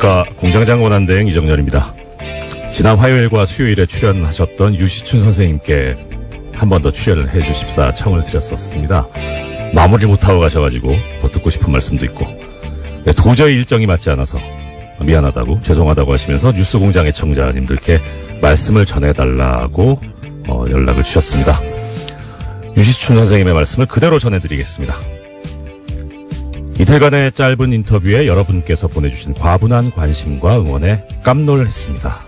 안녕하십니까. 공장장 권한대행 이정렬입니다. 지난 화요일과 수요일에 출연하셨던 유시춘 선생님께 한 번 더 출연을 해주십사 청을 드렸었습니다. 마무리 못하고 가셔가지고 더 듣고 싶은 말씀도 있고, 네, 도저히 일정이 맞지 않아서 미안하다고 죄송하다고 하시면서 뉴스공장 애청자님들께 말씀을 전해달라고 연락을 주셨습니다. 유시춘 선생님의 말씀을 그대로 전해드리겠습니다. 이틀간의 짧은 인터뷰에 여러분께서 보내주신 과분한 관심과 응원에 깜놀했습니다.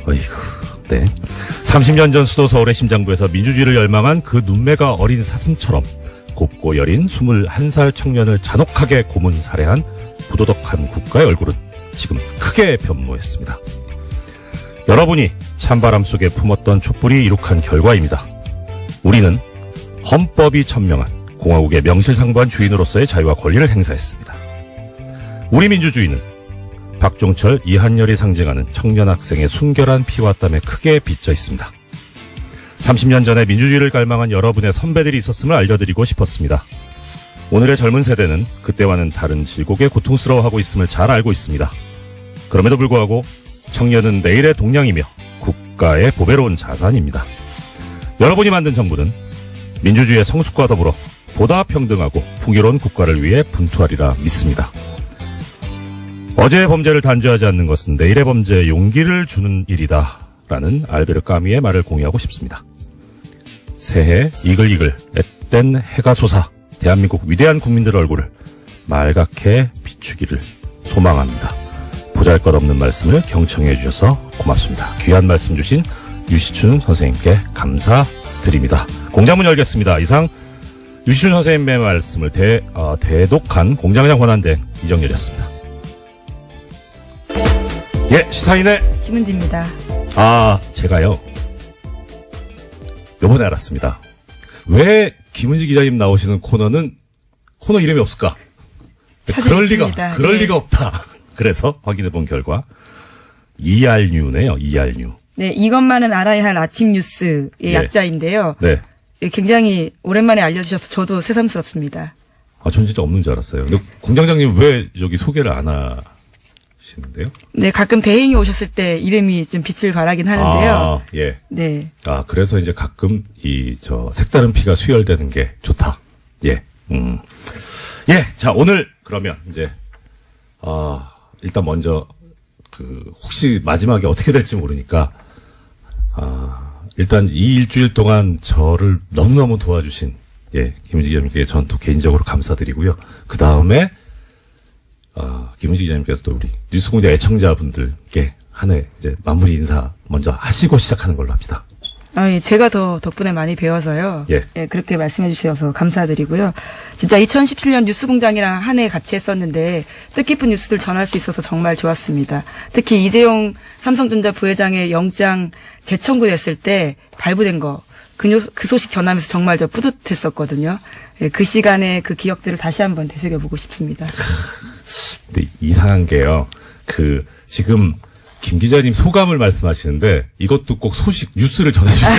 어이구, 네. 30년 전 수도 서울의 심장부에서 민주주의를 열망한 그 눈매가 어린 사슴처럼 곱고 여린 21살 청년을 잔혹하게 고문 살해한 부도덕한 국가의 얼굴은 지금 크게 변모했습니다. 여러분이 찬바람 속에 품었던 촛불이 이룩한 결과입니다. 우리는 헌법이 천명한 공화국의 명실상부한 주인으로서의 자유와 권리를 행사했습니다. 우리 민주주의는 박종철, 이한열이 상징하는 청년 학생의 순결한 피와 땀에 크게 비쳐 있습니다. 30년 전에 민주주의를 갈망한 여러분의 선배들이 있었음을 알려드리고 싶었습니다. 오늘의 젊은 세대는 그때와는 다른 질곡에 고통스러워하고 있음을 잘 알고 있습니다. 그럼에도 불구하고 청년은 내일의 동량이며 국가의 보배로운 자산입니다. 여러분이 만든 정부는 민주주의의 성숙과 더불어 보다 평등하고 풍요로운 국가를 위해 분투하리라 믿습니다. 어제의 범죄를 단죄하지 않는 것은 내일의 범죄에 용기를 주는 일이다 라는 알베르 까미의 말을 공유하고 싶습니다. 새해 이글이글 앳된 해가 솟아 대한민국 위대한 국민들 얼굴을 말갛게 비추기를 소망합니다. 보잘것없는 말씀을 경청해 주셔서 고맙습니다. 귀한 말씀 주신 유시춘 선생님께 감사드립니다. 공장문 열겠습니다. 이상 유시춘 선생님의 말씀을 대독한 공장장 권한대행 이정렬이었습니다. 예, 시사인의 김은지입니다. 제가요, 요번에 알았습니다. 왜 김은지 기자님 나오시는 코너 이름이 없을까? 그럴 리가 없다. 그래서 확인해본 결과 ERNew네요. ERNew. 네, 이것만은 알아야 할 아침 뉴스의 네. 약자인데요. 네. 굉장히 오랜만에 알려주셔서 저도 새삼스럽습니다. 전 진짜 없는 줄 알았어요. 근데 공장장님 왜 여기 소개를 안 하시는데요? 네, 가끔 대행이 오셨을 때 이름이 좀 빛을 발하긴 하는데요. 예. 네. 그래서 이제 가끔 색다른 피가 수혈되는 게 좋다. 예. 예. 자, 오늘 그러면 이제 일단 먼저 혹시 마지막에 어떻게 될지 모르니까 일단 이 일주일 동안 저를 너무너무 도와주신 김은지 기자님께 전 또 개인적으로 감사드리고요. 그 다음에 김은지 기자님께서도 우리 뉴스공장 애청자분들께 한 해 이제 마무리 인사 먼저 하시고 시작하는 걸로 합시다. 예, 제가 더 덕분에 많이 배워서요. 예. 그렇게 말씀해 주셔서 감사드리고요. 진짜 2017년 뉴스공장이랑 한 해 같이 했었는데 뜻깊은 뉴스들 전할 수 있어서 정말 좋았습니다. 특히 이재용 삼성전자 부회장의 영장 재청구됐을 때 발부된 거, 그 소식 전하면서 정말 저 뿌듯했었거든요. 예, 그 시간에 그 기억들을 다시 한번 되새겨보고 싶습니다. 근데 이상한 게요. 지금 김 기자님 소감을 말씀하시는데 이것도 꼭 뉴스를 전해주세요.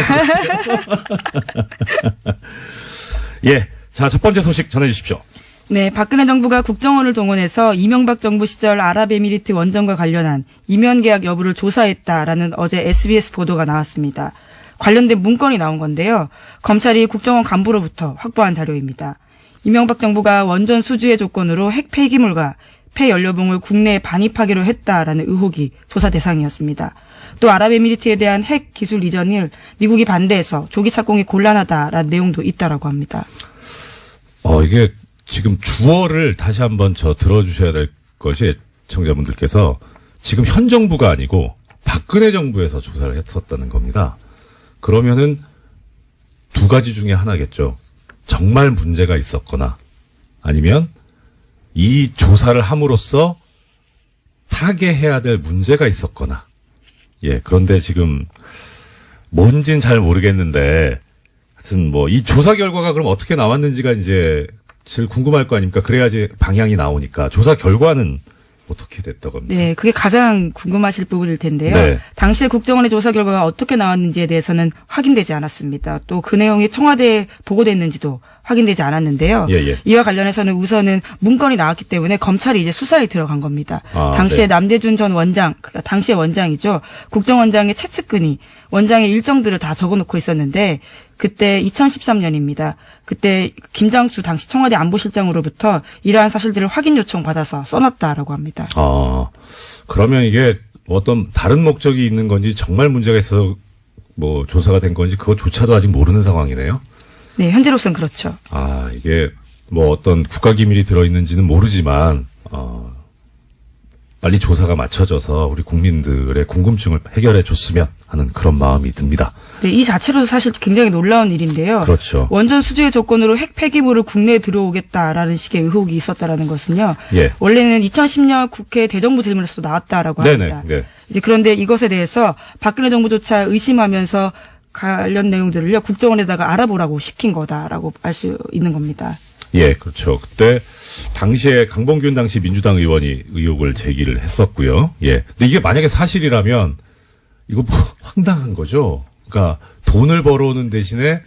예. 자, 첫 번째 소식 전해주십시오. 네, 박근혜 정부가 국정원을 동원해서 이명박 정부 시절 아랍에미리트 원전과 관련한 이면 계약 여부를 조사했다라는 어제 SBS 보도가 나왔습니다. 관련된 문건이 나온 건데요. 검찰이 국정원 간부로부터 확보한 자료입니다. 이명박 정부가 원전 수주의 조건으로 핵 폐기물과 폐연료봉을 국내에 반입하기로 했다라는 의혹이 조사 대상이었습니다. 또 아랍에미리트에 대한 핵 기술 이전을 미국이 반대해서 조기 착공이 곤란하다라는 내용도 있다라고 합니다. 이게 지금 주어를 다시 한번 들어주셔야 될 것이 청자분들께서 지금 현 정부가 아니고 박근혜 정부에서 조사를 했었다는 겁니다. 그러면은 두 가지 중에 하나겠죠. 정말 문제가 있었거나 아니면 이 조사를 함으로써 타개해야 될 문제가 있었거나. 예, 그런데 지금 뭔진 잘 모르겠는데 하여튼 이 조사 결과가 그럼 어떻게 나왔는지가 이제 제일 궁금할 거 아닙니까? 그래야지 방향이 나오니까. 조사 결과는 어떻게 됐다고 합니다. 네, 그게 가장 궁금하실 부분일 텐데요. 네. 당시에 국정원의 조사 결과가 어떻게 나왔는지에 대해서는 확인되지 않았습니다. 또 그 내용이 청와대에 보고됐는지도 확인되지 않았는데요. 예, 예. 이와 관련해서는 우선은 문건이 나왔기 때문에 검찰이 이제 수사에 들어간 겁니다. 당시에 네. 남대준 전 원장, 당시의 원장이죠. 국정원장의 최측근이 원장의 일정들을 다 적어놓고 있었는데 그때 2013년입니다. 그때 김장수 당시 청와대 안보실장으로부터 이러한 사실들을 확인 요청 받아서 써놨다라고 합니다. 그러면 이게 어떤 다른 목적이 있는 건지 정말 문제가 있어서 뭐 조사가 된 건지 그것조차도 아직 모르는 상황이네요. 네, 현재로서는 그렇죠. 이게 뭐 어떤 국가기밀이 들어있는지는 모르지만 빨리 조사가 맞춰져서 우리 국민들의 궁금증을 해결해 줬으면 하는 그런 마음이 듭니다. 네, 이 자체로도 사실 굉장히 놀라운 일인데요. 그렇죠. 원전 수주의 조건으로 핵 폐기물을 국내에 들어오겠다라는 식의 의혹이 있었다라는 것은요. 예. 원래는 2010년 국회 대정부 질문에서도 나왔다라고 합니다. 네. 이제 그런데 이것에 대해서 박근혜 정부조차 의심하면서 관련 내용들을요 국정원에다가 알아보라고 시킨 거다라고 알 수 있는 겁니다. 예, 그렇죠. 그때 당시에 강봉균 당시 민주당 의원이 의혹을 제기를 했었고요. 예. 근데 이게 만약에 사실이라면 이거 뭐 황당한 거죠. 그러니까 돈을 벌어오는 대신에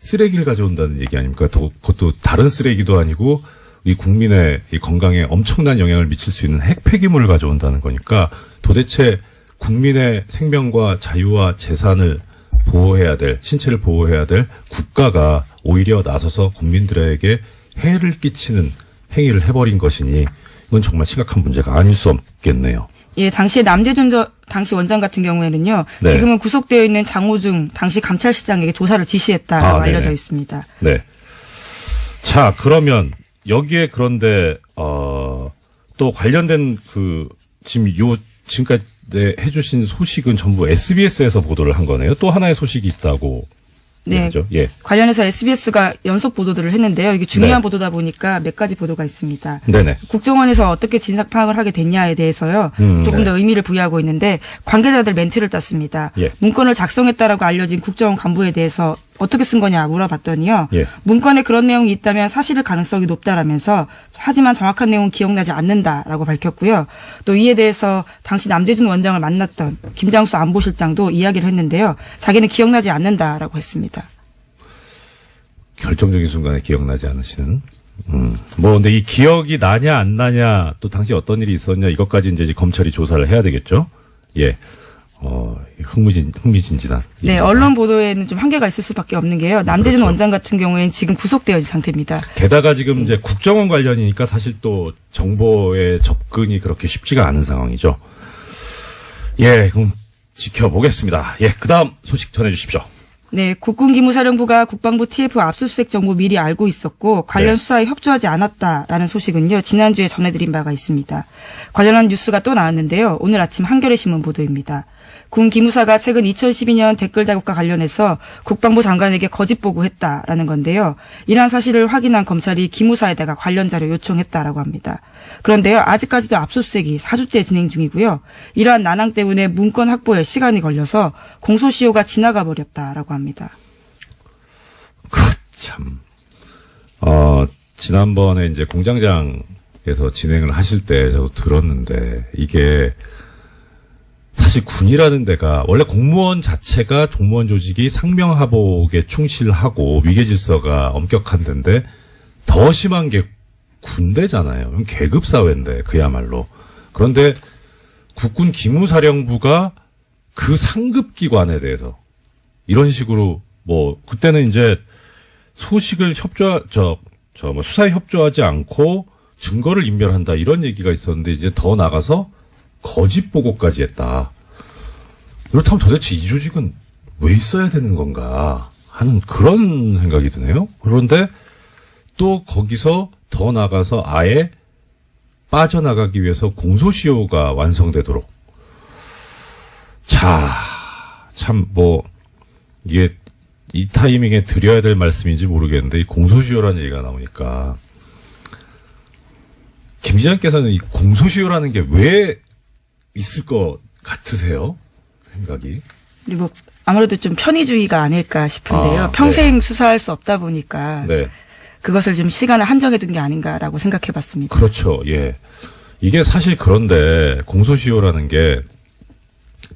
쓰레기를 가져온다는 얘기 아닙니까? 그것도 다른 쓰레기도 아니고 이 국민의 이 건강에 엄청난 영향을 미칠 수 있는 핵 폐기물을 가져온다는 거니까 도대체 국민의 생명과 자유와 재산을 보호해야 될, 신체를 보호해야 될 국가가 오히려 나서서 국민들에게 해를 끼치는 행위를 해버린 것이니 이건 정말 심각한 문제가 아닐 수 없겠네요. 예, 당시에 남대준 당시 원장 같은 경우에는요. 네. 지금은 구속되어 있는 장호중 당시 감찰실장에게 조사를 지시했다고 네네. 알려져 있습니다. 네. 자, 그러면 여기에 그런데 또 관련된 지금까지 해주신 소식은 전부 SBS에서 보도를 한 거네요. 또 하나의 소식이 있다고. 네. 얘기죠. 예. 관련해서 SBS가 연속 보도들을 했는데요. 이게 중요한 네. 보도다 보니까 몇 가지 보도가 있습니다. 네네. 국정원에서 어떻게 진상 파악을 하게 됐냐에 대해서요. 조금 네. 더 의미를 부여하고 있는데 관계자들 멘트를 땄습니다. 예. 문건을 작성했다라고 알려진 국정원 간부에 대해서 어떻게 쓴 거냐 물어봤더니요. 예. 문건에 그런 내용이 있다면 사실일 가능성이 높다라면서 하지만 정확한 내용은 기억나지 않는다라고 밝혔고요. 또 이에 대해서 당시 남대준 원장을 만났던 김장수 안보실장도 이야기를 했는데요. 자기는 기억나지 않는다라고 했습니다. 결정적인 순간에 기억나지 않으시는. 근데 이 기억이 나냐 안 나냐 또 당시 어떤 일이 있었냐 이것까지 이제 검찰이 조사를 해야 되겠죠. 예. 흥미진진한. 네, 일입니다. 언론 보도에는 좀 한계가 있을 수밖에 없는 게요. 남대준 그렇죠. 원장 같은 경우에는 지금 구속되어 있는 상태입니다. 게다가 지금 이제 국정원 관련이니까 사실 또 정보의 접근이 그렇게 쉽지가 않은 상황이죠. 예, 그럼 지켜보겠습니다. 예, 그다음 소식 전해주십시오. 네, 국군기무사령부가 국방부 TF 압수수색 정보 미리 알고 있었고 관련 네. 수사에 협조하지 않았다라는 소식은요. 지난주에 전해드린 바가 있습니다. 관련한 뉴스가 또 나왔는데요. 오늘 아침 한겨레 신문 보도입니다. 군 기무사가 최근 2012년 댓글 작업과 관련해서 국방부 장관에게 거짓 보고했다라는 건데요. 이러한 사실을 확인한 검찰이 기무사에다가 관련 자료 요청했다라고 합니다. 그런데요. 아직까지도 압수수색이 4주째 진행 중이고요. 이러한 난항 때문에 문건 확보에 시간이 걸려서 공소시효가 지나가 버렸다라고 합니다. 참. 지난번에 이제 공장장에서 진행을 하실 때 저도 들었는데 이게 사실 군이라는 데가 원래 공무원 자체가 공무원 조직이 상명하복에 충실하고 위계질서가 엄격한 데인데 더 심한 게 군대잖아요. 계급사회인데 그야말로. 그런데 국군 기무사령부가 그 상급기관에 대해서 이런 식으로 그때는 이제 소식을 수사에 협조하지 않고 증거를 인멸한다 이런 얘기가 있었는데 이제 더 나가서 거짓 보고까지 했다. 그렇다면 도대체 이 조직은 왜 있어야 되는 건가 하는 그런 생각이 드네요. 그런데 또 거기서 더 나가서 아예 빠져나가기 위해서 공소시효가 완성되도록. 자, 참 이게 이 타이밍에 드려야 될 말씀인지 모르겠는데 이 공소시효라는 얘기가 나오니까 김 기자님께서는 이 공소시효라는 게 왜 있을 것 같으세요? 생각이. 그리고 아무래도 좀 편의주의가 아닐까 싶은데요. 평생 네. 수사할 수 없다 보니까 네. 그것을 좀 시간을 한정해 둔 게 아닌가라고 생각해 봤습니다. 그렇죠. 예. 이게 사실 그런데 공소시효라는 게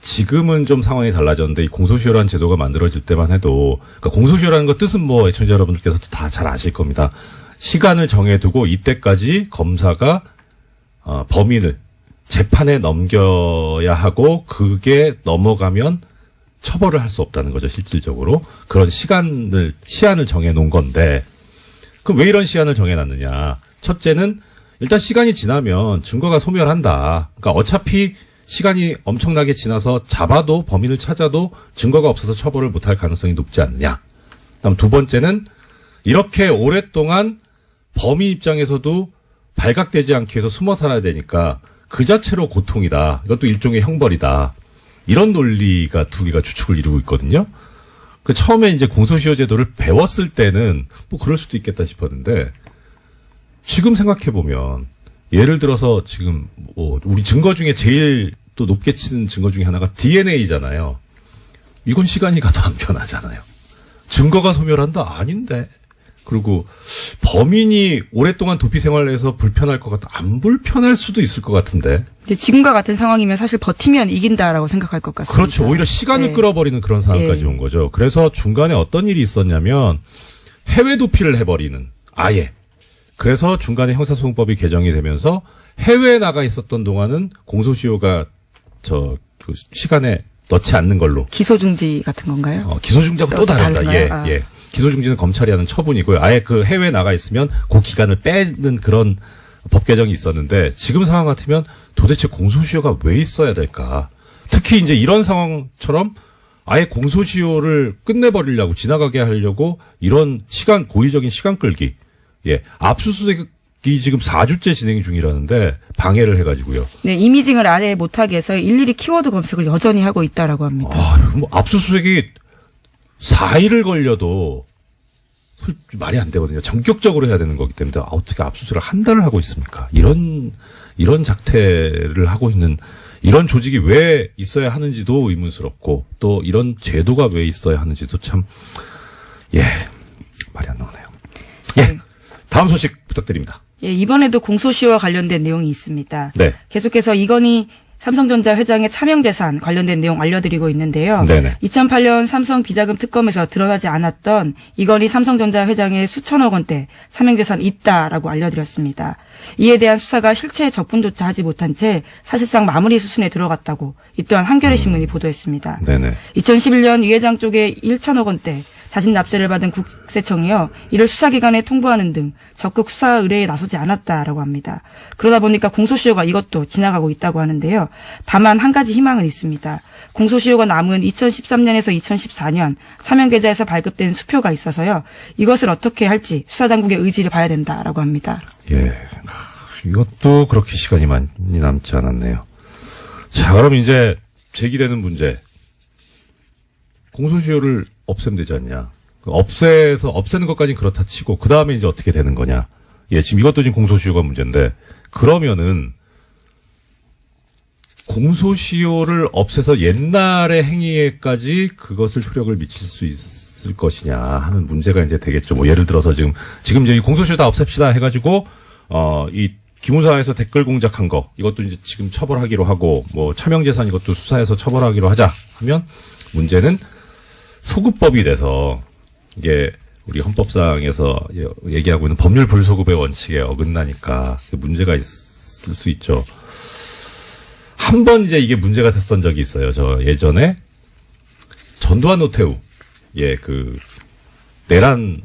지금은 좀 상황이 달라졌는데 이 공소시효라는 제도가 만들어질 때만 해도 그러니까 공소시효라는 거 뜻은 뭐 애청자 여러분들께서도 다 잘 아실 겁니다. 시간을 정해두고 이때까지 검사가 범인을 재판에 넘겨야 하고 그게 넘어가면 처벌을 할 수 없다는 거죠. 실질적으로 그런 시한을 정해놓은 건데 그럼 왜 이런 시한을 정해놨느냐. 첫째는 일단 시간이 지나면 증거가 소멸한다. 그러니까 어차피 시간이 엄청나게 지나서 잡아도 범인을 찾아도 증거가 없어서 처벌을 못할 가능성이 높지 않느냐. 그다음 두 번째는 이렇게 오랫동안 범인 입장에서도 발각되지 않기 위해서 숨어 살아야 되니까 그 자체로 고통이다. 이것도 일종의 형벌이다. 이런 논리가 두 개가 주축을 이루고 있거든요. 그 처음에 이제 공소시효 제도를 배웠을 때는 뭐 그럴 수도 있겠다 싶었는데 지금 생각해 보면 예를 들어서 지금 뭐 우리 증거 중에 제일 또 높게 치는 증거 중에 하나가 DNA잖아요. 이건 시간이 가도 안 변하잖아요. 증거가 소멸한다? 아닌데. 그리고 범인이 오랫동안 도피 생활을 해서 불편할 것 같다. 안 불편할 수도 있을 것 같은데. 근데 지금과 같은 상황이면 사실 버티면 이긴다라고 생각할 것 같습니다. 그렇죠. 오히려 시간을 네. 끌어버리는 그런 상황까지 네. 온 거죠. 그래서 중간에 어떤 일이 있었냐면 해외 도피를 해버리는 아예. 그래서 중간에 형사소송법이 개정이 되면서 해외에 나가 있었던 동안은 공소시효가 그 시간에 넣지 않는 걸로. 기소중지 같은 건가요? 기소중지하고 또 다릅니다. 다른가요? 예. 기소중지는 검찰이 하는 처분이고요. 아예 그 해외에 나가 있으면 그 기간을 빼는 그런 법 개정이 있었는데 지금 상황 같으면 도대체 공소시효가 왜 있어야 될까? 특히 이제 이런 상황처럼 아예 공소시효를 끝내버리려고 지나가게 하려고 이런 고의적인 시간 끌기. 예. 압수수색이 지금 4주째 진행 중이라는데 방해를 해가지고요. 네, 이미징을 아예 못하게 해서 일일이 키워드 검색을 여전히 하고 있다라고 합니다. 뭐 압수수색이 4일을 걸려도 말이 안 되거든요. 전격적으로 해야 되는 거기 때문에 어떻게 압수수색을 한 달을 하고 있습니까? 이런 작태를 하고 있는 이런 조직이 왜 있어야 하는지도 의문스럽고 또 이런 제도가 왜 있어야 하는지도 참 말이 안 나오네요. 예. 다음 소식 부탁드립니다. 예, 이번에도 공소시효와 관련된 내용이 있습니다. 네. 계속해서 이건희 삼성전자 회장의 차명재산 관련된 내용 알려드리고 있는데요. 네네. 2008년 삼성 비자금 특검에서 드러나지 않았던 이건희 삼성전자 회장의 수천억 원대 차명재산이 있다라고 알려드렸습니다. 이에 대한 수사가 실체 접근조차 하지 못한 채 사실상 마무리 수순에 들어갔다고 이 또한 한겨레 신문이 보도했습니다. 네네. 2011년 이 회장 쪽에 1천억 원대 자진 납세를 받은 국세청이요. 이를 수사기관에 통보하는 등 적극 수사 의뢰에 나서지 않았다라고 합니다. 그러다 보니까 공소시효가 이것도 지나가고 있다고 하는데요. 다만 한 가지 희망은 있습니다. 공소시효가 남은 2013년에서 2014년 차명계좌에서 발급된 수표가 있어서요. 이것을 어떻게 할지 수사당국의 의지를 봐야 된다라고 합니다. 예. 이것도 그렇게 시간이 많이 남지 않았네요. 자, 그럼 이제 제기되는 문제. 공소시효를 없애면 되지 않냐. 없애는 것까지는 그렇다 치고, 그 다음에 이제 어떻게 되는 거냐. 예, 지금 이것도 지금 공소시효가 문제인데, 그러면은, 공소시효를 없애서 옛날의 행위에까지 그것을 효력을 미칠 수 있을 것이냐 하는 문제가 이제 되겠죠. 뭐, 예를 들어서 지금 이제 이 공소시효 다 없앱시다 해가지고, 이 기무사에서 댓글 공작한 거, 이것도 이제 지금 처벌하기로 하고, 뭐, 차명재산 이것도 수사해서 처벌하기로 하자 하면, 문제는 소급법이 돼서, 이게, 우리 헌법상에서 얘기하고 있는 법률 불소급의 원칙에 어긋나니까 문제가 있을 수 있죠. 한 번 이제 이게 문제가 됐었던 적이 있어요. 저 예전에 전두환 노태우, 내란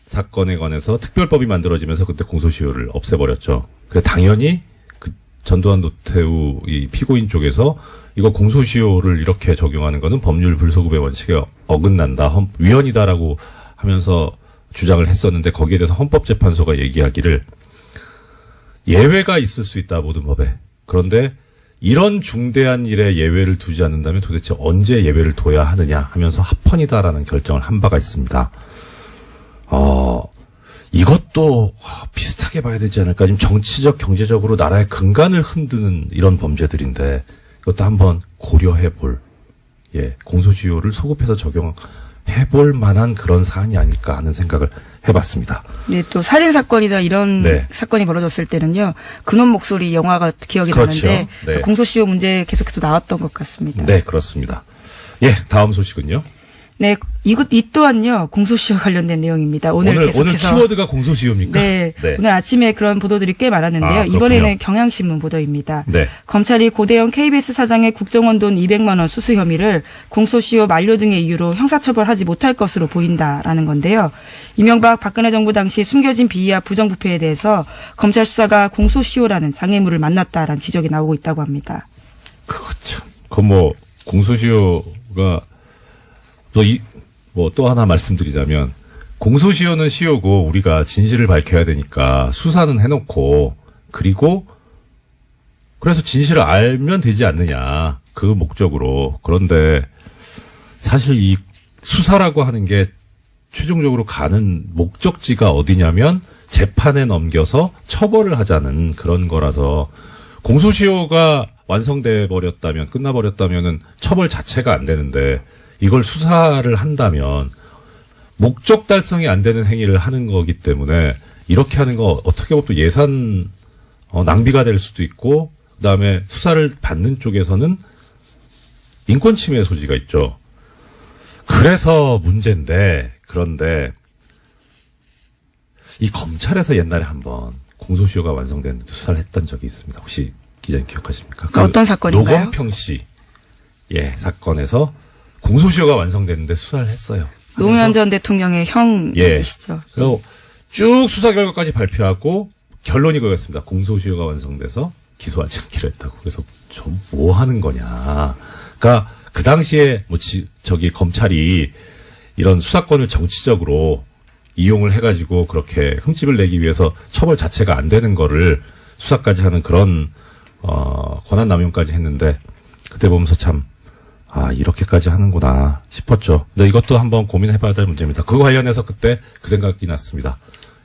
사건에 관해서 특별법이 만들어지면서 그때 공소시효를 없애버렸죠. 그래서 당연히 그 전두환 노태우 이 피고인 쪽에서 이거 공소시효를 이렇게 적용하는 거는 법률 불소급의 원칙에 어긋난다, 위헌이다라고 하면서 주장을 했었는데 거기에 대해서 헌법재판소가 얘기하기를 예외가 있을 수 있다, 모든 법에. 그런데 이런 중대한 일에 예외를 두지 않는다면 도대체 언제 예외를 둬야 하느냐 하면서 합헌이다라는 결정을 한 바가 있습니다. 이것도 비슷하게 봐야 되지 않을까. 지금 정치적, 경제적으로 나라의 근간을 흔드는 이런 범죄들인데 이것도 한번 고려해 볼, 공소시효를 소급해서 적용해 볼 만한 그런 사안이 아닐까 하는 생각을 해봤습니다. 네, 또 살인 사건이나 이런 네. 사건이 벌어졌을 때는요. 그놈 목소리 영화가 기억이 그렇죠. 나는데 네. 공소시효 문제 계속해서 나왔던 것 같습니다. 네, 그렇습니다. 예, 다음 소식은요. 네, 이 또한요. 공소시효 관련된 내용입니다. 오늘 계속해서 키워드가 공소시효입니까? 네, 오늘 아침에 그런 보도들이 꽤 많았는데요. 아, 그렇군요. 이번에는 경향신문 보도입니다. 네. 검찰이 고대영 KBS 사장의 국정원 돈 200만 원 수수 혐의를 공소시효 만료 등의 이유로 형사처벌하지 못할 것으로 보인다라는 건데요. 이명박 박근혜 정부 당시 숨겨진 비위와 부정부패에 대해서 검찰 수사가 공소시효라는 장애물을 만났다라는 지적이 나오고 있다고 합니다. 그거 참. 공소시효가 또 하나 말씀드리자면, 공소시효는 시효고, 우리가 진실을 밝혀야 되니까, 수사는 해놓고, 그래서 진실을 알면 되지 않느냐, 그 목적으로. 그런데, 사실 이 수사라고 하는 게, 최종적으로 가는 목적지가 어디냐면, 재판에 넘겨서 처벌을 하자는 그런 거라서, 공소시효가 완성돼 버렸다면, 끝나버렸다면은, 처벌 자체가 안 되는데, 이걸 수사를 한다면 목적 달성이 안 되는 행위를 하는 거기 때문에 이렇게 하는 거 어떻게 보면 또 예산 낭비가 될 수도 있고, 그다음에 수사를 받는 쪽에서는 인권 침해 소지가 있죠. 그래서 문제인데, 그런데 이 검찰에서 옛날에 한번 공소시효가 완성됐는데 수사를 했던 적이 있습니다. 혹시 기자님 기억하십니까? 어떤 사건인가요? 노건평 씨 사건에서 공소시효가 완성됐는데 수사를 했어요. 노무현 전 대통령의 형이시죠. 그리고 쭉 수사 결과까지 발표하고 결론이 그거였습니다. 공소시효가 완성돼서 기소하지 않기로 했다고. 그래서 좀 뭐 하는 거냐. 그러니까 그 당시에 검찰이 이런 수사권을 정치적으로 이용을 해가지고 그렇게 흠집을 내기 위해서 처벌 자체가 안 되는 거를 수사까지 하는 그런 권한 남용까지 했는데, 그때 보면서 참 이렇게까지 하는구나 싶었죠. 근데 이것도 한번 고민해봐야 될 문제입니다. 그거 관련해서 그때 그 생각이 났습니다.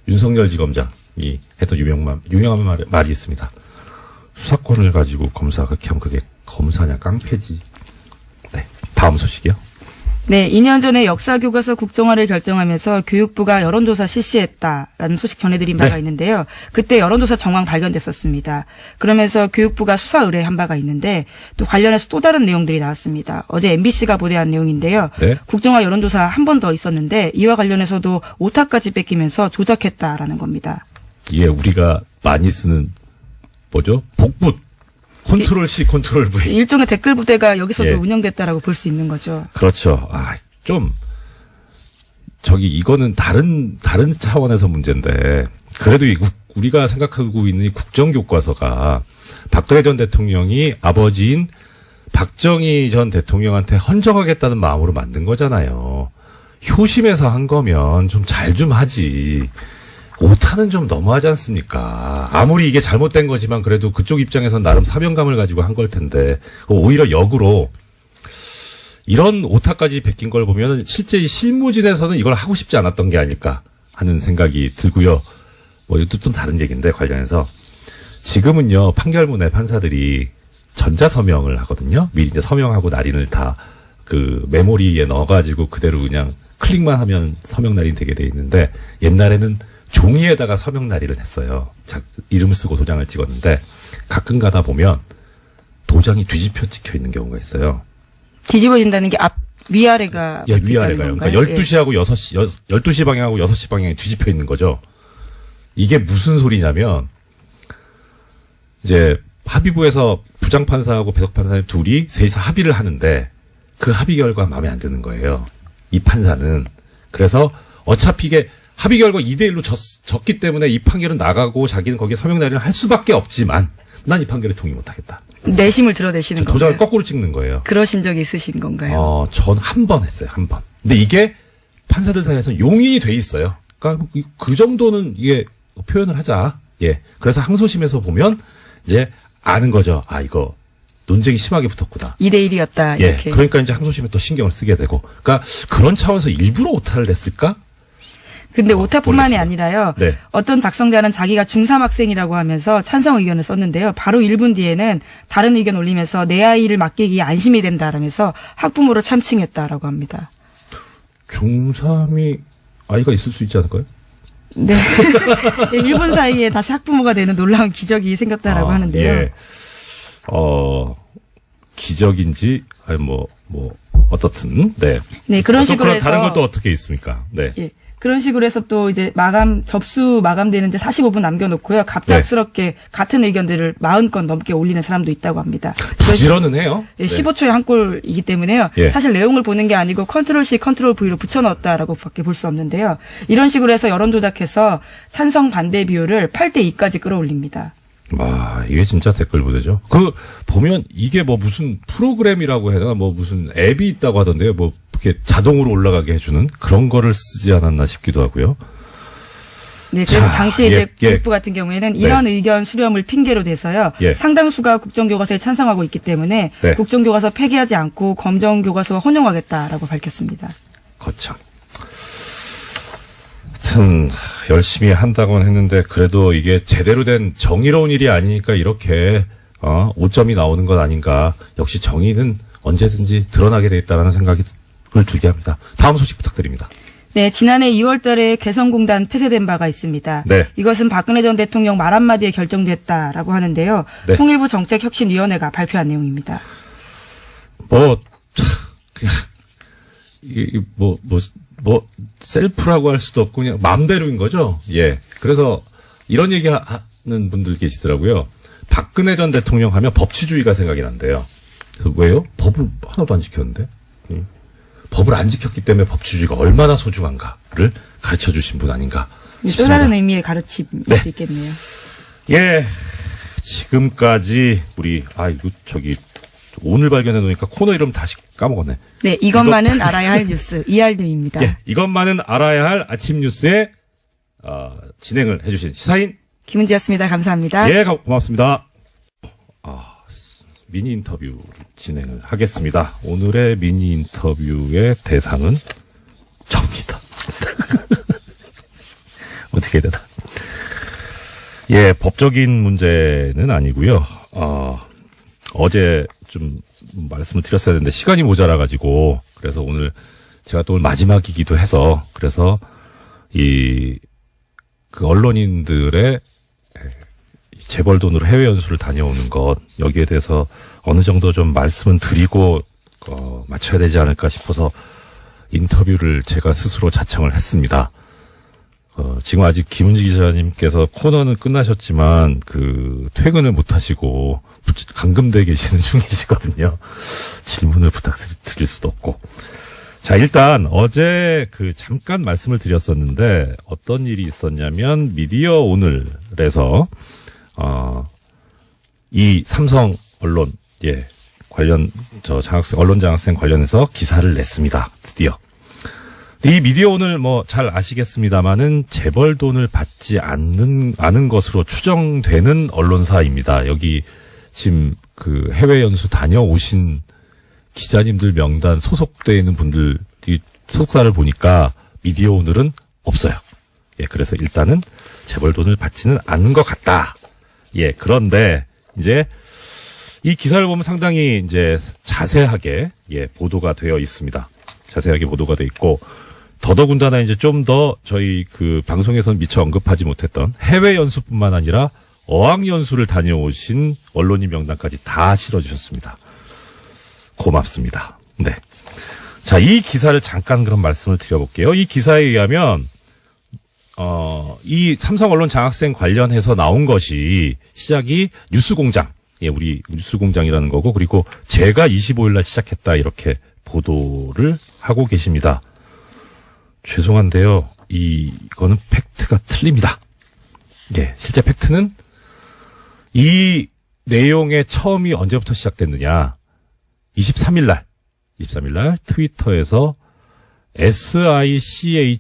윤석열 지검장이 했던 유명한 말이 있습니다. 수사권을 가지고 검사가 그렇게 하면 그게 검사냐 깡패지. 네. 다음 소식이요. 네, 2년 전에 역사교과서 국정화를 결정하면서 교육부가 여론조사 실시했다라는 소식 전해드린 바가 있는데요. 그때 여론조사 정황 발견됐었습니다. 그러면서 교육부가 수사 의뢰한 바가 있는데 또 관련해서 또 다른 내용들이 나왔습니다. 어제 MBC가 보도한 내용인데요. 네. 국정화 여론조사 한 번 더 있었는데 이와 관련해서도 오타까지 뺏기면서 조작했다라는 겁니다. 예, 우리가 많이 쓰는 복붙. 컨트롤 C, 컨트롤 V. 일종의 댓글 부대가 여기서도 운영됐다라고 볼 수 있는 거죠. 그렇죠. 이거는 다른 차원에서 문제인데, 그래도 우리가 생각하고 있는 이 국정교과서가 박근혜 전 대통령이 아버지인 박정희 전 대통령한테 헌정하겠다는 마음으로 만든 거잖아요. 효심에서 한 거면 좀 잘 좀 하지. 오타는 좀 너무하지 않습니까? 아무리 이게 잘못된 거지만 그래도 그쪽 입장에선 나름 사명감을 가지고 한 걸 텐데, 오히려 역으로 이런 오타까지 베낀 걸 보면 실제 이 실무진에서는 이걸 하고 싶지 않았던 게 아닐까 하는 생각이 들고요. 이것도 좀 다른 얘기인데, 관련해서 지금은요, 판결문에 판사들이 전자서명을 하거든요. 미리 이제 서명하고 날인을 다 그 메모리에 넣어가지고 그대로 그냥 클릭만 하면 서명 날인 되게 돼 있는데, 옛날에는 종이에다가 서명 날인을 했어요. 이름을 쓰고 도장을 찍었는데, 가끔 가다 보면 도장이 뒤집혀 찍혀 있는 경우가 있어요. 뒤집어진다는 게 위아래가. 예, 위아래가요. 그러니까 12시하고 12시 방향하고 6시 방향이 뒤집혀 있는 거죠. 이게 무슨 소리냐면, 이제 합의부에서 부장판사하고 배석판사님 둘이 셋이서 합의를 하는데, 그 합의 결과 마음에 안 드는 거예요. 이 판사는. 그래서 어차피 이게 합의 결과 2대1로 졌기 때문에 이 판결은 나가고 자기는 거기에 서명 날인을 할 수밖에 없지만, 난 이 판결에 동의 못하겠다. 내심을 드러내시는 건가요? 도장을 거꾸로 찍는 거예요. 그러신 적이 있으신 건가요? 전 한 번 했어요. 한 번. 근데 이게 판사들 사이에서 용인이 돼 있어요. 그러니까 그 정도는 이게 표현을 하자. 예. 그래서 항소심에서 보면 이제 아는 거죠. 이거 논쟁이 심하게 붙었구나. 2대1이었다. 예. 이렇게. 그러니까 이제 항소심에 또 신경을 쓰게 되고. 그러니까 그런 차원에서 일부러 오타를 냈을까? 근데 오타뿐만이 모르겠습니다. 아니라요. 네. 어떤 작성자는 자기가 중3 학생이라고 하면서 찬성 의견을 썼는데요. 바로 1분 뒤에는 다른 의견 올리면서 내 아이를 맡기기에 안심이 된다라면서 학부모를 참칭했다라고 합니다. 중3이 아이가 있을 수 있지 않을까요? 네. 1분 사이에 다시 학부모가 되는 놀라운 기적이 생겼다라고 하는데요. 예. 기적인지, 어떻든, 네. 네, 그런 식으로 해서. 다른 것도 어떻게 있습니까? 네. 예. 그런 식으로 해서 또 이제 접수 마감되는데 45분 남겨놓고요. 갑작스럽게 같은 의견들을 40건 넘게 올리는 사람도 있다고 합니다. 부지런은 해요. 예, 15초에 한 골이기 때문에요. 예. 사실 내용을 보는 게 아니고 컨트롤-C, 컨트롤-V로 붙여넣었다라고 밖에 볼 수 없는데요. 이런 식으로 해서 여론 조작해서 찬성 반대 비율을 8대2까지 끌어올립니다. 이게 진짜 댓글 부대죠. 보면 이게 무슨 프로그램이라고 해야 되나, 무슨 앱이 있다고 하던데요. 이렇게 자동으로 올라가게 해주는 그런 거를 쓰지 않았나 싶기도 하고요. 네, 그래서 당시에 이제 교육부 같은 경우에는 이런 의견 수렴을 핑계로 대서요. 상당수가 국정교과서에 찬성하고 있기 때문에 국정교과서 폐기하지 않고 검정교과서와 혼용하겠다라고 밝혔습니다. 거참. 하여튼 열심히 한다고는 했는데 그래도 이게 제대로 된 정의로운 일이 아니니까 이렇게 오점이 나오는 것 아닌가. 역시 정의는 언제든지 드러나게 돼 있다라는 생각을 들게 합니다. 다음 소식 부탁드립니다. 네, 지난해 2월 달에 개성공단 폐쇄된 바가 있습니다. 네. 이것은 박근혜 전 대통령 말 한마디에 결정됐다라고 하는데요. 네. 통일부 정책혁신위원회가 발표한 내용입니다. 그냥 이게 셀프라고 할 수도 없고 그냥 마음대로인 거죠. 예. 그래서 이런 얘기 하는 분들 계시더라고요. 박근혜 전 대통령 하면 법치주의가 생각이 난대요. 그래서 왜요? 법을 하나도 안 지켰는데? 법을 안 지켰기 때문에 법치주의가 얼마나 소중한가를 가르쳐 주신 분 아닌가 싶습니다. 또 다른 의미의 가르침일 수 있겠네요. 예. 지금까지 오늘 발견해 놓으니까 코너 이름 다시 까먹었네. 네, 이것만은 알아야 할 뉴스 이알드입니다. 예, 이것만은 알아야 할 아침 뉴스에 진행을 해주신 시사인 김은지였습니다. 감사합니다. 예, 고맙습니다. 미니 인터뷰 진행을 하겠습니다. 오늘의 미니 인터뷰의 대상은 접니다. 어떻게 해야 되나? 예, 법적인 문제는 아니고요. 어제 좀 말씀을 드렸어야 되는데 시간이 모자라가지고 그래서 오늘 제가 또 마지막이기도 해서 그래서 언론인들의 재벌 돈으로 해외 연수를 다녀오는 것 여기에 대해서 어느 정도 좀 말씀은 드리고 마쳐야 되지 않을까 싶어서 인터뷰를 제가 스스로 자청을 했습니다. 지금 아직 김은지 기자님께서 코너는 끝나셨지만 퇴근을 못 하시고 감금돼 계시는 중이시거든요. 질문을 부탁드릴 수도 없고. 자, 일단 어제 잠깐 말씀을 드렸었는데 어떤 일이 있었냐면 미디어 오늘에서 이 삼성 언론 관련 언론 장학생 관련해서 기사를 냈습니다. 드디어. 이 미디어 오늘 잘 아시겠습니다만은 재벌 돈을 받지 않은 것으로 추정되는 언론사입니다. 여기 지금 해외 연수 다녀오신 기자님들 명단 소속되어 있는 분들 소속사를 보니까 미디어 오늘은 없어요. 예, 그래서 일단은 재벌 돈을 받지는 않은 것 같다. 예, 그런데 이제 이 기사를 보면 상당히 이제 자세하게 보도가 되어 있습니다. 자세하게 보도가 되어 있고 더더군다나 이제 좀 더 저희 방송에서는 미처 언급하지 못했던 해외 연수뿐만 아니라 어학 연수를 다녀오신 언론인 명단까지 다 실어주셨습니다. 고맙습니다. 네. 자, 이 기사를 잠깐 그럼 말씀을 드려볼게요. 이 기사에 의하면 이 삼성 언론 장학생 관련해서 나온 것이 시작이 뉴스공장, 우리 뉴스공장이라는 거고 그리고 제가 25일날 시작했다 이렇게 보도를 하고 계십니다. 죄송한데요. 이거는 팩트가 틀립니다. 예, 실제 팩트는 이 내용의 처음이 언제부터 시작됐느냐. 23일 날 트위터에서 SICHMOON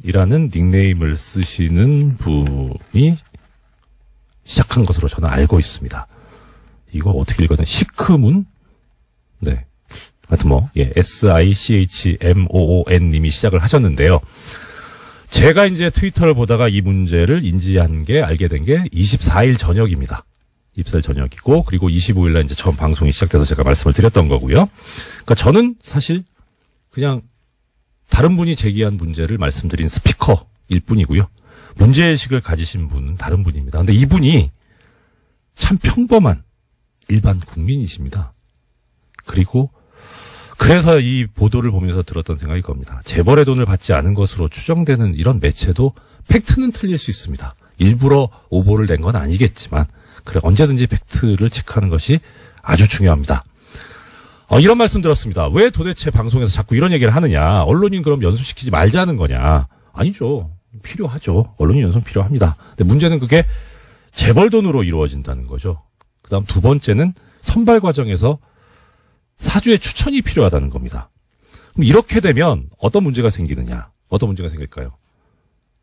이라는 닉네임을 쓰시는 분이 시작한 것으로 저는 알고 있습니다. 이거 어떻게 읽어야 되나? 시크문? 네. 하여튼 SICHMOON 님이 시작을 하셨는데요. 제가 이제 트위터를 보다가 이 문제를 알게 된 게 24일 저녁입니다. 24일 저녁이고, 그리고 25일날 이제 처음 방송이 시작돼서 제가 말씀을 드렸던 거고요. 그러니까 저는 사실 그냥 다른 분이 제기한 문제를 말씀드린 스피커일 뿐이고요. 문제의식을 가지신 분은 다른 분입니다. 근데 이분이 참 평범한 일반 국민이십니다. 그리고 그래서 이 보도를 보면서 들었던 생각이 겁니다. 재벌의 돈을 받지 않은 것으로 추정되는 이런 매체도 팩트는 틀릴 수 있습니다. 일부러 오보를 낸 건 아니겠지만 그래 언제든지 팩트를 체크하는 것이 아주 중요합니다. 이런 말씀 들었습니다. 왜 도대체 방송에서 자꾸 이런 얘기를 하느냐. 언론인 그럼 연수시키지 말자는 거냐. 아니죠. 필요하죠. 언론인 연수는 필요합니다. 근데 문제는 그게 재벌 돈으로 이루어진다는 거죠. 그 다음 두 번째는 선발 과정에서 사주의 추천이 필요하다는 겁니다. 그럼 이렇게 되면 어떤 문제가 생기느냐. 어떤 문제가 생길까요?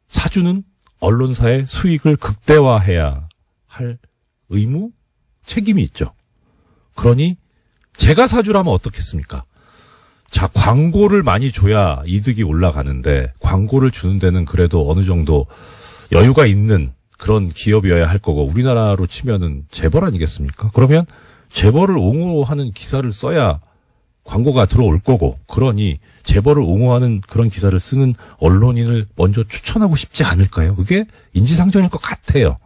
사주는 언론사의 수익을 극대화해야 할 의무, 책임이 있죠. 그러니 제가 사주라면 어떻겠습니까? 자, 광고를 많이 줘야 이득이 올라가는데 광고를 주는 데는 그래도 어느 정도 여유가 있는 그런 기업이어야 할 거고 우리나라로 치면은 재벌 아니겠습니까? 그러면 재벌을 옹호하는 기사를 써야 광고가 들어올 거고 그러니 재벌을 옹호하는 그런 기사를 쓰는 언론인을 먼저 추천하고 싶지 않을까요? 그게 인지상정일 것 같아요.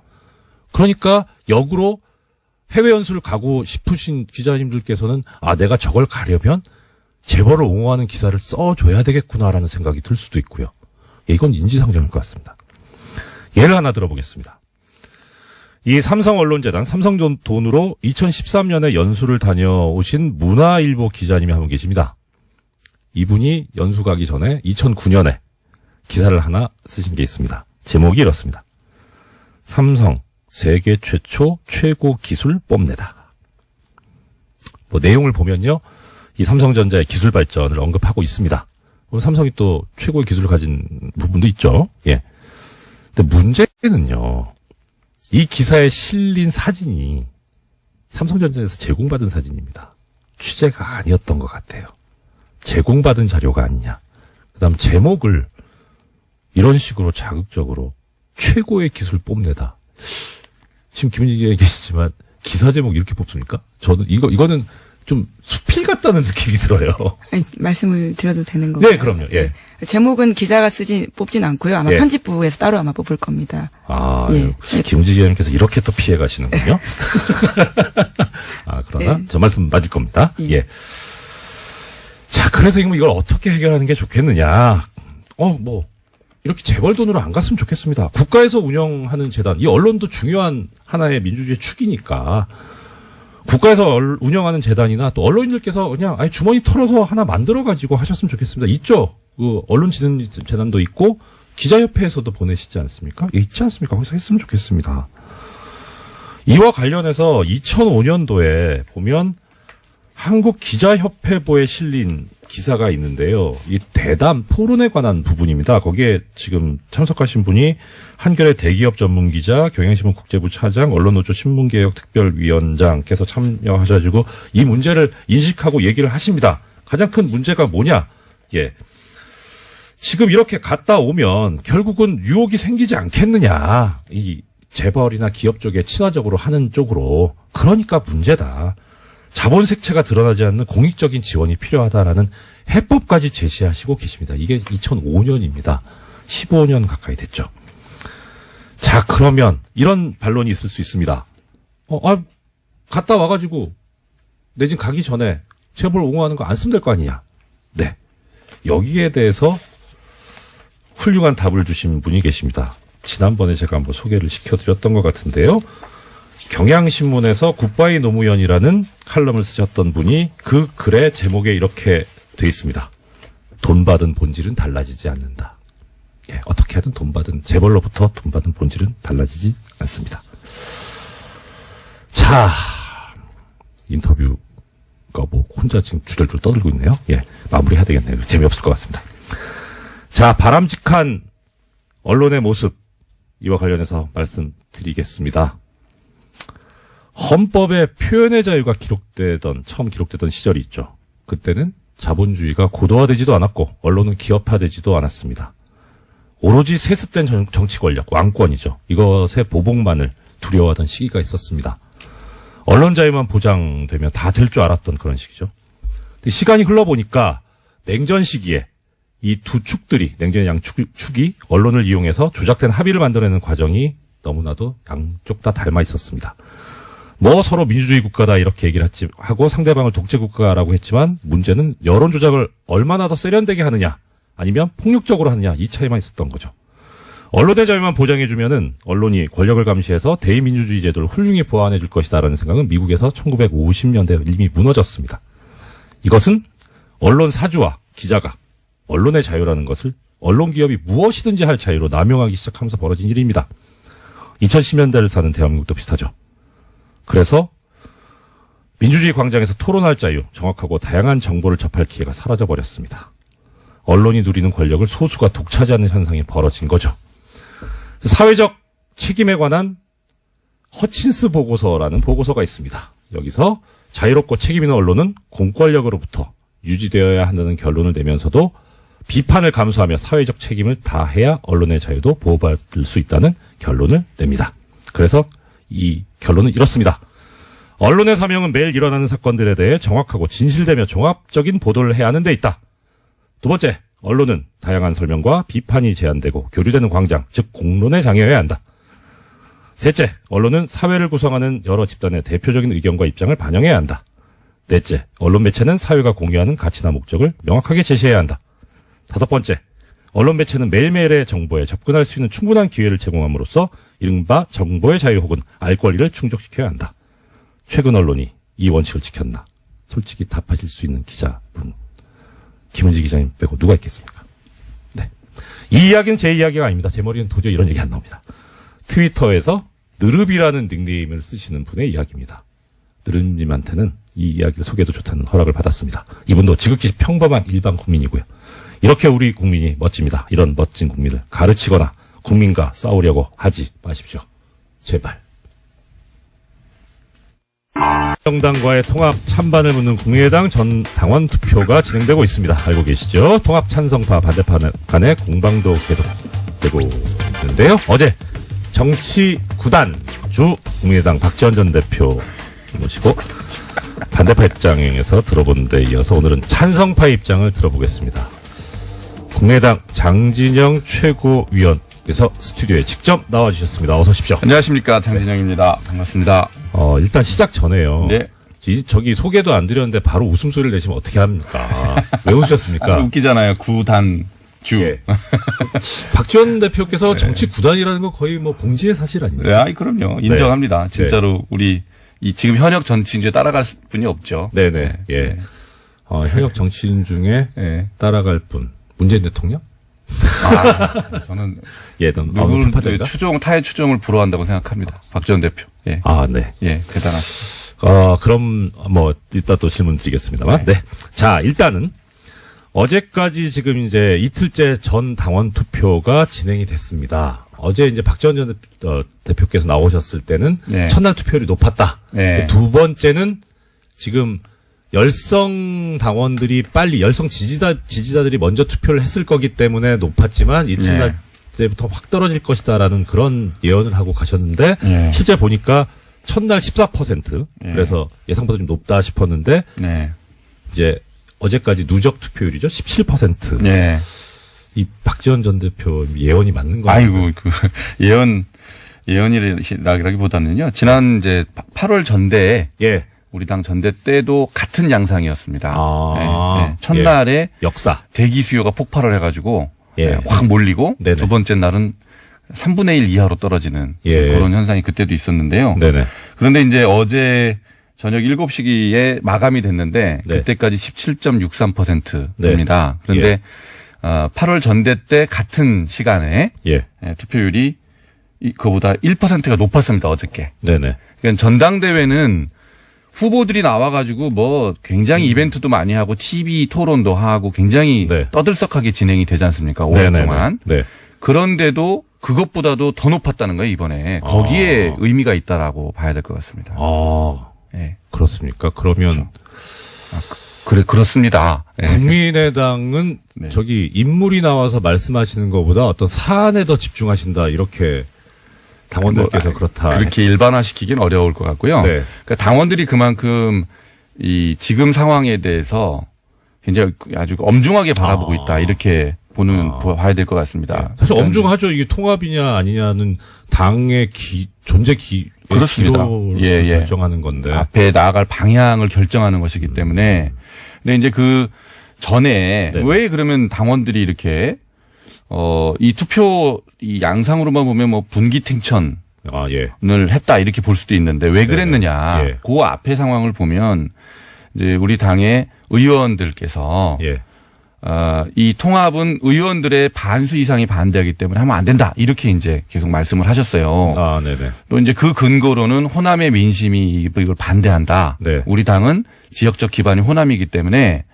그러니까 역으로 해외 연수를 가고 싶으신 기자님들께서는 내가 저걸 가려면 재벌을 옹호하는 기사를 써줘야 되겠구나라는 생각이 들 수도 있고요. 이건 인지상정일 것 같습니다. 예를 하나 들어보겠습니다. 이 삼성언론재단, 삼성 돈으로 2013년에 연수를 다녀오신 문화일보 기자님이 한 분 계십니다. 이분이 연수 가기 전에 2009년에 기사를 하나 쓰신 게 있습니다. 제목이 이렇습니다. 삼성, 세계 최초 최고 기술 뽐내다. 내용을 보면요. 이 삼성전자의 기술 발전을 언급하고 있습니다. 삼성이 또 최고의 기술을 가진 부분도 있죠. 예. 근데 문제는요. 이 기사에 실린 사진이 삼성전자에서 제공받은 사진입니다. 취재가 아니었던 것 같아요. 제공받은 자료가 아니냐. 그다음 제목을 이런 식으로 자극적으로 최고의 기술 뽐내다. 지금 김은지 기자님 계시지만 기사 제목 이렇게 뽑습니까? 저는 이거는 좀 수필 같다는 느낌이 들어요. 아니, 말씀을 드려도 되는 건가요? 네, 그럼요. 예. 제목은 기자가 뽑진 않고요. 아마 예. 편집부에서 따로 아마 뽑을 겁니다. 예. 김은지 기자님께서 이렇게 또 피해 가시는군요. 그러나 저 말씀 맞을 겁니다. 예. 자, 그래서 이걸 어떻게 해결하는 게 좋겠느냐. 이렇게 재벌 돈으로 안 갔으면 좋겠습니다. 국가에서 운영하는 재단, 이 언론도 중요한 하나의 민주주의 축이니까 국가에서 운영하는 재단이나 또 언론인들께서 그냥 주머니 털어서 하나 만들어가지고 하셨으면 좋겠습니다. 있죠. 언론진흥재단도 있고 기자협회에서도 보내시지 않습니까? 있지 않습니까? 거기서 했으면 좋겠습니다. 이와 관련해서 2005년도에 보면 한국기자협회보에 실린 기사가 있는데요. 이 대담 토론에 관한 부분입니다. 거기에 지금 참석하신 분이 한겨레 대기업 전문기자, 경향신문 국제부 차장, 언론노조 신문개혁특별위원장께서 참여하셔가지고 이 문제를 인식하고 얘기를 하십니다. 가장 큰 문제가 뭐냐? 예. 지금 이렇게 갔다 오면 결국은 유혹이 생기지 않겠느냐. 이 재벌이나 기업 쪽에 친화적으로 하는 쪽으로. 그러니까 문제다. 자본 색채가 드러나지 않는 공익적인 지원이 필요하다라는 해법까지 제시하시고 계십니다. 이게 2005년입니다. 15년 가까이 됐죠. 자, 그러면 이런 반론이 있을 수 있습니다. 갔다 와가지고 내 집 가기 전에 재벌 옹호하는 거 안 쓰면 될 거 아니냐. 네. 여기에 대해서 훌륭한 답을 주신 분이 계십니다. 지난번에 제가 한번 소개를 시켜드렸던 것 같은데요. 경향신문에서 굿바이 노무현이라는 칼럼을 쓰셨던 분이 그 글의 제목에 이렇게 돼 있습니다. 돈 받은 본질은 달라지지 않는다. 예, 어떻게 하든 재벌로부터 돈 받은 본질은 달라지지 않습니다. 자, 인터뷰가 혼자 지금 주절주절 떠들고 있네요. 예, 마무리해야 되겠네요. 재미없을 것 같습니다. 자, 바람직한 언론의 모습, 이와 관련해서 말씀드리겠습니다. 헌법에 표현의 자유가 처음 기록되던 시절이 있죠. 그때는 자본주의가 고도화되지도 않았고 언론은 기업화되지도 않았습니다. 오로지 세습된 정치 권력, 왕권이죠. 이것의 보복만을 두려워하던 시기가 있었습니다. 언론 자유만 보장되면 다 될 줄 알았던 그런 시기죠. 근데 시간이 흘러보니까 냉전 시기에 이 두 축들이, 냉전의 축이 언론을 이용해서 조작된 합의를 만들어내는 과정이 너무나도 양쪽 다 닮아 있었습니다. 뭐 서로 민주주의 국가다 이렇게 얘기를 하고 상대방을 독재 국가라고 했지만 문제는 여론 조작을 얼마나 더 세련되게 하느냐 아니면 폭력적으로 하느냐 이 차이만 있었던 거죠. 언론의 자유만 보장해주면은 언론이 권력을 감시해서 대의민주주의 제도를 훌륭히 보완해 줄 것이다라는 생각은 미국에서 1950년대에 이미 무너졌습니다. 이것은 언론 사주와 기자가 언론의 자유라는 것을 언론 기업이 무엇이든지 할 자유로 남용하기 시작하면서 벌어진 일입니다. 2010년대를 사는 대한민국도 비슷하죠. 그래서 민주주의 광장에서 토론할 자유, 정확하고 다양한 정보를 접할 기회가 사라져버렸습니다. 언론이 누리는 권력을 소수가 독차지하는 현상이 벌어진 거죠. 사회적 책임에 관한 허친스 보고서라는 보고서가 있습니다. 여기서 자유롭고 책임 있는 언론은 공권력으로부터 유지되어야 한다는 결론을 내면서도 비판을 감수하며 사회적 책임을 다해야 언론의 자유도 보호받을 수 있다는 결론을 냅니다. 그래서 이 결론은 이렇습니다. 언론의 사명은 매일 일어나는 사건들에 대해 정확하고 진실되며 종합적인 보도를 해야 하는 데 있다. 두 번째, 언론은 다양한 설명과 비판이 제한되고 교류되는 광장, 즉 공론에 장애해야 한다. 셋째, 언론은 사회를 구성하는 여러 집단의 대표적인 의견과 입장을 반영해야 한다. 넷째, 언론 매체는 사회가 공유하는 가치나 목적을 명확하게 제시해야 한다. 다섯 번째, 언론 매체는 매일매일의 정보에 접근할 수 있는 충분한 기회를 제공함으로써 이른바 정보의 자유 혹은 알 권리를 충족시켜야 한다. 최근 언론이 이 원칙을 지켰나? 솔직히 답하실 수 있는 기자분, 김은지 기자님 빼고 누가 있겠습니까? 네. 이 이야기는 제 이야기가 아닙니다. 제 머리는 도저히 이런 얘기 안 나옵니다. 트위터에서 느릅이라는 닉네임을 쓰시는 분의 이야기입니다. 느릅님한테는 이 이야기를 소개해도 좋다는 허락을 받았습니다. 이분도 지극히 평범한 일반 국민이고요. 이렇게 우리 국민이 멋집니다. 이런 멋진 국민을 가르치거나 국민과 싸우려고 하지 마십시오. 제발. 정당과의 통합 찬반을 묻는 국민의당 전 당원 투표가 진행되고 있습니다. 알고 계시죠? 통합 찬성파 반대파 간의 공방도 계속되고 있는데요. 어제 정치 9단 주 국민의당 박지원 전 대표 모시고 반대파 입장에서 들어본 데 이어서 오늘은 찬성파 입장을 들어보겠습니다. 국민의당 장진영 최고위원께서 스튜디오에 직접 나와주셨습니다. 어서 오십시오. 안녕하십니까. 장진영입니다. 반갑습니다. 일단 시작 전에요. 네. 저기 소개도 안 드렸는데 바로 웃음소리를 내시면 어떻게 합니까? 왜 웃으셨습니까? 웃기잖아요. 구단주. 예. 박지원 대표께서 정치 구단이라는 거 거의 뭐 공지의 사실 아닙니까? 네, 그럼요. 인정합니다. 네. 진짜로 우리 지금 현역 정치인 중에 따라갈 분이 없죠. 네네. 예. 현역 정치인 중에 네. 따라갈 분. 문재인 대통령? 저는 예, 누구를 타의 추종을 불허한다고 생각합니다. 박지원 대표. 예. 네. 예, 대단하시죠. 그럼 뭐 이따 또 질문 드리겠습니다만. 네. 자, 일단은 어제까지 지금 이제 이틀째 전 당원 투표가 진행이 됐습니다. 어제 이제 박지원 전 대표께서 나오셨을 때는 네. 첫날 투표율이 높았다. 네. 두 번째는 지금 열성 당원들이 빨리 열성 지지자들이 먼저 투표를 했을 거기 때문에 높았지만 이튿날 때부터 확 떨어질 것이다라는 그런 예언을 하고 가셨는데 실제 보니까 첫날 14% 그래서 예상보다 좀 높다 싶었는데 이제 어제까지 누적 투표율이죠 17%. 네. 이 박지원 전 대표 예언이 맞는 거예요? 아이고 예언이라기보다는요. 지난 이제 8월 전대에 우리 당 전대 때도 같은 양상이었습니다. 첫날에 역사 대기 수요가 폭발을 해가지고 예. 확 몰리고 네네. 두 번째 날은 3분의 1 이하로 떨어지는 예. 그런 현상이 그때도 있었는데요. 네네. 그런데 이제 어제 저녁 7시기에 마감이 됐는데 네. 그때까지 17.63%입니다. 네. 그런데 8월 전대 때 같은 시간에 투표율이 그보다 1%가 높았습니다. 어저께. 네네. 그러니까 전당대회는 후보들이 나와가지고 뭐 굉장히 이벤트도 많이 하고 TV 토론도 하고 굉장히 떠들썩하게 진행이 되지 않습니까? 오랫동안. 네. 그런데도 그것보다도 더 높았다는 거예요, 이번에. 거기에 의미가 있다라고 봐야 될 것 같습니다. 네. 그렇습니까? 그러면. 그렇습니다. 국민의당은 저기 인물이 나와서 말씀하시는 것보다 어떤 사안에 더 집중하신다, 이렇게 당원들께서 그렇다. 그렇게 일반화시키긴 어려울 것 같고요. 그러니까 당원들이 그만큼 이 지금 상황에 대해서 굉장히 아주 엄중하게 바라보고 있다. 이렇게 봐야 될 것 같습니다. 사실 엄중하죠. 이게 통합이냐 아니냐는 당의 존재 그렇습니다. 기로를 결정하는 건데. 앞에 나아갈 방향을 결정하는 것이기 때문에. 근데 이제 그 전에 왜 그러면 당원들이 이렇게 이 투표 이 양상으로만 보면 뭐 분기탱천을 했다 이렇게 볼 수도 있는데 왜 그랬느냐. 그 앞에 상황을 보면 이제 우리 당의 의원들께서 이 통합은 의원들의 반수 이상이 반대하기 때문에 하면 안 된다. 이렇게 이제 계속 말씀을 하셨어요. 또 이제 그 근거로는 호남의 민심이 이걸 반대한다. 우리 당은 지역적 기반이 호남이기 때문에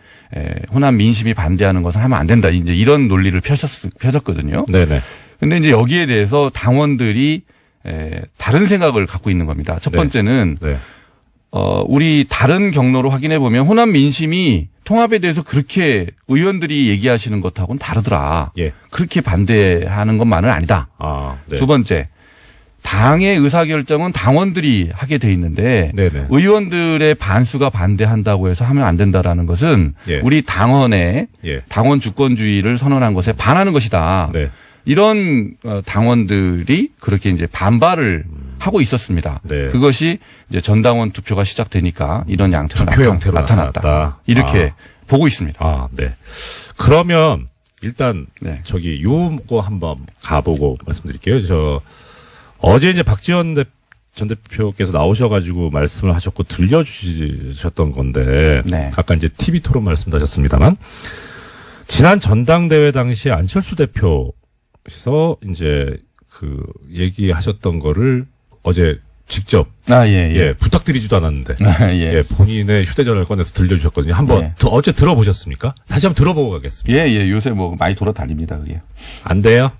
호남 민심이 반대하는 것은 하면 안 된다. 이제 이런 논리를 펴졌거든요. 근데 이제 여기에 대해서 당원들이 다른 생각을 갖고 있는 겁니다. 첫 번째는 우리 다른 경로로 확인해 보면 호남 민심이 통합에 대해서 그렇게 의원들이 얘기하시는 것하고는 다르더라. 그렇게 반대하는 것만은 아니다. 두 번째, 당의 의사결정은 당원들이 하게 돼 있는데 의원들의 반수가 반대한다고 해서 하면 안 된다라는 것은 우리 당원의 당원 주권주의를 선언한 것에 반하는 것이다. 이런 당원들이 그렇게 이제 반발을 하고 있었습니다. 그것이 이제 전당원 투표가 시작되니까 이런 양태로 나타났다. 이렇게 보고 있습니다. 그러면 일단 요거 한번 가보고 말씀드릴게요. 어제 이제 박지원 전 대표께서 나오셔가지고 말씀을 하셨고 들려주셨던 건데 아까 이제 TV 토론 말씀하셨습니다만 지난 전당대회 당시 안철수 대표께서 이제 그 얘기하셨던 거를 어제 직접 부탁드리지도 않았는데 본인의 휴대전화를 꺼내서 들려주셨거든요. 한번 어제 들어보셨습니까? 다시 한번 들어보고 가겠습니다. 요새 뭐 많이 돌아다닙니다. 그게 안 돼요?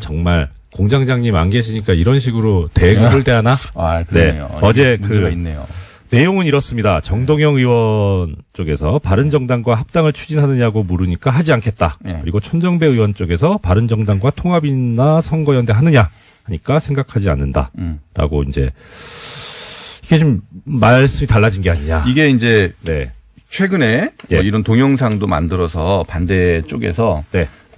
정말 공장장님 안 계시니까 이런 식으로 대국을 대하나? 그러네요. 어제 문제가 있네요. 내용은 이렇습니다. 정동영 의원 쪽에서 바른정당과 합당을 추진하느냐고 물으니까 하지 않겠다. 그리고 천정배 의원 쪽에서 바른정당과 통합이나 선거연대 하느냐 하니까 생각하지 않는다. 라고 이제 이게 좀 말씀이 달라진 게 아니냐. 이게 이제 최근에 뭐 이런 동영상도 만들어서 반대 쪽에서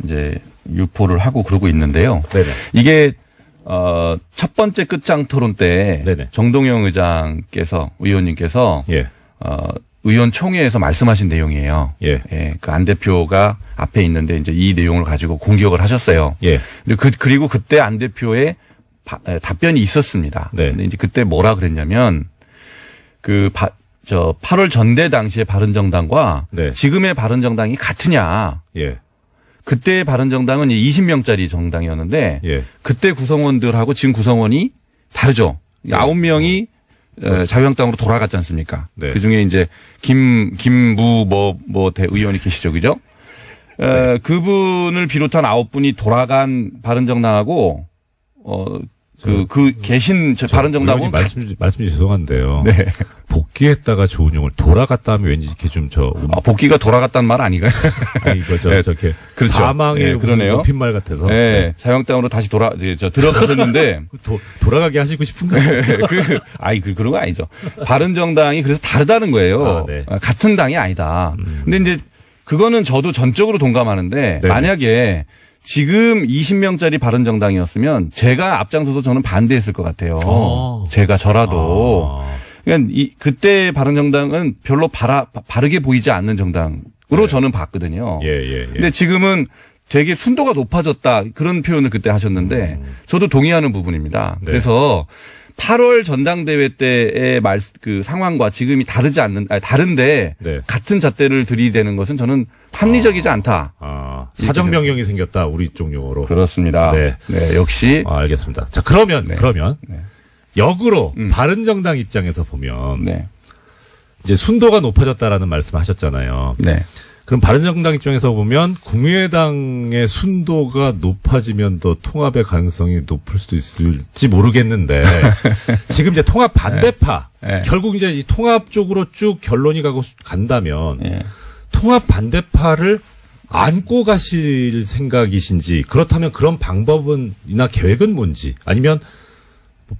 이제 유포를 하고 그러고 있는데요. 이게 첫 번째 끝장 토론 때 정동영 의원님께서 의원총회에서 말씀하신 내용이에요. 그 안 대표가 앞에 있는데 이제 이 내용을 가지고 공격을 하셨어요. 근데 그리고 그때 안 대표의 답변이 있었습니다. 근데 이제 그때 뭐라 그랬냐면 8월 전대 당시의 바른정당과 지금의 바른정당이 같으냐. 그때 바른정당은 20명짜리 정당이었는데 그때 구성원들하고 지금 구성원이 다르죠. 9명이 자유한국당으로 돌아갔지 않습니까? 그중에 이제 김무 대의원이 계시죠. 그죠? 그분을 비롯한 9분이 돌아간 바른정당하고 계신 바른정당은 말씀이 죄송한데요. 복귀했다가 좋은 용을 돌아갔다 하면 왠지 이렇게 좀 복귀가 돌아갔다는 말 아닌가요? 저렇게 그렇죠. 사망의 그러네요. 높임말 같아서. 자유한국당으로 다시 들어가셨는데 돌아가게 하시고 싶은가요? 그런 거 아니죠. 바른정당이 그래서 다르다는 거예요. 같은 당이 아니다. 근데 이제 그거는 저도 전적으로 동감하는데 만약에 지금 20명짜리 바른정당이었으면 제가 앞장서서 저는 반대했을 것 같아요. 저라도. 그러니까 그때 바른정당은 별로 바르게 보이지 않는 정당으로 저는 봤거든요. 근데 지금은 되게 순도가 높아졌다 그런 표현을 그때 하셨는데 저도 동의하는 부분입니다. 그래서 8월 전당대회 때의 그 상황과 지금이 다른데 같은 잣대를 들이대는 것은 저는 합리적이지 않다. 사정명령이 생겼다. 우리 쪽 용어로. 그렇습니다. 역시. 알겠습니다. 자, 그러면 역으로 바른정당 입장에서 보면 이제 순도가 높아졌다라는 말씀을 하셨잖아요. 그럼 바른정당 입장에서 보면 국민의당의 순도가 높아지면 더 통합의 가능성이 높을 수도 있을지 모르겠는데 지금 이제 통합 반대파 결국 이제 이 통합 쪽으로 쭉 결론이 간다면 통합 반대파를 안고 가실 생각이신지 그렇다면 그런 방법이나 계획은 뭔지 아니면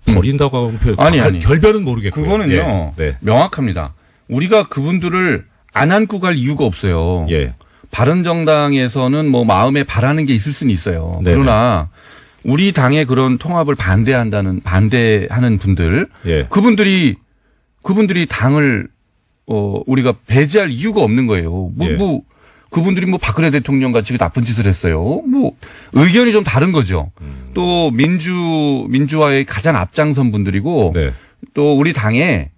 버린다고 하면 아니. 결별은 모르겠고요. 그거는요. 명확합니다. 우리가 그분들을 안 안고 갈 이유가 없어요. 예. 바른정당에서는 뭐 마음에 바라는 게 있을 수는 있어요. 네네. 그러나 우리 당의 그런 통합을 반대하는 분들, 예. 그분들이 당을 우리가 배제할 이유가 없는 거예요. 예. 그분들이 뭐 박근혜 대통령 같이 나쁜 짓을 했어요. 뭐 의견이 좀 다른 거죠. 또 민주화의 가장 앞장선 분들이고 네. 또 우리 당의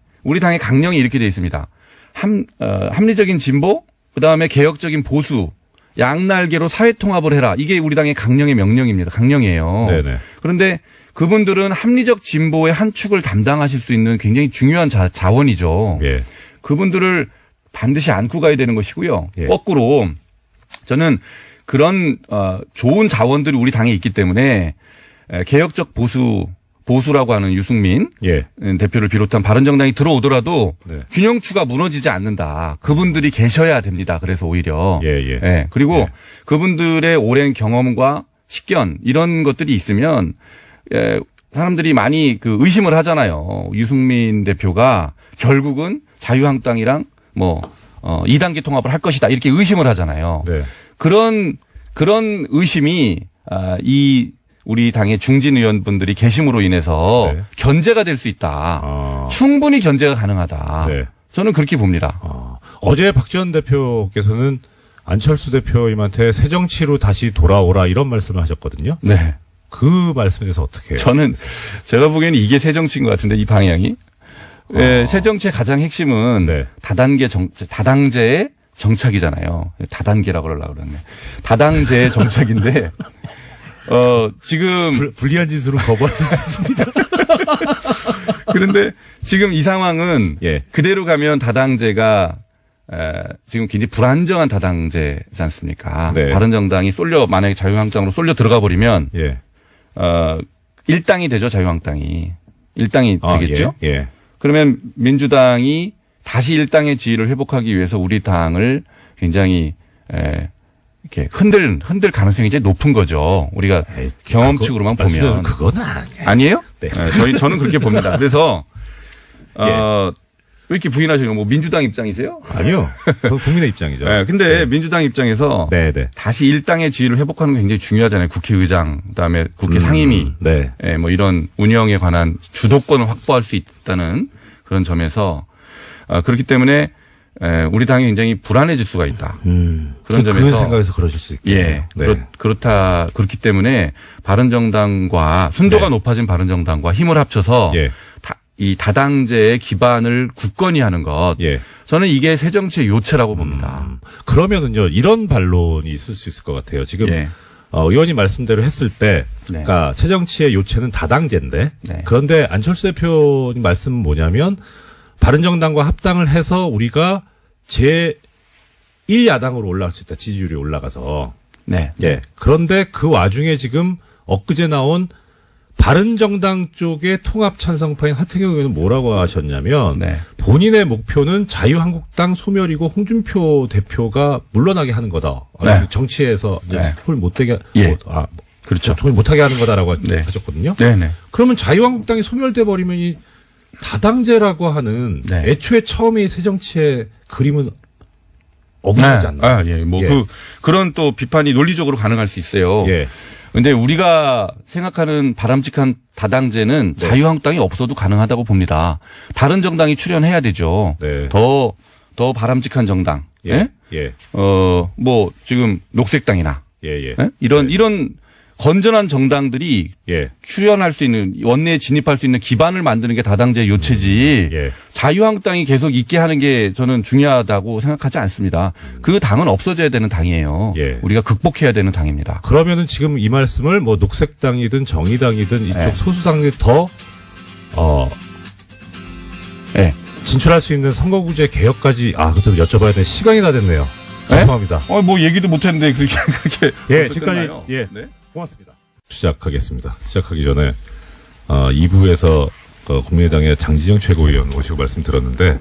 강령이 이렇게 되어 있습니다. 합리적인 진보, 그다음에 개혁적인 보수, 양날개로 사회 통합을 해라. 이게 우리 당의 강령의 명령입니다. 강령이에요. 네네. 그런데 그분들은 합리적 진보의 한 축을 담당하실 수 있는 굉장히 중요한 자원이죠. 예. 그분들을 반드시 안고 가야 되는 것이고요. 예. 거꾸로 저는 그런 좋은 자원들이 우리 당에 있기 때문에 개혁적 보수라고 하는 유승민 예. 대표를 비롯한 바른정당이 들어오더라도 네. 균형추가 무너지지 않는다. 그분들이 계셔야 됩니다. 그래서 오히려. 예. 예. 그리고 예. 그분들의 오랜 경험과 식견 이런 것들이 있으면 사람들이 많이 의심을 하잖아요. 유승민 대표가 결국은 자유한국당이랑 2단계 통합을 할 것이다. 이렇게 의심을 하잖아요. 네. 그런 의심이 우리 당의 중진 의원분들이 계심으로 인해서 네. 견제가 될 수 있다. 아. 충분히 견제가 가능하다. 네. 저는 그렇게 봅니다. 어제 박지원 대표께서는 안철수 대표님한테 새 정치로 다시 돌아오라 이런 말씀을 하셨거든요. 네. 그 말씀에 대해서 어떻게 해요? 저는 제가 보기에는 이게 새 정치인 것 같은데 이 방향이. 네, 새 정치의 가장 핵심은 네. 다당제의 정착이잖아요. 다단계라고 그러려고 그러네. 다당제의 정착인데 지금 불리한 짓으로 거부하실 수 있습니다. 그런데 지금 이 상황은 예. 그대로 가면 다당제가 지금 굉장히 불안정한 다당제지 않습니까? 네. 바른정당이 만약에 자유한국당으로 쏠려 들어가 버리면 예. 일당이 되죠. 자유한국당이. 일당이 되겠죠. 예. 그러면 민주당이 다시 일당의 지위를 회복하기 위해서 우리 당을 굉장히 이렇게 흔들 가능성이 이제 높은 거죠. 우리가 경험칙으로만 보면. 그건 아니에요? 네. 저는 그렇게 봅니다. 그래서 예. 왜 이렇게 부인하시는 거? 민주당 입장이세요? 아니요. 그건 국민의 입장이죠. 네, 근데 민주당 입장에서 네. 다시 일당의 지위를 회복하는 게 굉장히 중요하잖아요. 국회의장, 그다음에 국회 상임위, 네. 뭐 이런 운영에 관한 주도권을 확보할 수 있다는 그런 점에서 그렇기 때문에 우리 당이 굉장히 불안해질 수가 있다. 그런 점에서 그 생각에서 그러실 수 있겠네요. 예, 네. 그렇기 때문에 바른정당과 순도가 네. 높아진 바른정당과 힘을 합쳐서 예. 이 다당제의 기반을 굳건히 하는 것. 예. 저는 이게 새 정치의 요체라고 봅니다. 그러면은요, 이런 반론이 있을 수 있을 것 같아요. 지금, 예. 의원님 말씀대로 했을 때, 네. 그러니까 새 정치의 요체는 다당제인데, 네. 그런데 안철수 대표님 말씀은 뭐냐면, 바른정당과 합당을 해서 우리가 제1야당으로 올라갈 수 있다. 지지율이 올라가서. 네. 예. 그런데 그 와중에 지금 엊그제 나온 바른정당 쪽의 통합 찬성파인 하태경 의원은 뭐라고 하셨냐면 네. 본인의 목표는 자유한국당 소멸이고 홍준표 대표가 물러나게 하는 거다. 네. 정치에서 이제 네. 손을 못되게 그렇죠. 손을 못하게 하는 거다라고 네. 하셨거든요. 네네. 그러면 자유한국당이 소멸돼 버리면 이 다당제라고 하는 네. 애초에 처음에 새 정치의 그림은 엉망이지 않나요? 예. 예. 그런 또 비판이 논리적으로 가능할 수 있어요. 예. 근데 우리가 생각하는 바람직한 다당제는 네. 자유한국당이 없어도 가능하다고 봅니다. 다른 정당이 출연해야 되죠. 네. 더 바람직한 정당. 예. 예. 지금 녹색당이나. 예. 예? 이런 건전한 정당들이 예. 출연할 수 있는, 원내에 진입할 수 있는 기반을 만드는 게 다당제의 요체지. 예. 자유한국당이 계속 있게 하는 게 저는 중요하다고 생각하지 않습니다. 그 당은 없어져야 되는 당이에요. 예. 우리가 극복해야 되는 당입니다. 그러면은 지금 이 말씀을 뭐 녹색당이든 정의당이든 이쪽 네. 소수당이 더 네. 진출할 수 있는 선거구제 개혁까지 그것도 여쭤봐야 되는 시간이 다 됐네요. 네? 죄송합니다. 뭐 얘기도 못했는데 그렇게 예, 벌써 지금까지 끝나요? 예, 네. 고맙습니다. 시작하겠습니다. 시작하기 전에 2부에서 국민의당의 장진영 최고위원 모시고 말씀 들었는데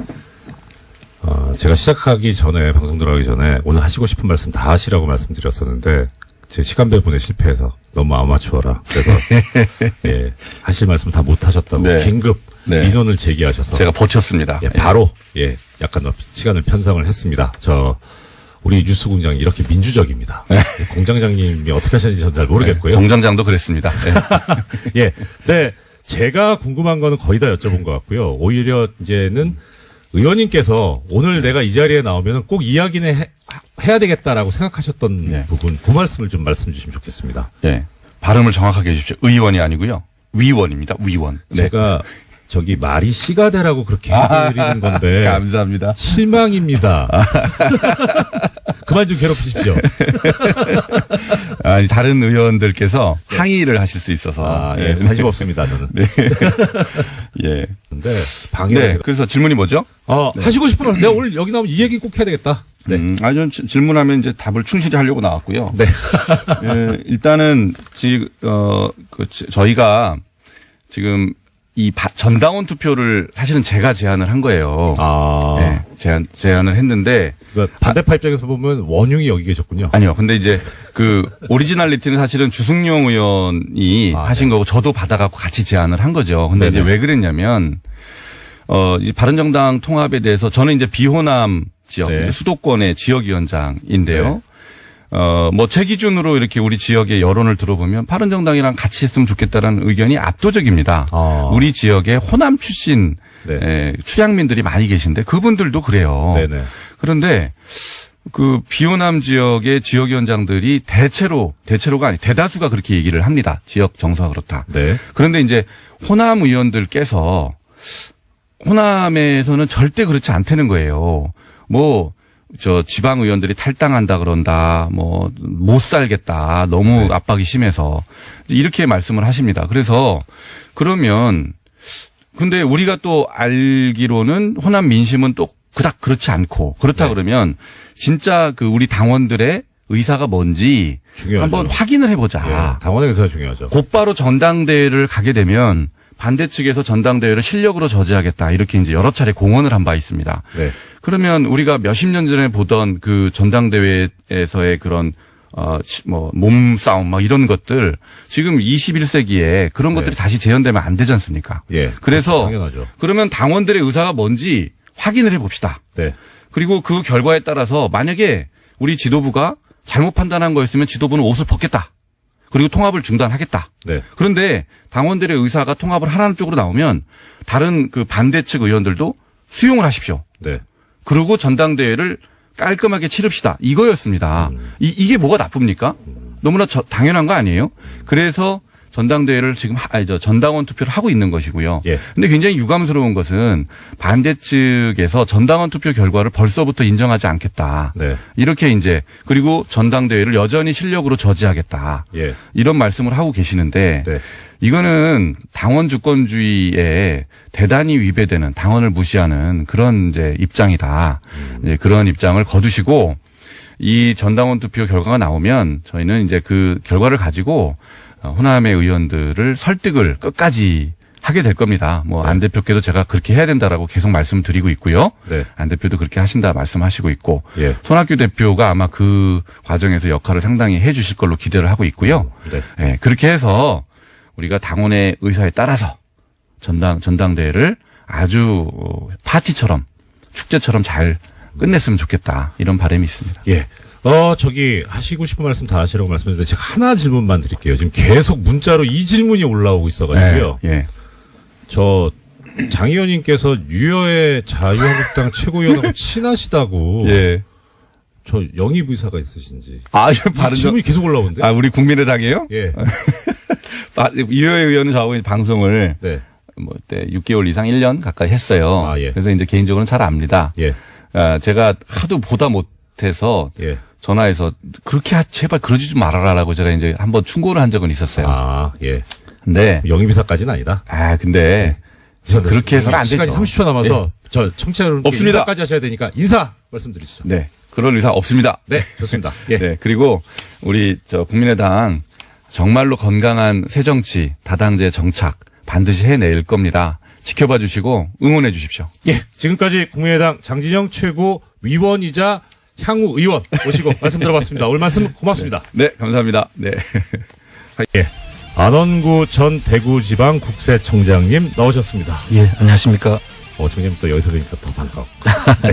제가 시작하기 전에 방송 들어가기 전에 오늘 하시고 싶은 말씀 다 하시라고 말씀드렸었는데 제 시간 배분에 실패해서 너무 아마추어라 그래서 예, 하실 말씀 다 못 하셨다고 네. 긴급 네. 민원을 제기하셔서 제가 버텼습니다. 예, 바로 약간 시간을 편성을 했습니다. 우리 뉴스공장이 이렇게 민주적입니다. 예, 공장장님이 어떻게 하셨는지 저는 잘 모르겠고요. 공장장도 그랬습니다. 예, 네, 제가 궁금한 거는 거의 다 여쭤본 것 같고요. 오히려 이제는 의원님께서 오늘 내가 이 자리에 나오면 꼭 이야기는 해야 되겠다라고 생각하셨던 부분, 그 말씀을 좀 말씀 주시면 좋겠습니다. 예, 발음을 정확하게 해주십시오. 의원이 아니고요. 위원입니다. 위원. 제가 말이 씨가 되라고 그렇게 해드리는 건데. 감사합니다. 실망입니다. 그만 좀 괴롭히십시오. 아니, 다른 의원들께서 항의를 하실 수 있어서. 관심 없습니다, 저는. 네. 예. 근데 방해. 네. 그래서 질문이 뭐죠? 하시고 싶은 말, 내가 오늘 여기 나오면 이 얘기 꼭 해야 되겠다. 네. 전 질문하면 이제 답을 충실히 하려고 나왔고요. 네. 예, 일단은, 저희가 지금 이 전당원 투표를 사실은 제가 제안을 한 거예요. 네, 제안을 했는데. 그러니까 반대파 입장에서 보면 원흉이 여기 계셨군요. 아니요. 근데 이제 오리지널리티는 사실은 주승용 의원이 하신 거고 저도 받아갖고 같이 제안을 한 거죠. 근데 이제 왜 그랬냐면, 이 바른정당 통합에 대해서 저는 이제 비호남 지역, 수도권의 지역위원장인데요. 제 기준으로 이렇게 우리 지역의 여론을 들어보면 바른정당이랑 같이 했으면 좋겠다라는 의견이 압도적입니다. 우리 지역에 호남 출신 출향민들이 많이 계신데 그분들도 그래요. 네네. 그런데 비호남 지역의 지역위원장들이 대체로가 아니 대다수가 그렇게 얘기를 합니다. 지역 정서가 그렇다. 네. 그런데 이제 호남 의원들께서 호남에서는 절대 그렇지 않다는 거예요. 지방 의원들이 탈당한다 그런다, 못 살겠다, 너무 압박이 심해서. 이렇게 말씀을 하십니다. 그래서, 근데 우리가 또 알기로는 호남 민심은 또 그닥 그렇지 않고, 그렇다 그러면, 진짜 우리 당원들의 의사가 뭔지 중요하죠. 한번 확인을 해보자. 당원의 의사가 중요하죠. 곧바로 전당대회를 가게 되면, 반대 측에서 전당대회를 실력으로 저지하겠다. 이렇게 이제 여러 차례 공언을 한 바 있습니다. 네. 그러면 우리가 몇십 년 전에 보던 전당대회에서의 그런, 몸싸움, 이런 것들, 지금 21세기에 그런 것들이 다시 재현되면 안 되지 않습니까? 예. 그래서, 당연하죠. 그러면 당원들의 의사가 뭔지 확인을 해 봅시다. 네. 그리고 그 결과에 따라서 만약에 우리 지도부가 잘못 판단한 거였으면 지도부는 옷을 벗겠다. 그리고 통합을 중단하겠다. 네. 그런데 당원들의 의사가 통합을 하라는 쪽으로 나오면 다른 반대 측 의원들도 수용을 하십시오. 네. 그리고 전당대회를 깔끔하게 치릅시다. 이거였습니다. 이게 뭐가 나쁩니까? 너무나 당연한 거 아니에요? 그래서 전당대회를 지금 전당원 투표를 하고 있는 것이고요. 예. 근데 굉장히 유감스러운 것은 반대 측에서 전당원 투표 결과를 벌써부터 인정하지 않겠다. 네. 이렇게 그리고 전당대회를 여전히 실력으로 저지하겠다. 예. 이런 말씀을 하고 계시는데 네. 이거는 당원 주권주의에 대단히 위배되는 당원을 무시하는 그런 입장이다. 그런 입장을 거두시고 이 전당원 투표 결과가 나오면 저희는 그 결과를 가지고 호남의 의원들을 설득을 끝까지 하게 될 겁니다. 안 대표께도 제가 그렇게 해야 된다라고 계속 말씀드리고 있고요. 네. 안 대표도 그렇게 하신다 말씀하시고 있고 예. 손학규 대표가 아마 그 과정에서 역할을 상당히 해 주실 걸로 기대를 하고 있고요. 네. 예, 그렇게 해서 우리가 당원의 의사에 따라서 전당대회를 아주 파티처럼 축제처럼 잘 끝냈으면 좋겠다. 이런 바람이 있습니다. 예. 하시고 싶은 말씀 다 하시라고 말씀드렸는데 제가 하나 질문만 드릴게요. 지금 계속 문자로 이 질문이 올라오고 있어가지고요. 예. 장 의원님께서 유여의 자유한국당 최고위원하고 친하시다고. 예. 영입 의사가 있으신지. 질문이 계속 올라오는데. 우리 국민의당이에요? 예. 유여의 의원은 저하고 방송을. 네. 6개월 이상 1년 가까이 했어요. 예. 그래서 개인적으로는 잘 압니다. 예. 제가 하도 보다 못해서. 예. 전화해서 그렇게 제발 그러지 좀 말아라라고 제가 한번 충고를 한 적은 있었어요. 예. 근데 영입이사까지는 아니다. 근데 그렇게 해서는 안 되죠. 시간이 30초 남아서 청취자 여러분께 없습니다. 인사까지 하셔야 되니까 인사 말씀드리시죠. 네. 그런 의사 없습니다. 네, 좋습니다. 예. 네. 그리고 우리 국민의당 정말로 건강한 새정치 다당제 정착 반드시 해낼 겁니다. 지켜봐 주시고 응원해 주십시오. 예. 지금까지 국민의당 장진영 최고 위원이자 향후 의원 모시고 말씀 들어봤습니다. 오늘 말씀 고맙습니다. 네, 감사합니다. 네. 예. 안원구 전 대구지방국세청장님 나오셨습니다. 예, 안녕하십니까. 청장님 또 여기서 그러니까 더 반가워.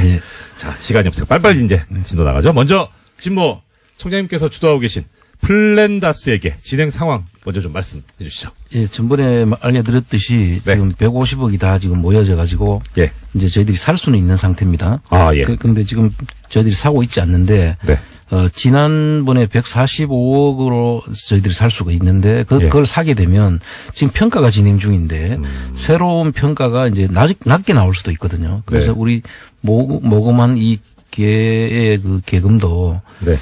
예. 자, 시간이 없어요. 빨리빨리 이제 진도 나가죠. 먼저 진모 청장님께서 주도하고 계신 플랜다스에게 진행 상황 먼저 좀 말씀해 주시죠. 예, 전번에 알려드렸듯이 네. 지금 150억이 다 지금 모여져 가지고 예. 이제 저희들이 살 수는 있는 상태입니다. 아, 예. 그런데 지금 저희들이 사고 있지 않는데 네. 지난번에 145억으로 저희들이 살 수가 있는데 예. 그걸 사게 되면 지금 평가가 진행 중인데 새로운 평가가 이제 낮게 나올 수도 있거든요. 그래서 네. 우리 모금한 이 개의 그 계금도 네.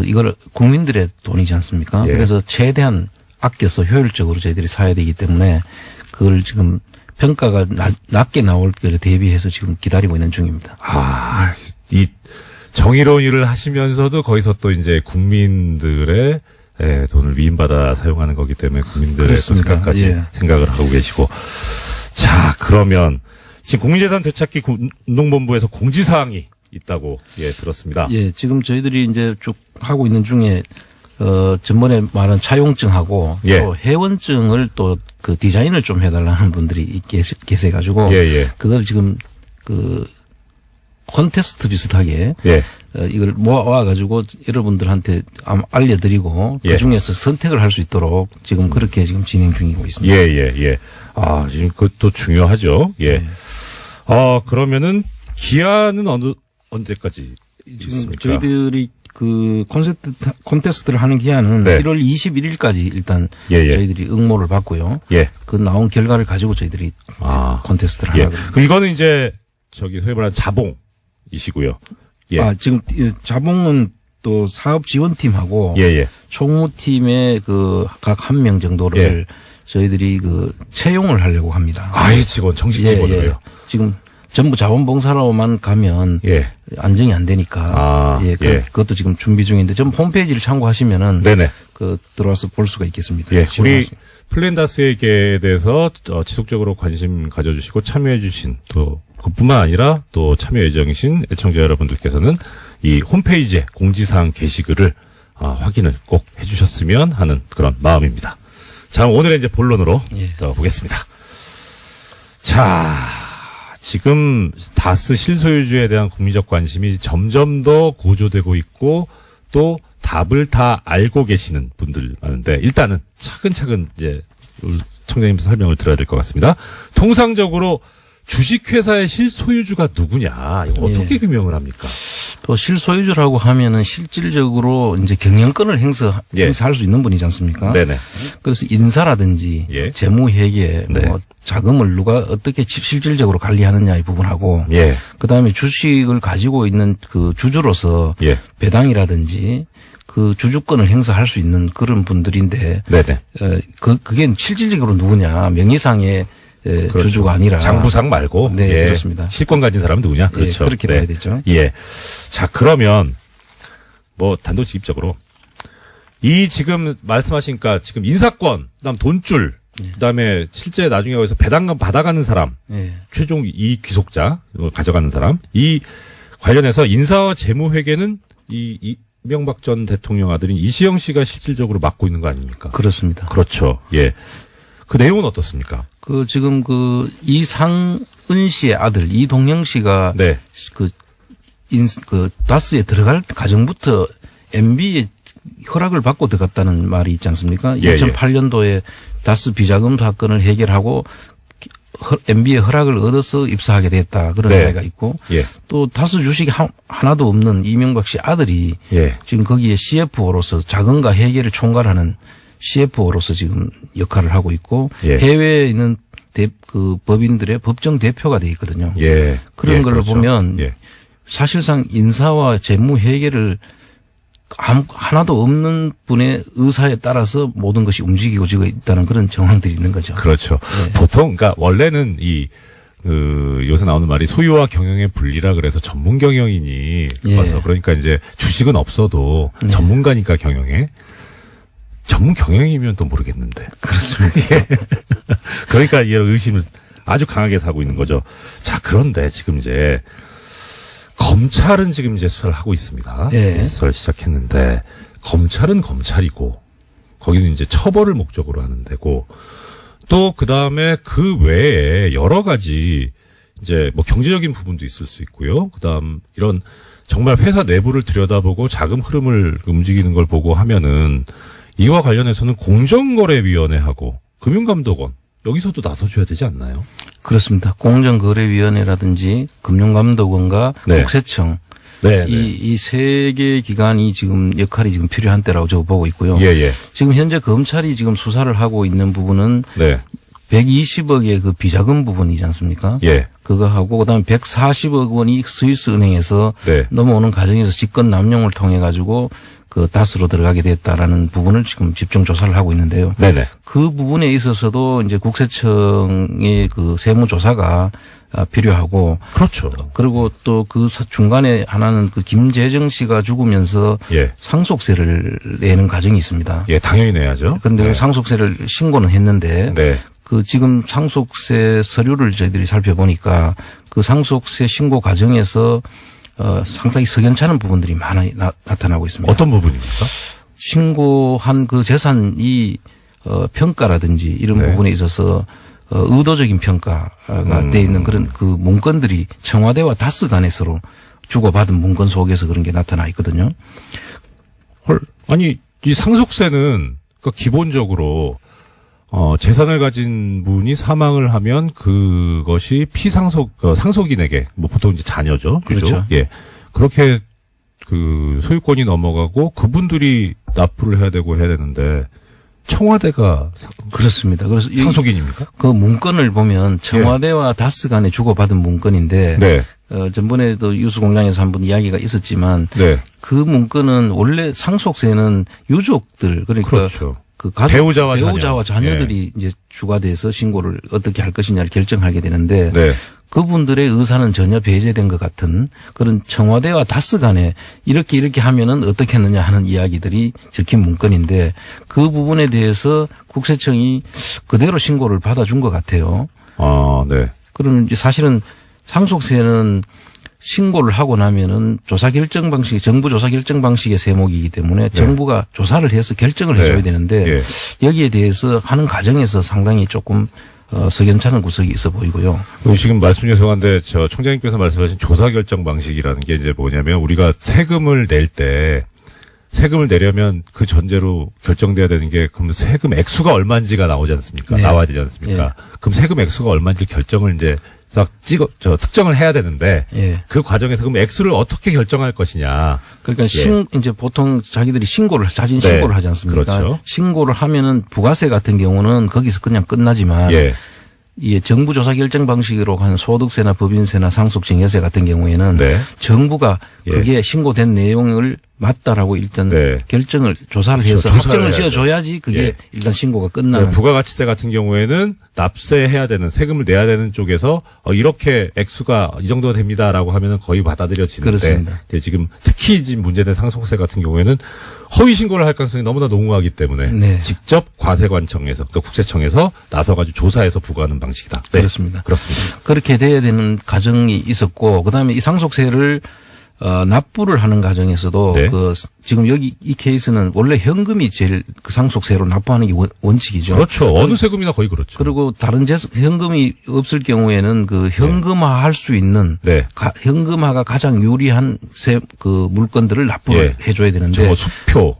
이걸 국민들의 돈이지 않습니까? 예. 그래서 최대한 아껴서 효율적으로 저희들이 사야 되기 때문에 그걸 지금 평가가 낮게 나올 거를 대비해서 지금 기다리고 있는 중입니다. 아, 이 정의로운 일을 하시면서도 거기서 또 이제 국민들의 돈을 위임받아 사용하는 거기 때문에 국민들의 또 그렇습니다. 생각까지 예. 생각을 하고 계시고. 자, 그러면 지금 국민재산 되찾기 운동본부에서 공지사항이 있다고 들었습니다. 예, 지금 저희들이 이제 쭉 하고 있는 중에 전번에 말한 차용증하고 예. 또 회원증을 또 그 디자인을 좀 해달라는 분들이 계세가지고 예. 그걸 지금 콘테스트 비슷하게 예. 이걸 모아가지고 여러분들한테 알려드리고 예. 그 중에서 선택을 할 수 있도록 지금 그렇게 지금 진행 중이고 있습니다. 예. 아, 지금 그것도 중요하죠. 예. 그러면은 기한은 언제까지 지금 있습니까? 저희들이 그 콘테스트를 하는 기한은 네. 1월 21일까지 일단 예. 저희들이 응모를 받고요. 예. 그 나온 결과를 가지고 저희들이 콘테스트를 예. 하려고 합니다. 그럼 이거는 이제 소위 말하는 자봉이시고요. 예. 지금 자봉은 또 사업 지원팀하고 예. 총무팀의 그 각 한 명 정도를 저희들이 채용을 하려고 합니다. 아예 직원, 정식 직원으로요. 지금 전부 자원봉사로만 가면 예. 안정이 안 되니까 그것도 지금 준비 중인데 좀 홈페이지를 참고하시면은 네네. 들어와서 볼 수가 있겠습니다. 예. 우리 플랜다스에게 대해서 지속적으로 관심 가져주시고 참여해주신 또 그뿐만 아니라 또 참여 예정이신 애청자 여러분들께서는 이 홈페이지에 공지사항 게시글을 확인을 꼭 해주셨으면 하는 그런 마음입니다. 자, 오늘의 이제 본론으로 들어보겠습니다. 자, 지금 다스 실소유주에 대한 국민적 관심이 점점 더 고조되고 있고 또 답을 다 알고 계시는 분들 많은데 일단은 차근차근 이제 청장님 설명을 들어야 될 것 같습니다. 통상적으로 주식회사의 실소유주가 누구냐? 이거 어떻게 규명을 합니까? 또 실소유주라고 하면은 실질적으로 이제 경영권을 행사할 수 있는 분이지 않습니까? 네네. 그래서 인사라든지 재무회계, 뭐 자금을 누가 어떻게 실질적으로 관리하느냐의 부분하고, 그다음에 주식을 가지고 있는 그 주주로서 배당이라든지 그 주주권을 행사할 수 있는 그런 분들인데, 그게 실질적으로 누구냐? 명의상의 그렇죠. 주주가 아니라 장부상 말고 그렇습니다. 실권 가진 사람은 누구냐? 그렇죠. 그렇게 봐야 되죠. 자, 그러면 뭐 단도직입적으로 이 지금 말씀하시니까 지금 인사권, 그다음 돈줄, 그다음에 실제 나중에 거기서 배당금 받아가는 사람, 최종 이익 귀속자 가져가는 사람, 이 관련해서 인사와 재무회계는 이명박 전 대통령 아들인 이시영 씨가 실질적으로 맡고 있는 거 아닙니까? 그렇습니다. 그렇죠. 예. 그 내용은 어떻습니까? 지금 이상은 씨의 아들 이동영 씨가 다스에 들어갈 과정부터 MB의 허락을 받고 들어갔다는 말이 있지 않습니까? 2008년도에 다스 비자금 사건을 해결하고 MB의 허락을 얻어서 입사하게 됐다. 그런 이야기가 있고 또 다스 주식이 하나도 없는 이명박 씨 아들이 지금 거기에 CFO로서 자금과 회계를 총괄하는 CFO로서 지금 역할을 하고 있고 해외에 있는 그 법인들의 법정 대표가 돼 있거든요. 그런 걸로 그렇죠. 보면 사실상 인사와 재무 회계를 하나도 없는 분의 의사에 따라서 모든 것이 움직이고 있다는 그런 정황들이 있는 거죠. 그렇죠. 보통 그러니까 원래는 요새 나오는 말이 소유와 경영의 분리라 그래서 전문 경영인이 와서 그러니까 이제 주식은 없어도 전문가니까 경영에. 전문 경영이면 또 모르겠는데. 그렇습니다. 그러니까 이런 의심을 아주 강하게 사고 있는 거죠. 자, 그런데 지금 이제 검찰은 지금 이제 수사를 하고 있습니다. 수사를 시작했는데 검찰은 검찰이고 거기는 이제 처벌을 목적으로 하는 데고 또 그다음에 그 외에 여러 가지 이제 뭐 경제적인 부분도 있을 수 있고요. 그다음 이런 정말 회사 내부를 들여다보고 자금 흐름을 움직이는 걸 보고 하면은 이와 관련해서는 공정거래위원회하고 금융감독원 여기서도 나서줘야 되지 않나요? 그렇습니다. 공정거래위원회라든지 금융감독원과 네. 국세청 네. 이 세 개 기관이 지금 역할이 지금 필요한 때라고 저 보고 있고요. 예. 지금 현재 검찰이 지금 수사를 하고 있는 부분은 네. 120억의 그 비자금 부분이지 않습니까? 예. 그거 하고 그다음에 140억 원이 스위스 은행에서 네. 넘어오는 과정에서 직권 남용을 통해 가지고 그 다스로 들어가게 됐다라는 부분을 지금 집중 조사를 하고 있는데요. 네네. 그 부분에 있어서도 이제 국세청의 그 세무조사가 필요하고 그렇죠. 그리고 또 그 중간에 하나는 그 김재정 씨가 죽으면서 예. 상속세를 내는 과정이 있습니다. 예, 당연히 내야죠. 그런데 네. 상속세를 신고는 했는데 네. 그 지금 상속세 서류를 저희들이 살펴보니까 그 상속세 신고 과정에서 상당히 석연찮은 부분들이 많이 나타나고 있습니다. 어떤 부분입니까? 신고한 그 재산이 평가라든지 이런 네. 부분에 있어서 의도적인 평가가 돼 있는 그런 그 문건들이 청와대와 다스 간에 서로 주고받은 문건 속에서 그런 게 나타나 있거든요. 헐. 아니, 이 상속세는 그 기본적으로 재산을 가진 분이 사망을 하면 그것이 상속인에게 뭐 보통 이제 자녀죠. 그죠? 그렇죠. 예. 그렇게 그 소유권이 넘어가고 그분들이 납부를 해야 되는데 청와대가 그렇습니다. 그래서 상속인입니까? 그 문건을 보면 청와대와 다스 간에 주고받은 문건인데 네. 전번에도 뉴스공장에서 한번 이야기가 있었지만 네. 그 문건은 원래 상속세는 유족들 그러니까 그렇죠. 그 가족 배우자와 자녀들이 이제 주가 돼서 신고를 어떻게 할 것이냐를 결정하게 되는데 네. 그분들의 의사는 전혀 배제된 것 같은 그런 청와대와 다스 간에 이렇게 하면은 어떻게 했느냐 하는 이야기들이 적힌 문건인데 그 부분에 대해서 국세청이 그대로 신고를 받아준 것 같아요. 아, 네. 그러면 이제 사실은 상속세는 신고를 하고 나면은 정부 조사 결정 방식의 세목이기 때문에 정부가 조사를 해서 결정을 해줘야 되는데 여기에 대해서 하는 과정에서 상당히 조금 석연찮은 구석이 있어 보이고요. 지금 말씀 죄송한데 저 총장님께서 말씀하신 조사 결정 방식이라는 게 이제 뭐냐면 우리가 세금을 내려면 그 전제로 결정돼야 되는 게 그럼 세금 액수가 얼마인지가 나오지 않습니까? 네. 나와야 되지 않습니까? 네. 그럼 세금 액수가 얼마인지 결정을 이제 싹 특정을 해야 되는데 예. 그 과정에서 그럼 액수를 어떻게 결정할 것이냐. 그러니까 이제 보통 자기들이 자진 네. 신고를 하지 않습니까? 그렇죠. 신고를 하면은 부가세 같은 경우는 거기서 그냥 끝나지만 예. 이 정부 조사 결정 방식으로 한 소득세나 법인세나 상속증여세 같은 경우에는 네. 정부가 예. 그게 신고된 내용을 맞다라고 일단 네. 조사를 해서 조사를 확정을 해야죠. 지어줘야지 그게 예. 일단 신고가 끝나는. 부가가치세 같은 경우에는 납세해야 되는 세금을 내야 되는 쪽에서 이렇게 액수가 이 정도 됩니다라고 하면은 거의 받아들여지는데 그렇습니다. 이제 지금 특히 지금 문제된 상속세 같은 경우에는 허위 신고를 할 가능성이 너무나 농후하기 때문에 네. 직접 과세관청에서 그러니까 국세청에서 나서가지고 조사해서 부과하는 방식이다. 네. 그렇습니다. 그렇습니다. 그렇게 돼야 되는 과정이 있었고 그다음에 이 상속세를 납부를 하는 과정에서도 네. 지금 여기 이 케이스는 원래 현금이 제일 그 상속세로 납부하는 게 원칙이죠. 그렇죠. 어느 세금이나 거의 그렇죠. 그리고 다른 현금이 없을 경우에는 그 현금화할 수 있는 네. 현금화가 가장 유리한 물건들을 납부를 해줘야 되는데 뭐 수표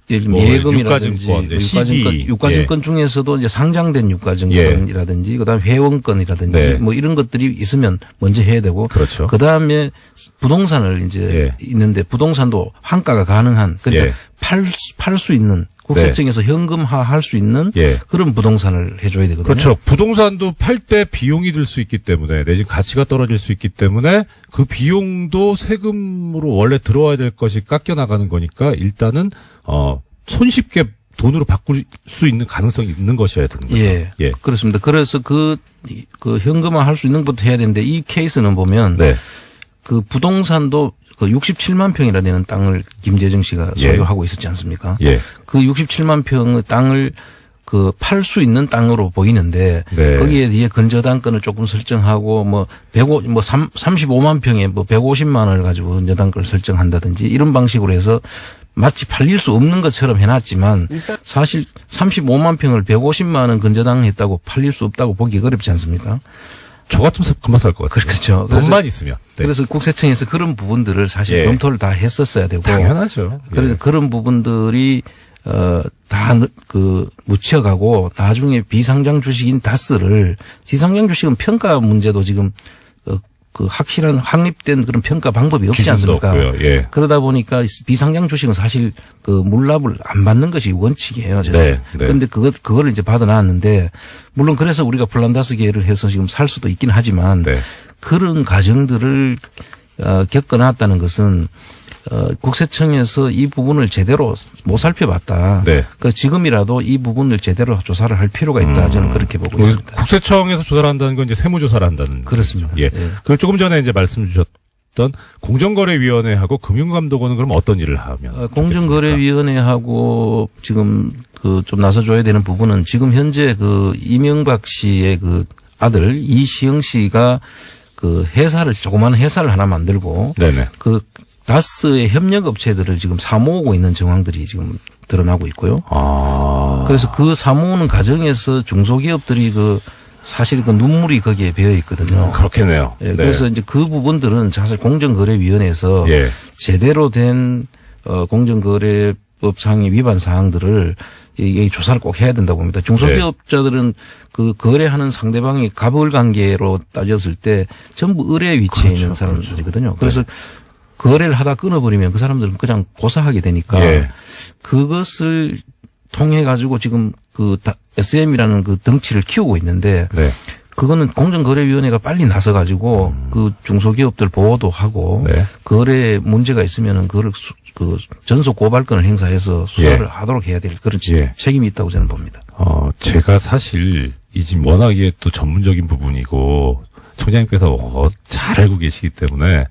예를 뭐 예금이라든지 유가증권, 네, CD. 유가증권 중에서도 이제 상장된 유가증권이라든지 그다음에 회원권이라든지 네. 뭐 이런 것들이 있으면 먼저 해야 되고 그렇죠. 그다음에 부동산을 이제 있는데 부동산도 환가가 가능한 그러니까 팔 수 있는 국세청에서 현금화할 수 있는 그런 부동산을 해줘야 되거든요. 그렇죠. 부동산도 팔 때 비용이 들 수 있기 때문에 내지 가치가 떨어질 수 있기 때문에 그 비용도 세금으로 원래 들어와야 될 것이 깎여 나가는 거니까 일단은 손쉽게 돈으로 바꿀 수 있는 가능성이 있는 것이어야 되는 거죠. 예. 그렇습니다. 그래서 그 현금화 할 수 있는 것부터 해야 되는데 이 케이스는 보면 그 부동산도 그 67만 평이나 되는 땅을 김재정 씨가 소유하고 있었지 않습니까? 그 67만 평의 땅을 팔 수 있는 땅으로 보이는데 거기에 뒤에 건저당권을 조금 설정하고 35만 평에 150만 원을 가지고 건저당권을 설정한다든지 이런 방식으로 해서 마치 팔릴 수 없는 것처럼 해놨지만 사실 35만 평을 150만 원 건저당했다고 팔릴 수 없다고 보기 어렵지 않습니까? 저 같으면 금방 살 것 같아요. 그렇죠. 돈만 있으면. 네. 그래서 국세청에서 그런 부분들을 사실 예. 검토를 다 했었어야 되고. 당연하죠. 그래서 예. 그런 부분들이 다 묻혀가고 나중에 비상장 주식인 다스를 비상장 주식은 평가 문제도 지금 그 확실한 확립된 그런 평가 방법이 없지 기준도 않습니까? 없고요. 예. 그러다 보니까 비상장 주식은 사실 그 물납을 안 받는 것이 원칙이에요. 저는. 네, 네. 그런데 그거를 이제 받아놨는데 물론 그래서 우리가 플란다스계를 해서 지금 살 수도 있긴 하지만 네. 그런 과정들을 겪어놨다는 것은 국세청에서 이 부분을 제대로 못 살펴봤다. 네. 그 지금이라도 이 부분을 제대로 조사를 할 필요가 있다. 저는 그렇게 보고 있습니다. 국세청에서 조사를 한다는 건 이제 세무조사를 한다는. 그렇습니다. 예. 예. 그럼 조금 전에 이제 말씀 주셨던 공정거래위원회하고 금융감독원은 그럼 어떤 일을 하면? 공정거래위원회하고 지금 좀 나서줘야 되는 부분은 지금 현재 이명박 씨의 아들 이시영 씨가 조그마한 회사를 하나 만들고 네네. 다스의 협력업체들을 지금 사모으고 있는 정황들이 지금 드러나고 있고요. 아. 그래서 사모으는 과정에서 중소기업들이 사실 눈물이 거기에 배어 있거든요. 그렇겠네요. 예, 그래서 이제 그 부분들은 사실 공정거래위원회에서 예. 제대로 된 공정거래법 상의 위반 사항들을 이 조사를 꼭 해야 된다고 봅니다. 중소기업자들은 거래하는 상대방이 갑을 관계로 따졌을 때 전부 의뢰 위치에 그렇죠, 있는 사람들이거든요. 그래서 거래를 하다 끊어버리면 그 사람들은 그냥 고사하게 되니까 예. 그것을 통해 가지고 지금 SM이라는 덩치를 키우고 있는데 네. 그거는 공정거래위원회가 빨리 나서 가지고 중소기업들 보호도 하고 네. 거래 문제가 있으면은 그걸 전속 고발권을 행사해서 수사를 하도록 해야 될 그런 책임이 있다고 저는 봅니다. 제가 사실 이 집 워낙에 또 전문적인 부분이고 총장님께서 잘 알고 계시기 때문에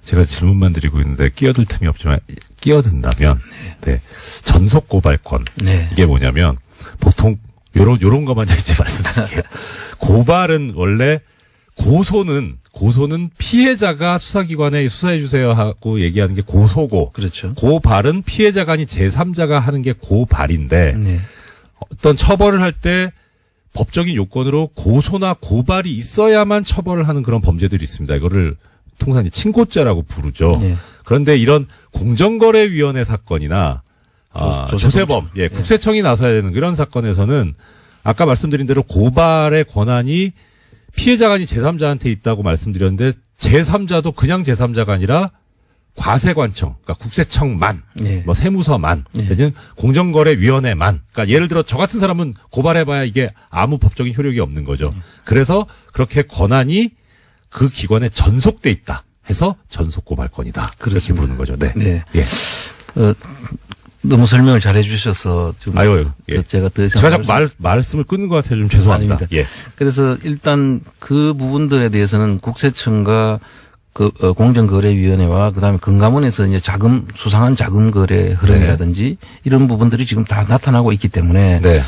제가 질문만 드리고 있는데 끼어들 틈이 없지만 끼어든다면 네. 전속 고발권 네. 이게 뭐냐면 보통 요런 것만 이제 말씀드릴게요. 고발은 원래 고소는 피해자가 수사기관에 수사해 주세요 하고 얘기하는 게 고소고 그렇죠. 고발은 피해자가 아닌 제3자가 하는 게 고발인데 네. 어떤 처벌을 할 때 법적인 요건으로 고소나 고발이 있어야만 처벌을 하는 그런 범죄들이 있습니다. 이거를 통상 친고죄라고 부르죠. 네. 그런데 이런 공정거래위원회 사건이나 조세범, 예, 국세청이 나서야 되는 이런 사건에서는 아까 말씀드린 대로 고발의 권한이 피해자가 아닌 제3자한테 있다고 말씀드렸는데 제3자도 그냥 제3자가 아니라 과세관청, 그러니까 국세청만, 네. 뭐 세무서만, 네. 내지는 공정거래위원회만. 그러니까 예를 들어 저 같은 사람은 고발해봐야 이게 아무 법적인 효력이 없는 거죠. 그래서 그렇게 권한이 그 기관에 전속돼 있다 해서 전속고발권이다. 그렇게 부르는 거죠. 네. 네. 예. 너무 설명을 잘 해주셔서 좀 아유, 예. 제가 더 이상 제가 자꾸 말씀을 끊는 것 같아요. 좀 죄송합니다. 아닙니다. 예. 그래서 일단 그 부분들에 대해서는 국세청과 공정거래위원회와 그다음에 금감원에서 이제 수상한 자금 거래 흐름이라든지 이런 부분들이 지금 다 나타나고 있기 때문에 네.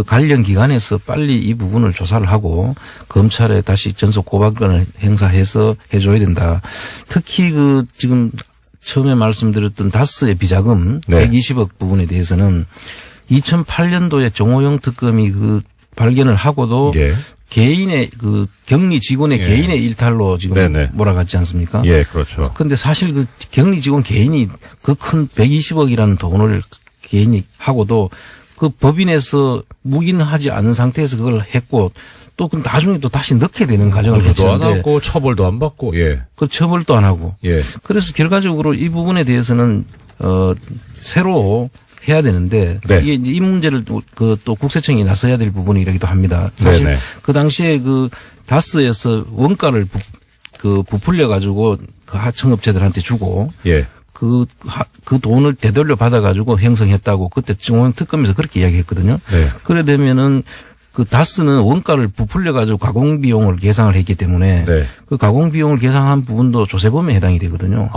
관련 기관에서 빨리 이 부분을 조사를 하고 검찰에 다시 전속 고발권을 행사해서 해줘야 된다. 특히 지금 처음에 말씀드렸던 다스의 비자금 네. 120억 부분에 대해서는 2008년도에 정호영 특검이 발견을 하고도 예. 개인의 격리 직원의 예. 개인의 일탈로 지금 네네. 몰아갔지 않습니까? 예, 그렇죠. 그런데 사실 격리 직원 개인이 큰 120억이라는 돈을 개인이 하고도 법인에서 묵인하지 않은 상태에서 그걸 했고 또 나중에 또 다시 넣게 되는 과정을 처벌도 안 거치는데 하고 처벌도 안 받고 예. 처벌도 안 하고 예. 그래서 결과적으로 이 부분에 대해서는 새로 해야 되는데 네. 이게 이제 이 문제를 또 국세청이 나서야 될 부분이라기도 합니다. 사실 네네. 그 당시에 다스에서 원가를 부풀려 가지고 하청업체들한테 주고 예. 그 돈을 되돌려 받아 가지고 형성했다고 그때 정호영 특검에서 그렇게 이야기했거든요. 네. 그래 되면은 그 다스는 원가를 부풀려 가지고 가공 비용을 계상을 했기 때문에 네. 그 가공 비용을 계상한 부분도 조세범에 해당이 되거든요.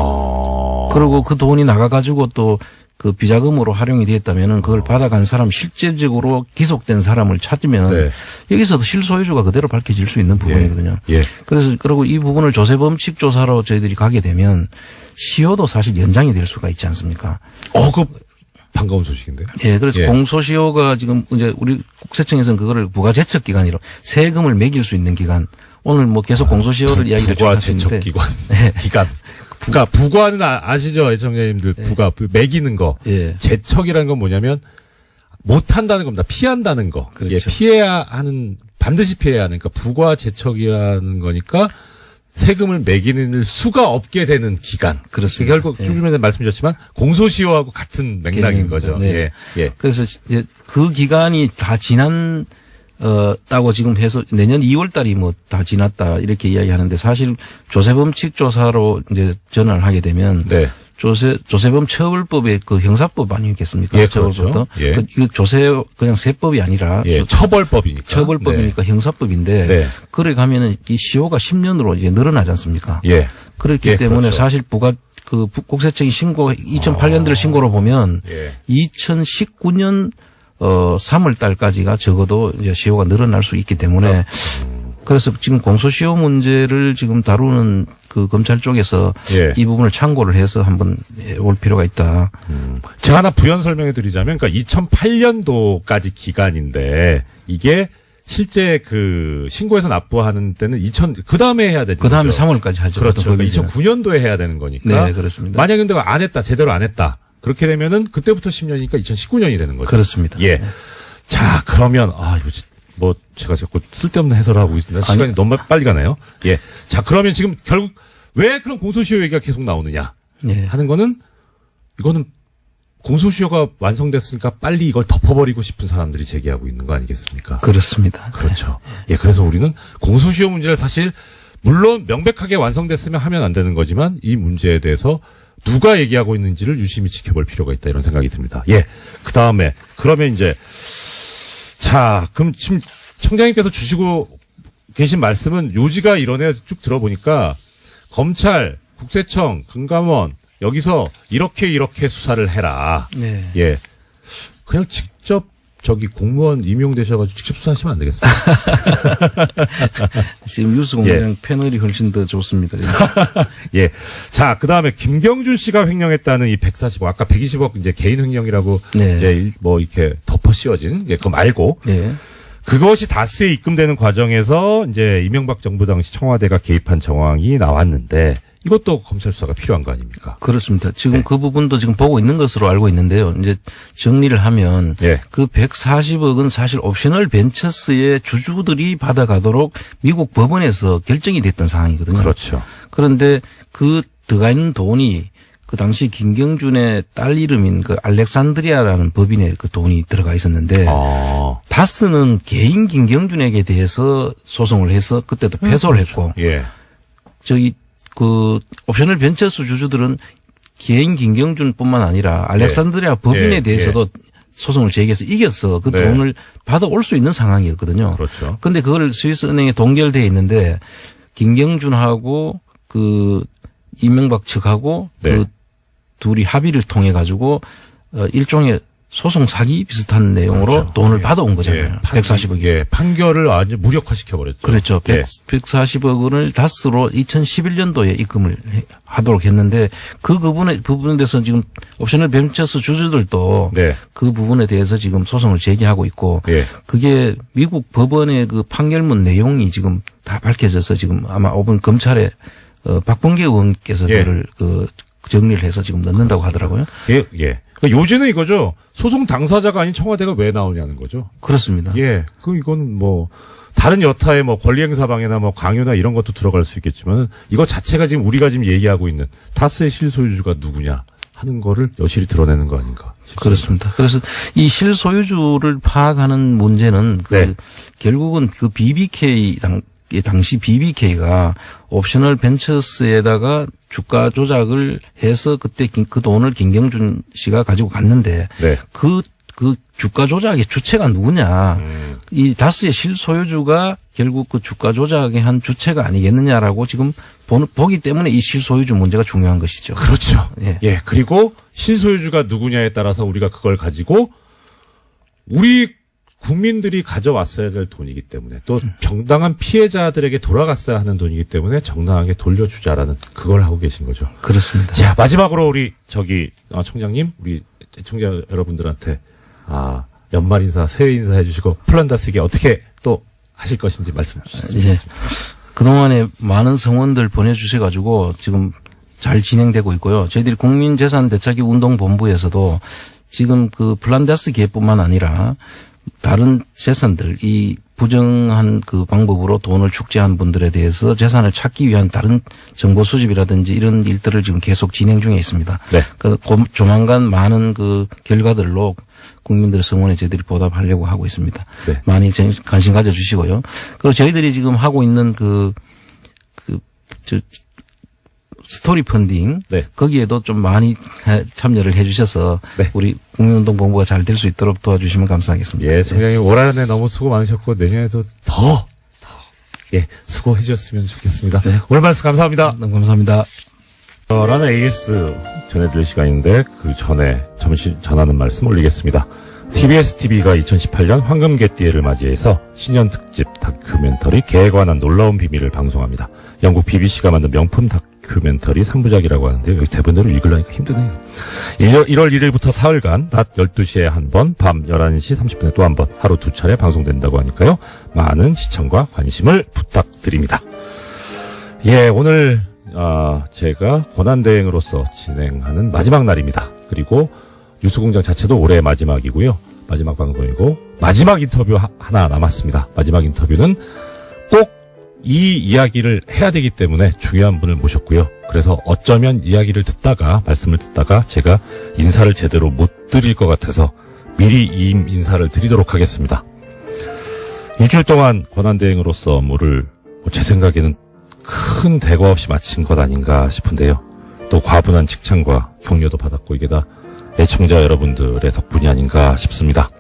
그리고 그 돈이 나가 가지고 또 그 비자금으로 활용이 됐다면은 그걸 받아간 사람 실제적으로 기속된 사람을 찾으면 네. 여기서도 실소유주가 그대로 밝혀질 수 있는 부분이거든요. 예. 그래서 그리고 이 부분을 조세범칙 조사로 저희들이 가게 되면 시효도 사실 연장이 될 수가 있지 않습니까? 그 반가운 소식인데요. 예, 그래서 예. 공소시효가 지금 이제 우리 국세청에서는 그거를 부가제척 기간이로 세금을 매길 수 있는 기간. 오늘 뭐 계속 공소시효를 이야기를 쭉 하시는데. 부가제척 기간. 그러니까 부과는 아시죠, 애청자님들. 부과 매기는 거. 예. 제척이라는 건 뭐냐면 못한다는 겁니다. 피한다는 거. 그렇죠. 예, 피해야 하는 반드시 피해야 하는 그러니까 부과제척이라는 거니까 세금을 매기는 수가 없게 되는 기간. 그렇습니다. 결국 좀 전에 말씀드렸지만 공소시효하고 같은 맥락인 거죠. 네. 예. 예. 그래서 이제 그 기간이 다 지난 따고 지금 해서 내년 2월 달이 뭐 다 지났다 이렇게 이야기하는데 사실 조세범칙 조사로 이제 전환을 하게 되면 네. 조세범 처벌법의 그 형사법 아니겠습니까? 예, 처벌법도. 그렇죠. 예. 이거 그냥 세법이 아니라 예, 처벌법이니까. 처벌법이니까 형사법인데 네. 그래 가면은 이 시효가 10년으로 이제 늘어나지 않습니까? 예. 그렇기 예, 때문에 그렇죠. 사실 국세청이 2008년도를 신고로 보면 예. 2019년 3월 달까지가 적어도 이제 시효가 늘어날 수 있기 때문에 그래서 지금 공소시효 문제를 지금 다루는 그 검찰 쪽에서 예. 이 부분을 참고를 해서 한번 올 필요가 있다. 제가 하나 부연 설명해 드리자면, 그러니까 2008년도까지 기간인데, 이게 실제 그 신고해서 납부하는 때는 그 다음에 해야 되죠. 그 다음에 3월까지 하죠. 그렇죠. 보통 그러니까 2009년도에 해야 되는 거니까. 네, 그렇습니다. 만약에 근데 안 했다, 제대로 안 했다. 그렇게 되면은 그때부터 10년이니까 2019년이 되는 거죠. 그렇습니다. 예. 자, 그러면, 이거 제가 자꾸 쓸데없는 해설을 하고 있습니다. 시간이 너무 빨리 가나요? 예. 자, 그러면 지금 결국 왜 그런 공소시효 얘기가 계속 나오느냐 예. 하는 거는 이거는 공소시효가 완성됐으니까 빨리 이걸 덮어버리고 싶은 사람들이 제기하고 있는 거 아니겠습니까? 그렇습니다. 그렇죠. 예, 그래서 우리는 공소시효 문제를 사실 물론 명백하게 완성됐으면 하면 안 되는 거지만 이 문제에 대해서 누가 얘기하고 있는지를 유심히 지켜볼 필요가 있다 이런 생각이 듭니다. 예. 그 다음에 그러면 이제 그럼 지금 청장님께서 주시고 계신 말씀은 요지가 이러네 쭉 들어보니까 검찰, 국세청, 금감원 여기서 이렇게 수사를 해라. 네. 예. 그냥 직접 공무원 임용되셔가지고 직접 수사하시면 안 되겠습니까? 지금 뉴스 공장 패널이 훨씬 더 좋습니다. 예. 자, 그 다음에 김경준 씨가 횡령했다는 이 140억, 아까 120억 이제 개인 횡령이라고 네. 이제 뭐 이렇게 덮어 씌워진, 그거 말고. 네. 그것이 다스에 입금되는 과정에서 이제 이명박 정부 당시 청와대가 개입한 정황이 나왔는데 이것도 검찰 수사가 필요한 거 아닙니까? 그렇습니다. 지금 네. 그 부분도 지금 보고 있는 것으로 알고 있는데요. 이제 정리를 하면 예. 그 140억은 사실 옵셔널 벤처스의 주주들이 받아가도록 미국 법원에서 결정이 됐던 상황이거든요. 그렇죠. 그런데 그 들어가 있는 돈이 그 당시 김경준의 딸 이름인 그 알렉산드리아라는 법인에 그 돈이 들어가 있었는데 다스는 개인 김경준에게 대해서 소송을 해서 그때도 패소를 했고 예. 그 옵셔널 벤처스 주주들은 개인 김경준뿐만 아니라 알렉산드리아 법인에 대해서도 소송을 제기해서 이겨서 그 돈을 받아올 수 있는 상황이었거든요. 그렇죠. 그런데 그걸 스위스 은행에 동결돼 있는데 김경준하고 그 이명박 측하고 그 둘이 합의를 통해 가지고 일종의 소송 사기 비슷한 내용으로 그렇죠. 돈을 받아온 거잖아요. 140억이. 예, 판결을 완전 무력화시켜버렸죠. 그렇죠. 140억 원을 다스로 2011년도에 입금을 하도록 했는데 그 부분에 대해서 지금 옵셔널 벤처스 주주들도 그 부분에 대해서 지금 소송을 제기하고 있고 그게 미국 법원의 그 판결문 내용이 지금 다 밝혀져서 지금 아마 이번 검찰에 박범계 의원께서 그를 정리를 해서 지금 넣는다고 하더라고요. 예. 그러니까 요지는 이거죠. 소송 당사자가 아닌 청와대가 왜 나오냐는 거죠. 그렇습니다. 예. 이건 뭐 다른 여타의 뭐 권리행사방해나 뭐 강요나 이런 것도 들어갈 수 있겠지만 이거 자체가 지금 우리가 지금 얘기하고 있는 다스의 실소유주가 누구냐 하는 거를 여실히 드러내는 거 아닌가 싶습니다. 그렇습니다. 그래서 이 실소유주를 파악하는 문제는 결국은 그 BBK 당시 BBK가 옵셔널 벤처스에다가 주가 조작을 해서 그때 그 돈을 김경준 씨가 가지고 갔는데 그 그 주가 조작의 주체가 누구냐. 이 다스의 실소유주가 결국 그 주가 조작의 한 주체가 아니겠느냐라고 지금 보기 때문에 이 실소유주 문제가 중요한 것이죠. 그렇죠. 예. 예. 그리고 실소유주가 누구냐에 따라서 우리가 그걸 가지고 우리 국민들이 가져왔어야 될 돈이기 때문에 또 정당한 피해자들에게 돌아갔어야 하는 돈이기 때문에 정당하게 돌려주자라는 그걸 하고 계신 거죠. 그렇습니다. 자, 마지막으로 우리 총장님, 우리 청자 여러분들한테 연말 인사, 새해 인사 해주시고 플란다스에게 어떻게 또 하실 것인지 말씀 주셨으면 좋겠습니다. 그동안에 많은 성원들 보내주셔가지고 지금 잘 진행되고 있고요. 저희들이 국민재산되찾기운동본부에서도 지금 그 플란다스 기획뿐만 아니라 다른 재산들, 이 부정한 그 방법으로 돈을 축제한 분들에 대해서 재산을 찾기 위한 다른 정보 수집이라든지 이런 일들을 지금 계속 진행 중에 있습니다. 네. 조만간 많은 그 결과들로 국민들의 성원에 저희들이 보답하려고 하고 있습니다. 네. 많이 관심 가져주시고요. 그리고 저희들이 지금 하고 있는 스토리 펀딩. 네. 거기에도 좀 많이 참여를 해 주셔서 네. 우리 국민운동본부가 잘 될 수 있도록 도와주시면 감사하겠습니다. 예, 총장님 올 한해 너무 수고 많으셨고 내년에도 더 수고해 주셨으면 좋겠습니다. 네. 오늘 말씀 감사합니다. 너무 감사합니다. 라는 AS 전해드릴 시간인데 그 전에 잠시 전하는 말씀 올리겠습니다. TBS TV가 2018년 황금개띠해를 맞이해서 신년 특집 다큐멘터리 개에 관한 놀라운 비밀을 방송합니다. 영국 BBC가 만든 명품 다큐멘터리 3부작이라고 하는데요. 여기 대본대로 읽으려니까 힘드네요. 1월 1일부터 사흘간 낮 12시에 한 번, 밤 11시 30분에 또 한 번, 하루 2차례 방송된다고 하니까요. 많은 시청과 관심을 부탁드립니다. 예, 오늘 제가 권한대행으로서 진행하는 마지막 날입니다. 그리고 뉴스공장 자체도 올해 마지막이고요. 마지막 방송이고 마지막 인터뷰 하나 남았습니다. 마지막 인터뷰는 꼭 이 이야기를 해야 되기 때문에 중요한 분을 모셨고요. 그래서 어쩌면 이야기를 듣다가 말씀을 듣다가 제가 인사를 제대로 못 드릴 것 같아서 미리 인사를 드리도록 하겠습니다. 일주일 동안 권한대행으로서 업무를 제 생각에는 큰 대과 없이 마친 것 아닌가 싶은데요. 또 과분한 칭찬과 격려도 받았고 이게 다 애청자 여러분들의 덕분이 아닌가 싶습니다.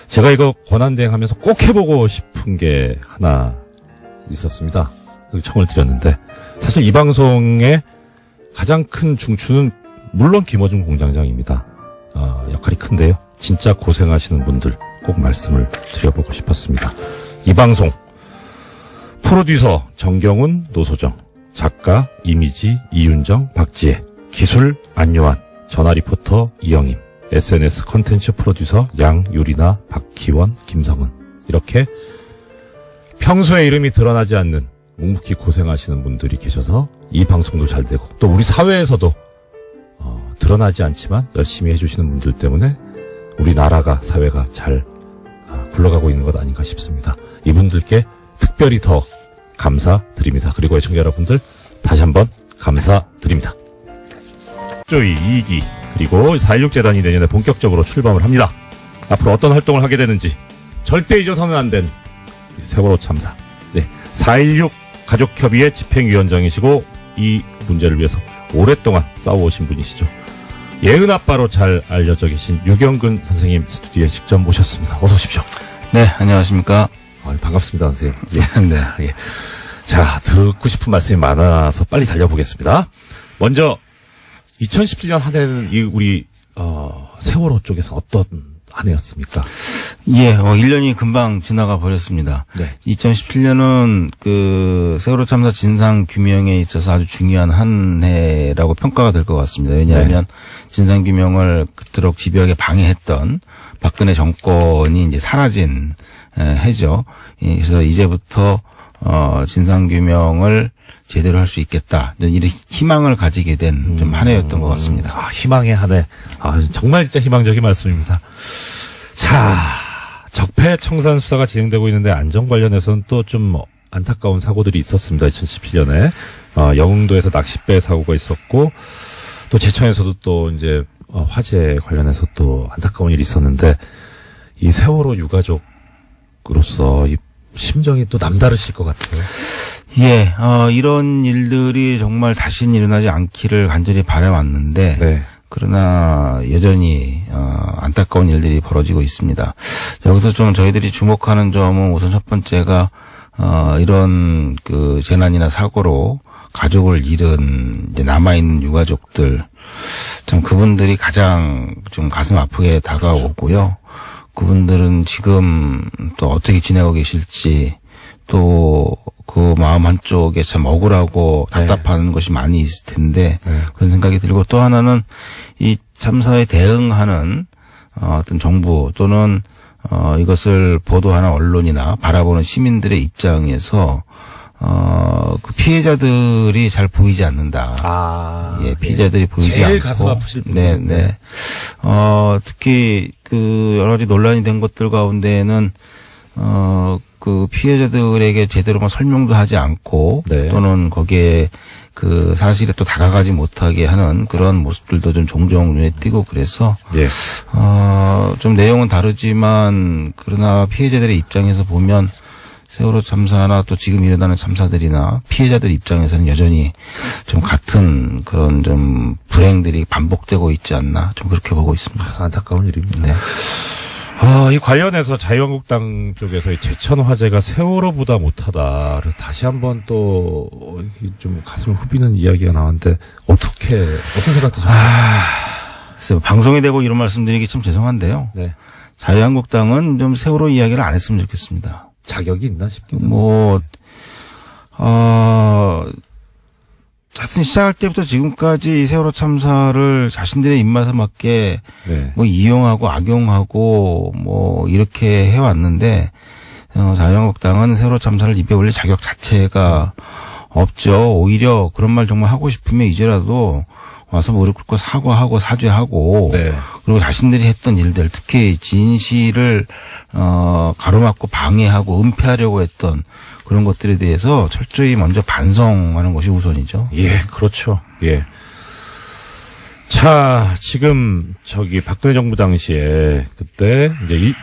제가 이거 권한대행하면서 꼭 해보고 싶은 게 하나 있었습니다. 청을 드렸는데 사실 이 방송의 가장 큰 중추는 물론 김어준 공장장입니다. 역할이 큰데요. 진짜 고생하시는 분들 꼭 말씀을 드려보고 싶었습니다. 이 방송 프로듀서 정경훈, 노소정, 작가 이미지, 이윤정, 박지혜, 기술 안요한, 전화 리포터 이영임, SNS 콘텐츠 프로듀서 양유리나, 박희원, 김성은 이렇게 평소에 이름이 드러나지 않는 묵묵히 고생하시는 분들이 계셔서 이 방송도 잘 되고 또 우리 사회에서도 드러나지 않지만 열심히 해주시는 분들 때문에 우리나라가 사회가 잘 굴러가고 있는 것 아닌가 싶습니다. 이분들께 특별히 더 감사드립니다. 그리고 애청자 여러분들 다시 한번 감사드립니다. 2기 그리고 4.16 재단이 내년에 본격적으로 출범을 합니다. 앞으로 어떤 활동을 하게 되는지 절대 잊어서는 안 된 세월호 참사. 네, 4.16 가족협의회 집행위원장이시고 이 문제를 위해서 오랫동안 싸워오신 분이시죠. 예은 아빠로 잘 알려져 계신 유경근 선생님 스튜디오에 직접 모셨습니다. 어서 오십시오. 네, 안녕하십니까. 반갑습니다, 선생님. 예. 네. 예. 자, 듣고 싶은 말씀이 많아서 빨리 달려보겠습니다. 먼저 2017년 한 해는 우리 세월호 쪽에서 어떤 한 해였습니까? 예, 1년이 금방 지나가 버렸습니다. 네. 2017년은 그 세월호 참사 진상 규명에 있어서 아주 중요한 한 해라고 평가가 될 것 같습니다. 왜냐하면 진상 규명을 그토록 집요하게 방해했던 박근혜 정권이 이제 사라진 해죠. 그래서 이제부터 진상 규명을 제대로 할 수 있겠다. 이런 희망을 가지게 된 좀 한 해였던 것 같습니다. 희망의 한 해. 정말 진짜 희망적인 말씀입니다. 자, 적폐 청산 수사가 진행되고 있는데 안전 관련해서는 또 좀 안타까운 사고들이 있었습니다. 2017년에 영흥도에서 낚싯배 사고가 있었고 또 제천에서도 또 이제 화재 관련해서 또 안타까운 일이 있었는데 이 세월호 유가족으로서 이 심정이 또 남다르실 것 같아요. 예, 이런 일들이 정말 다시는 일어나지 않기를 간절히 바라왔는데, 네. 그러나 여전히 안타까운 일들이 벌어지고 있습니다. 여기서 좀 저희들이 주목하는 점은 우선 첫 번째가 이런 그 재난이나 사고로 가족을 잃은 이제 남아있는 유가족들, 참 그분들이 가장 좀 가슴 아프게 다가오고요. 그분들은 지금 또 어떻게 지내고 계실지, 또 그 마음 한쪽에 참 억울하고 답답한 것이 많이 있을 텐데 그런 생각이 들고, 또 하나는 이 참사에 대응하는 어떤 정부 또는 이것을 보도하는 언론이나 바라보는 시민들의 입장에서 그 피해자들이 잘 보이지 않는다. 예, 피해자들이 보이지 제일 않고. 가슴 아프실 분. 네. 특히 그 여러 가지 논란이 된 것들 가운데에는 그 피해자들에게 제대로 설명도 하지 않고 네. 또는 거기에 그 사실에 또 다가가지 못하게 하는 그런 모습들도 좀 종종 눈에 띄고, 그래서 예. 좀 내용은 다르지만 그러나 피해자들의 입장에서 보면 세월호 참사나 또 지금 일어나는 참사들이나 피해자들 입장에서는 여전히 좀 같은 그런 좀 불행들이 반복되고 있지 않나, 좀 그렇게 보고 있습니다. 안타까운 일입니다. 네. 이 관련해서 자유한국당 쪽에서 이 제천 화재가 세월호보다 못하다. 그래서 다시 한번 또 좀 가슴을 후비는 이야기가 나왔는데 어떤 생각 드셨어요? 글쎄요, 방송에 대고 이런 말씀드리기 참 죄송한데요. 네. 자유한국당은 좀 세월호 이야기를 안 했으면 좋겠습니다. 자격이 있나 싶기도. 하여튼 시작할 때부터 지금까지 세월호 참사를 자신들의 입맛에 맞게 네. 이용하고 악용하고 이렇게 해왔는데, 자유한국당은 세월호 참사를 입에 올릴 자격 자체가 없죠. 오히려 그런 말 정말 하고 싶으면 이제라도 와서 무릎 꿇고 사과하고 사죄하고, 네. 그리고 자신들이 했던 일들, 특히 진실을 가로막고 방해하고 은폐하려고 했던 그런 것들에 대해서 철저히 먼저 반성하는 것이 우선이죠. 예, 그렇죠. 예. 자, 지금 박근혜 정부 당시에 그때 이제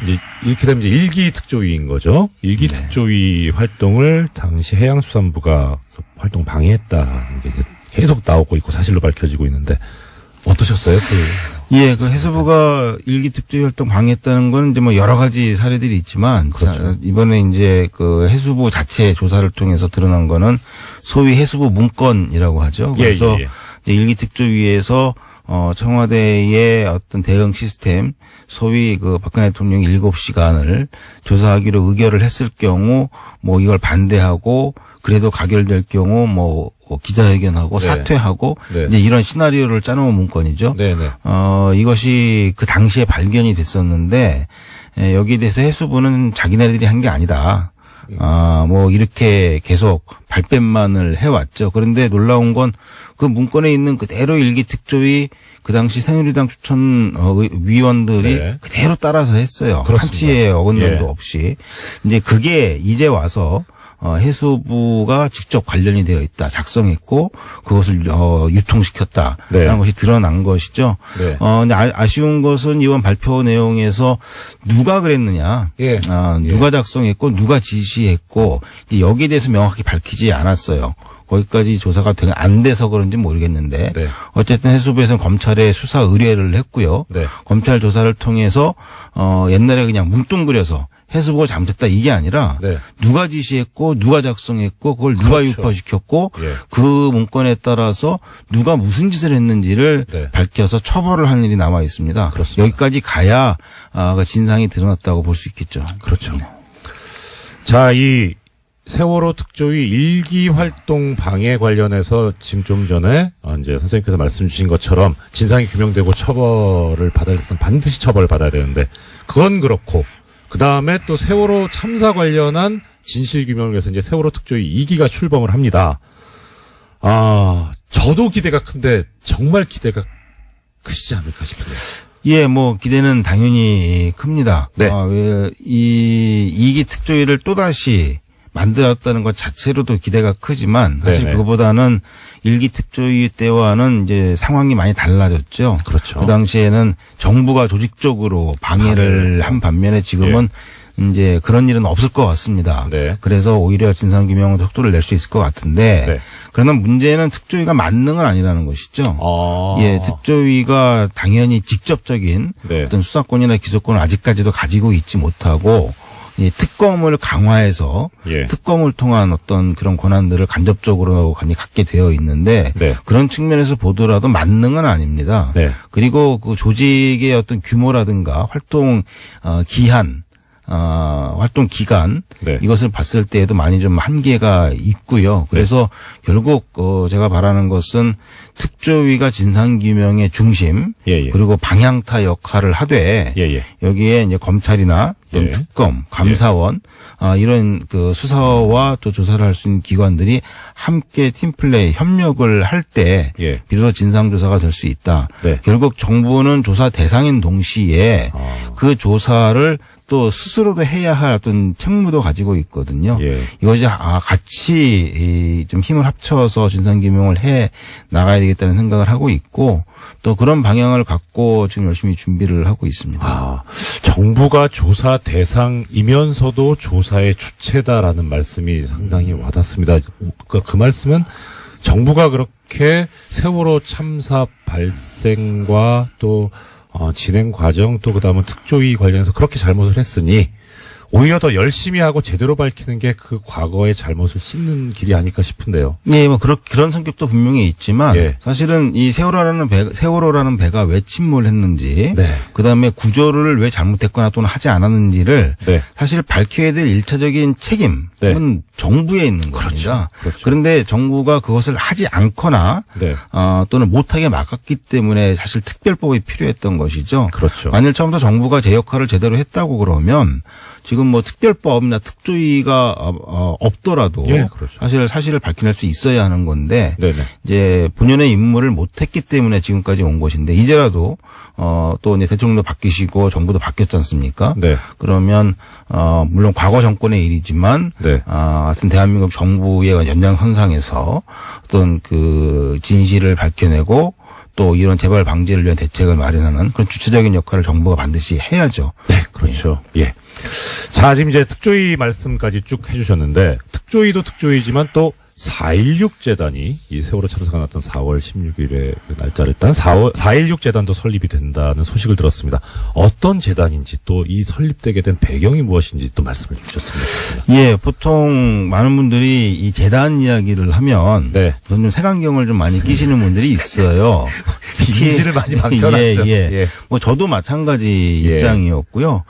이렇게 되면 이제 일기 특조위인 거죠. 일기 네. 특조위 활동을 당시 해양수산부가 활동 방해했다는 게 이제 계속 나오고 있고 사실로 밝혀지고 있는데 어떠셨어요? 예, 그 해수부가 일기 특조위 활동 방해했다는 건 이제 여러 가지 사례들이 있지만, 그렇죠. 이번에 이제 그 해수부 자체 조사를 통해서 드러난 거는 소위 해수부 문건이라고 하죠. 그래서 예. 이제 일기 특조위에서 청와대의 어떤 대응 시스템, 소위 그 박근혜 대통령이 7시간을 조사하기로 의결을 했을 경우 이걸 반대하고 그래도 가결될 경우 기자회견하고 네. 사퇴하고 네. 이제 이런 시나리오를 짜놓은 문건이죠. 네네. 이것이 그 당시에 발견이 됐었는데, 여기에 대해서 해수부는 자기네들이 한 게 아니다. 이렇게 계속 발뺌만을 해왔죠. 그런데 놀라운 건 그 문건에 있는 그대로 일기 특조위 그 당시 새누리당 추천 위원들이 네. 그대로 따라서 했어요. 그렇습니다. 한치의 어긋남도 예. 없이. 이제 그게 이제 와서 해수부가 직접 관련이 되어 있다, 작성했고 그것을 유통시켰다라는 네. 것이 드러난 것이죠. 네. 근데 아쉬운 것은 이번 발표 내용에서 누가 그랬느냐, 예. 누가 작성했고 누가 지시했고 이제 여기에 대해서 명확히 밝히지 않았어요. 거기까지 조사가 안 돼서 그런지 모르겠는데 네. 어쨌든 해수부에서는 검찰에 수사 의뢰를 했고요. 네. 검찰 조사를 통해서 옛날에 그냥 뭉뚱그려서 해수부가 잘못했다 이게 아니라 네. 누가 지시했고 누가 작성했고 그걸 누가 그렇죠. 유포시켰고 예. 그 문건에 따라서 누가 무슨 짓을 했는지를 네. 밝혀서 처벌을 할 일이 남아 있습니다. 그렇습니다. 여기까지 가야 진상이 드러났다고 볼 수 있겠죠. 그렇죠. 자, 이 세월호 특조위 일기 활동 방해 관련해서 지금 좀 전에 이제 선생님께서 말씀 주신 것처럼 진상이 규명되고 처벌을 받아야 됐으면 반드시 처벌을 받아야 되는데 그건 그렇고 그 다음에 또 세월호 참사 관련한 진실 규명을 위해서 이제 세월호 특조위 2기가 출범을 합니다. 저도 기대가 큰데 정말 기대가 크시지 않을까 싶은데요. 예, 기대는 당연히 큽니다. 네. 이 2기 특조위를 또다시 만들었다는 것 자체로도 기대가 크지만 사실 네네. 그거보다는 1기 특조위 때와는 이제 상황이 많이 달라졌죠. 그렇죠. 그 당시에는 정부가 조직적으로 방해를 한 반면에 지금은 이제 그런 일은 없을 것 같습니다. 네. 그래서 오히려 진상규명은 속도를 낼 수 있을 것 같은데 네. 그러나 문제는 특조위가 맞는 건 아니라는 것이죠. 아. 예, 특조위가 당연히 직접적인 네. 어떤 수사권이나 기소권을 아직까지도 가지고 있지 못하고 이 특검을 강화해서 예. 특검을 통한 어떤 그런 권한들을 간접적으로 갖게 되어 있는데 네. 그런 측면에서 보더라도 만능은 아닙니다. 네. 그리고 그 조직의 어떤 규모라든가 활동 기한 활동 기간 네. 이것을 봤을 때에도 많이 좀 한계가 있고요. 그래서 결국 제가 바라는 것은 특조위가 진상규명의 중심 예. 그리고 방향타 역할을 하되 예. 여기에 이제 검찰이나 또는 예. 특검, 감사원 이런 그 수사와 또 조사를 할 수 있는 기관들이 함께 팀플레이 협력을 할 때 예. 비로소 진상조사가 될 수 있다. 네. 결국 정부는 조사 대상인 동시에 그 조사를 또 스스로도 해야 할 어떤 책무도 가지고 있거든요. 예. 이것이 같이 좀 힘을 합쳐서 진상규명을 해 나가야 되겠다는 생각을 하고 있고 또 그런 방향을 갖고 지금 열심히 준비를 하고 있습니다. 아, 정부가 조사 대상이면서도 조사의 주체다라는 말씀이 상당히 와닿습니다. 그 말씀은 정부가 그렇게 세월호 참사 발생과 또 진행 과정 또 그다음은 특조위 관련해서 그렇게 잘못을 했으니 오히려 더 열심히 하고 제대로 밝히는 게 그 과거의 잘못을 씻는 길이 아닐까 싶은데요. 네, 뭐 그런 성격도 분명히 있지만 예. 사실은 이 세월호라는 배가 왜 침몰했는지, 네. 그다음에 구조를 왜 잘못했거나 또는 하지 않았는지를 네. 사실 밝혀야 될 일차적인 책임은 네. 정부에 있는 겁니다. 그렇죠. 그런데 정부가 그것을 하지 않거나 네. 또는 못하게 막았기 때문에 사실 특별법이 필요했던 것이죠. 그렇죠. 만일 처음부터 정부가 제 역할을 제대로 했다고 그러면 지금 뭐 특별법이나 특조위가 없더라도 예, 그렇죠. 사실을 밝혀낼 수 있어야 하는 건데 네네. 이제 본연의 임무를 못했기 때문에 지금까지 온 것인데 이제라도 또 이제 대통령도 바뀌시고 정부도 바뀌었지 않습니까? 네. 그러면 물론 과거 정권의 일이지만 네. 하여튼 대한민국 정부의 연장선상에서 어떤 그 진실을 밝혀내고 또 이런 재발 방지를 위한 대책을 마련하는 그런 주체적인 역할을 정부가 반드시 해야죠. 네, 그렇죠. 예. 자, 지금 이제 특조위 말씀까지 쭉 해주셨는데, 특조위도 특조위지만 또 4.16 재단이 이 세월호 참사가 났던 4월 16일에 그 날짜를 딴 4.16 재단도 설립이 된다는 소식을 들었습니다. 어떤 재단인지 또 이 설립되게 된 배경이 무엇인지 또 말씀을 주셨습니다. 예, 보통 많은 분들이 이 재단 이야기를 하면 네. 우선 좀 색안경을 좀 많이 끼시는 분들이 있어요. 이미지를 많이 망쳐놨죠. 예. 뭐 저도 마찬가지 예. 입장이었고요.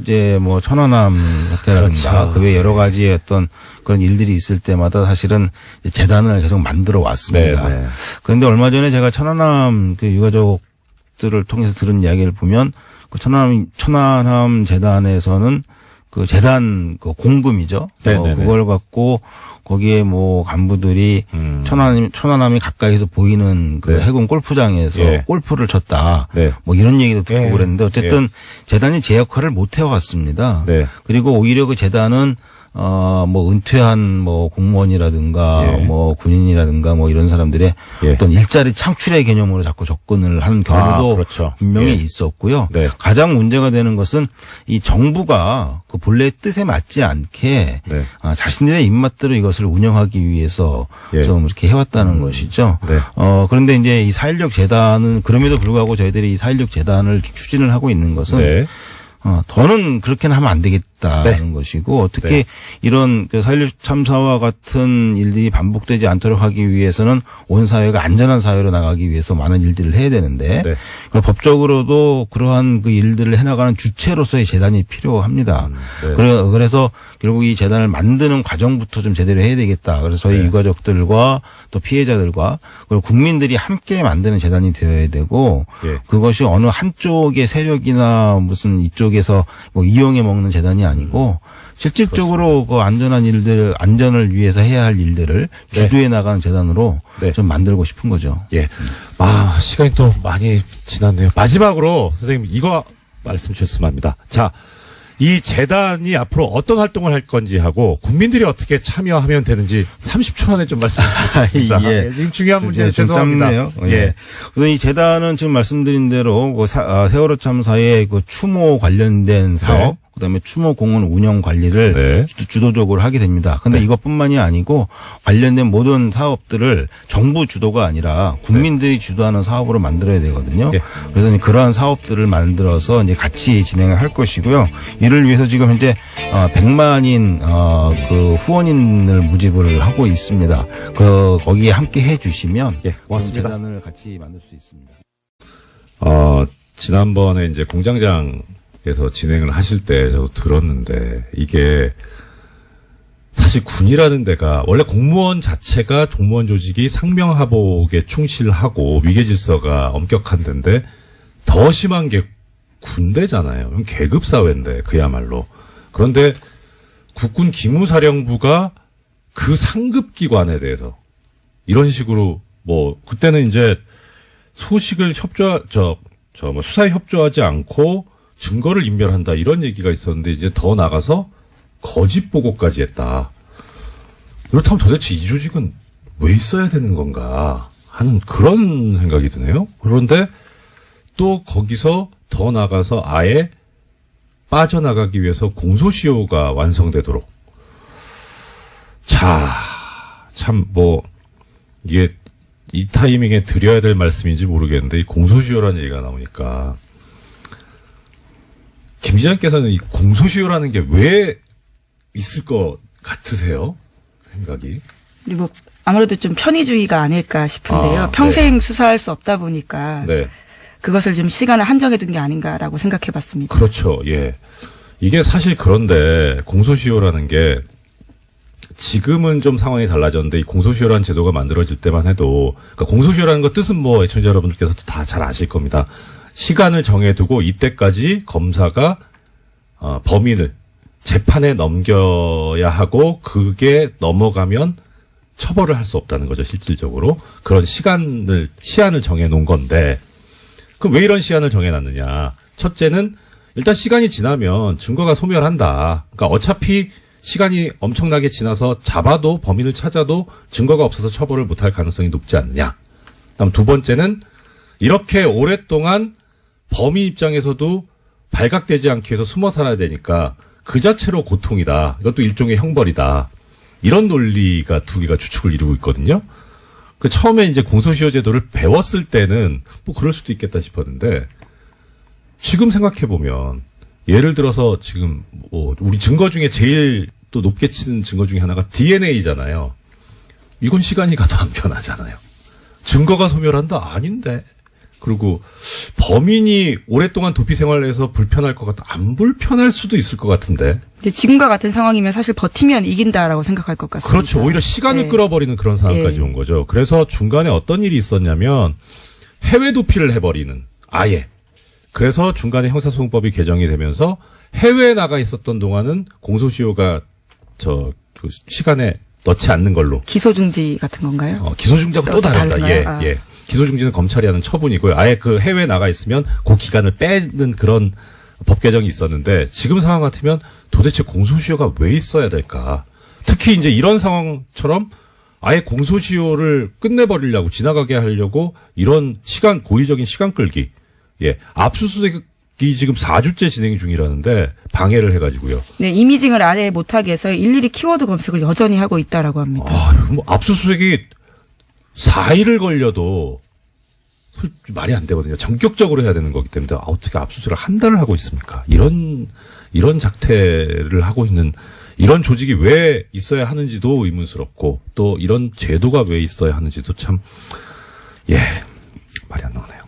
이제 뭐 천안함 사태라든가 그렇죠. 그 외 여러 가지의 어떤 그런 일들이 있을 때마다 사실은 재단을 계속 만들어 왔습니다. 네. 그런데 얼마 전에 제가 천안함 그 유가족들을 통해서 들은 이야기를 보면 그 천안함 재단에서는 그 재단 그 공금이죠. 네네네. 그걸 갖고 거기에 뭐 간부들이 천안함이 가까이서 보이는 그 네. 해군 골프장에서 예. 골프를 쳤다. 네. 뭐 이런 얘기도 듣고 예. 그랬는데 어쨌든 재단이 제 역할을 못 해왔습니다. 네. 그리고 오히려 그 재단은 뭐 은퇴한 뭐 공무원이라든가 예. 뭐 군인이라든가 뭐 이런 사람들의 예. 어떤 일자리 창출의 개념으로 자꾸 접근을 하는 경우도 그렇죠. 분명히 예. 있었고요. 네. 가장 문제가 되는 것은 이 정부가 그 본래의 뜻에 맞지 않게 네. 자신들의 입맛대로 이것을 운영하기 위해서 예. 좀 이렇게 해왔다는 것이죠. 네. 그런데 이제 이 4.16 재단은 그럼에도 불구하고 저희들이 이 4.16 재단을 추진을 하고 있는 것은 네. 더는 그렇게는 하면 안 되겠다는 네. 것이고 특히 네. 이런 그 4.16 참사와 같은 일들이 반복되지 않도록 하기 위해서는 온 사회가 안전한 사회로 나가기 위해서 많은 일들을 해야 되는데 네. 법적으로도 그러한 그 일들을 해나가는 주체로서의 재단이 필요합니다. 네. 그래서 결국 이 재단을 만드는 과정부터 좀 제대로 해야 되겠다. 그래서 저희 네. 유가족들과 또 피해자들과 그리고 국민들이 함께 만드는 재단이 되어야 되고 예. 그것이 어느 한쪽의 세력이나 무슨 이쪽에서 뭐 이용해 먹는 재단이 아니고 실질적으로 그 안전한 일들, 안전을 위해서 해야 할 일들을 주도해 나가는 재단으로 네. 좀 만들고 싶은 거죠. 예. 시간이 또 많이 지났네요. 마지막으로 선생님 이거 말씀 주셨으면 합니다. 자, 이 재단이 앞으로 어떤 활동을 할 건지 하고 국민들이 어떻게 참여하면 되는지 30초 안에 좀 말씀해 주시겠습니다. 예. 지금 중요한 문제 좀 죄송합니다. 짧네요. 예. 그래서 이 재단은 지금 말씀드린 대로 그 세월호 참사의 그 추모 관련된 사업 그다음에 추모 공원 운영 관리를 네. 주도적으로 하게 됩니다. 근데 이것뿐만이 아니고 관련된 모든 사업들을 정부 주도가 아니라 국민들이 주도하는 사업으로 만들어야 되거든요. 예. 그래서 이제 그러한 사업들을 만들어서 이제 같이 진행을 할 것이고요. 이를 위해서 지금 현재 100만인 그 후원인을 모집을 하고 있습니다. 거기에 함께 해주시면 예, 고맙습니다. 재단을 같이 만들 수 있습니다. 지난번에 이제 공장장에서 진행을 하실 때 저도 들었는데, 이게 사실 군이라는 데가 원래 공무원 자체가 공무원 조직이 상명하복에 충실하고 위계 질서가 엄격한 데인데, 더 심한 게 군대잖아요. 계급 사회인데 그야말로. 그런데 국군 기무사령부가 그 상급 기관에 대해서 이런 식으로 뭐 그때는 이제 소식을 수사에 협조하지 않고 증거를 인멸한다 이런 얘기가 있었는데, 이제 더 나가서 거짓 보고까지 했다. 그렇다면 도대체 이 조직은 왜 있어야 되는 건가 하는 그런 생각이 드네요. 그런데 또 거기서 더 나가서 아예 빠져나가기 위해서 공소시효가 완성되도록. 자, 참 이게 이 타이밍에 드려야 될 말씀인지 모르겠는데, 이 공소시효라는 얘기가 나오니까 김 기자님께서는 이 공소시효라는 게 왜 있을 것 같으세요? 생각이. 그리고 아무래도 좀 편의주의가 아닐까 싶은데요. 평생 수사할 수 없다 보니까 네. 그것을 좀 시간을 한정해 둔 게 아닌가라고 생각해 봤습니다. 그렇죠. 예. 이게 사실 그런데 공소시효라는 게 지금은 좀 상황이 달라졌는데, 이 공소시효라는 제도가 만들어질 때만 해도, 그러니까 공소시효라는 거 뜻은 애청자 여러분들께서도 다 잘 아실 겁니다. 시간을 정해두고 이때까지 검사가 범인을 재판에 넘겨야 하고, 그게 넘어가면 처벌을 할 수 없다는 거죠, 실질적으로. 그런 시한을 정해놓은 건데, 그럼 왜 이런 시한을 정해놨느냐. 첫째는 일단 시간이 지나면 증거가 소멸한다. 그러니까 어차피 시간이 엄청나게 지나서 잡아도, 범인을 찾아도 증거가 없어서 처벌을 못할 가능성이 높지 않느냐. 그다음 두 번째는 이렇게 오랫동안 범인 입장에서도 발각되지 않기 위해서 숨어 살아야 되니까 그 자체로 고통이다. 이것도 일종의 형벌이다. 이런 논리가 두 개가 주축을 이루고 있거든요. 그 처음에 이제 공소시효 제도를 배웠을 때는 그럴 수도 있겠다 싶었는데, 지금 생각해보면 예를 들어서 지금 우리 증거 중에 제일 또 높게 치는 증거 중에 하나가 DNA잖아요. 이건 시간이 가도 안 변하잖아요. 증거가 소멸한다? 아닌데. 그리고 범인이 오랫동안 도피 생활을 해서 불편할 것 같다? 안 불편할 수도 있을 것 같은데. 근데 지금과 같은 상황이면 사실 버티면 이긴다라고 생각할 것 같습니다. 그렇죠. 오히려 시간을 네. 끌어버리는 그런 상황까지 네. 온 거죠. 그래서 중간에 어떤 일이 있었냐면 해외 도피를 해버리는, 아예. 그래서 중간에 형사소송법이 개정이 되면서 해외에 나가 있었던 동안은 공소시효가 그 시간에 넣지 않는 걸로. 기소중지 같은 건가요? 기소중지하고 또 다릅니다. 다른가요? 예. 기소중지는 검찰이 하는 처분이고요. 아예 그 해외에 나가 있으면 그 기간을 빼는 그런 법 개정이 있었는데, 지금 상황 같으면 도대체 공소시효가 왜 있어야 될까? 특히 이제 이런 상황처럼 아예 공소시효를 끝내버리려고, 지나가게 하려고 이런 고의적인 시간 끌기. 예. 압수수색이 지금 4주째 진행 중이라는데 방해를 해가지고요. 네, 이미징을 아예 못하게 해서 일일이 키워드 검색을 여전히 하고 있다라고 합니다. 압수수색이 4일을 걸려도 말이 안 되거든요. 전격적으로 해야 되는 거기 때문에 어떻게 압수수색을 한 달을 하고 있습니까? 이런 작태를 하고 있는 이런 조직이 왜 있어야 하는지도 의문스럽고, 또 이런 제도가 왜 있어야 하는지도 참, 말이 안 나오네요.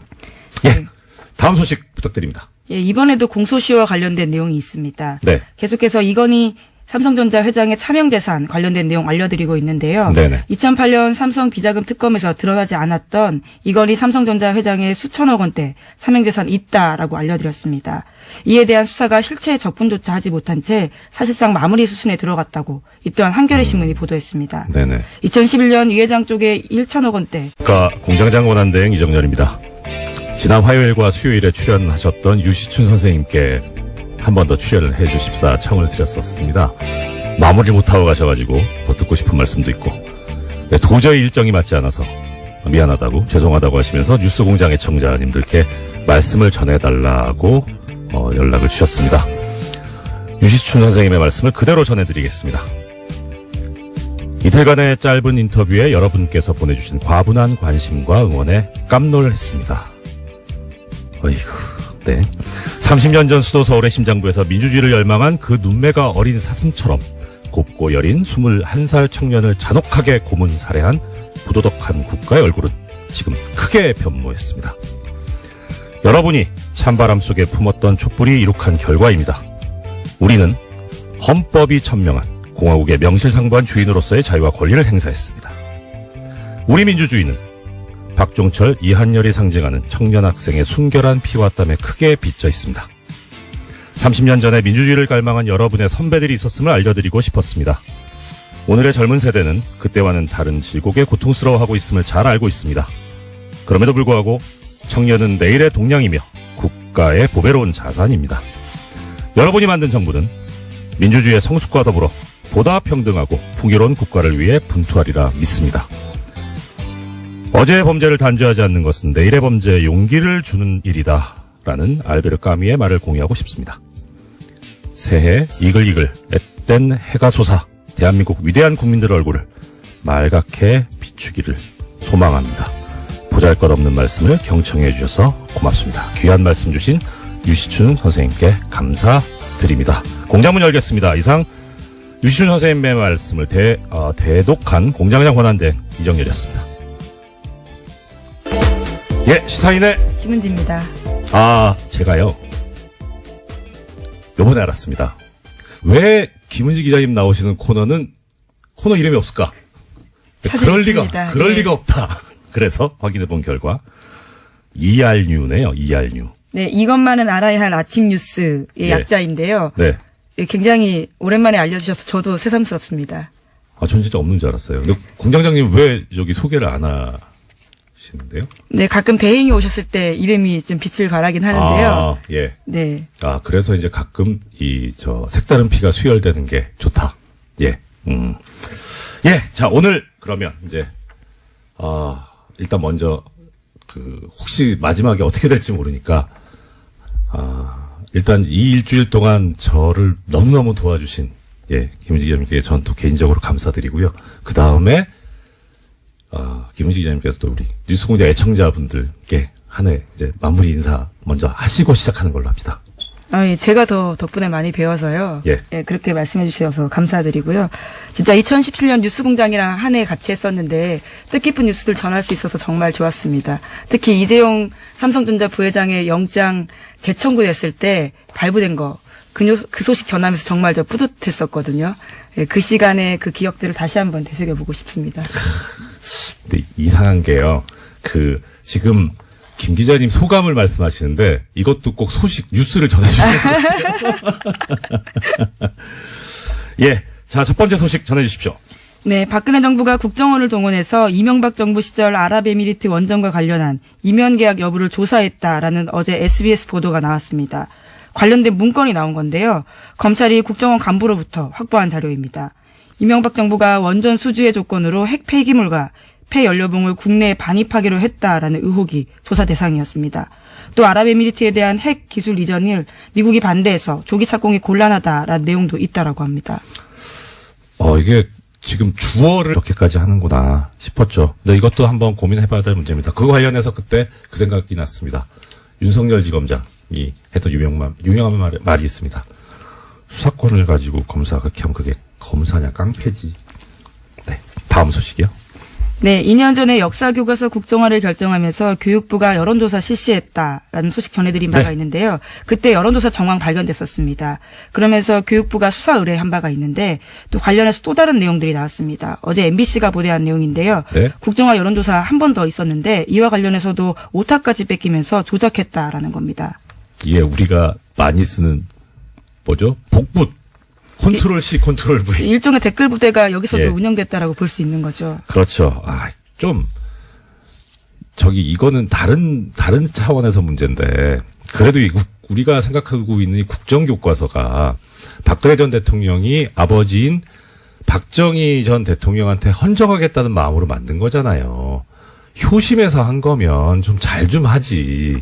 다음 소식 부탁드립니다. 예, 이번에도 공소시효와 관련된 내용이 있습니다. 네. 계속해서 이건희 삼성전자 회장의 차명재산 관련된 내용 알려드리고 있는데요. 네네. 2008년 삼성 비자금 특검에서 드러나지 않았던 이건희 삼성전자 회장의 수천억 원대 차명재산 있다라고 알려드렸습니다. 이에 대한 수사가 실체 접근조차 하지 못한 채 사실상 마무리 수순에 들어갔다고 이 또한 한겨레 신문이 보도했습니다. 네네. 2011년 이 회장 쪽에 1천억 원대. 공장장 권한대행 이정렬입니다. 지난 화요일과 수요일에 출연하셨던 유시춘 선생님께 한 번 더 출연을 해 주십사 청을 드렸었습니다. 마무리 못하고 가셔가지고 더 듣고 싶은 말씀도 있고, 네, 도저히 일정이 맞지 않아서 미안하다고, 죄송하다고 하시면서 뉴스공장 애청자님들께 말씀을 전해달라고 연락을 주셨습니다. 유시춘 선생님의 말씀을 그대로 전해드리겠습니다. 이틀간의 짧은 인터뷰에 여러분께서 보내주신 과분한 관심과 응원에 깜놀했습니다. 어이구, 네. 30년 전 수도 서울의 심장부에서 민주주의를 열망한 그 눈매가 어린 사슴처럼 곱고 여린 21살 청년을 잔혹하게 고문 살해한 부도덕한 국가의 얼굴은 지금 크게 변모했습니다. 여러분이 찬바람 속에 품었던 촛불이 이룩한 결과입니다. 우리는 헌법이 천명한 공화국의 명실상부한 주인으로서의 자유와 권리를 행사했습니다. 우리 민주주의는 박종철, 이한열이 상징하는 청년 학생의 순결한 피와 땀에 크게 빚져 있습니다. 30년 전에 민주주의를 갈망한 여러분의 선배들이 있었음을 알려드리고 싶었습니다. 오늘의 젊은 세대는 그때와는 다른 질곡에 고통스러워하고 있음을 잘 알고 있습니다. 그럼에도 불구하고 청년은 내일의 동량이며 국가의 보배로운 자산입니다. 여러분이 만든 정부는 민주주의의 성숙과 더불어 보다 평등하고 풍요로운 국가를 위해 분투하리라 믿습니다. 어제의 범죄를 단죄하지 않는 것은 내일의 범죄에 용기를 주는 일이다 라는 알베르 까미의 말을 공유하고 싶습니다. 새해 이글이글 앳된 해가 솟아 대한민국 위대한 국민들의 얼굴을 말갛게 비추기를 소망합니다. 보잘것없는 말씀을 경청해 주셔서 고맙습니다. 귀한 말씀 주신 유시춘 선생님께 감사드립니다. 공장문 열겠습니다. 이상 유시춘 선생님의 말씀을 대독한 공장장 권한대 이정열이었습니다. 예, 시사인의 김은지입니다. 제가요 요번에 알았습니다. 왜 김은지 기자님 나오시는 코너는 코너 이름이 없을까? 그럴 리가 없다. 그래서 확인해 본 결과 ERNew네요. ERNew. 네, 이것만은 알아야 할 아침 뉴스의 약자인데요. 네. 굉장히 오랜만에 알려주셔서 저도 새삼스럽습니다. 전 진짜 없는 줄 알았어요. 근데 공장장님 왜 여기 소개를 안 하시는데요? 네, 가끔 대행이 오셨을 때 이름이 좀 빛을 발하긴 하는데요. 예. 네. 그래서 이제 가끔 색다른 피가 수혈되는 게 좋다. 예. 예. 자, 오늘 그러면 이제 일단 먼저 혹시 마지막에 어떻게 될지 모르니까 일단 이 일주일 동안 저를 너무너무 도와주신 김은지 기자님께 전 또 개인적으로 감사드리고요. 그 다음에 김은지 기자님께서 또 우리 뉴스공장 애청자분들께 한 해 이제 마무리 인사 먼저 하시고 시작하는 걸로 합시다. 예, 제가 더 덕분에 많이 배워서요. 예. 그렇게 말씀해 주셔서 감사드리고요. 진짜 2017년 뉴스공장이랑 한 해 같이 했었는데 뜻깊은 뉴스들 전할 수 있어서 정말 좋았습니다. 특히 이재용 삼성전자 부회장의 영장 재청구됐을 때 발부된 거, 그 소식 전하면서 정말 저 뿌듯했었거든요. 예, 그 시간에 그 기억들을 다시 한번 되새겨보고 싶습니다. 근데 이상한 게요. 지금 김 기자님 소감을 말씀하시는데 이것도 꼭 뉴스를 전해주시면 예. 자, 첫 번째 소식 전해주십시오. 네, 박근혜 정부가 국정원을 동원해서 이명박 정부 시절 아랍에미리트 원전과 관련한 이면 계약 여부를 조사했다라는 어제 SBS 보도가 나왔습니다. 관련된 문건이 나온 건데요. 검찰이 국정원 간부로부터 확보한 자료입니다. 이명박 정부가 원전 수주의 조건으로 핵 폐기물과 폐연료봉을 국내에 반입하기로 했다라는 의혹이 조사 대상이었습니다. 또 아랍에미리트에 대한 핵 기술 이전을 미국이 반대해서 조기 착공이 곤란하다라는 내용도 있다라고 합니다. 이게 지금 주어를 이렇게까지 하는구나 싶었죠. 근데 이것도 한번 고민해봐야 될 문제입니다. 그거 관련해서 그때 그 생각이 났습니다. 윤석열 지검장이 했던 유명한 말이 있습니다. 수사권을 가지고 검사가 그렇게 하면 그게 검사냐 깡패지. 네, 다음 소식이요. 네, 2년 전에 역사교과서 국정화를 결정하면서 교육부가 여론조사 실시했다라는 소식 전해드린 바가 있는데요. 그때 여론조사 정황 발견됐었습니다. 그러면서 교육부가 수사 의뢰한 바가 있는데 또 관련해서 또 다른 내용들이 나왔습니다. 어제 MBC가 보도한 내용인데요. 네. 국정화 여론조사 한 번 더 있었는데 이와 관련해서도 오타까지 뺏기면서 조작했다라는 겁니다. 예, 우리가 많이 쓰는 뭐죠? 복붙. 컨트롤 C, 컨트롤 V. 일종의 댓글 부대가 여기서도 운영됐다라고 볼 수 있는 거죠. 그렇죠. 이거는 다른 차원에서 문제인데, 그래도 우리가 생각하고 있는 이 국정교과서가 박근혜 전 대통령이 아버지인 박정희 전 대통령한테 헌정하겠다는 마음으로 만든 거잖아요. 효심에서 한 거면 좀 잘 좀 하지.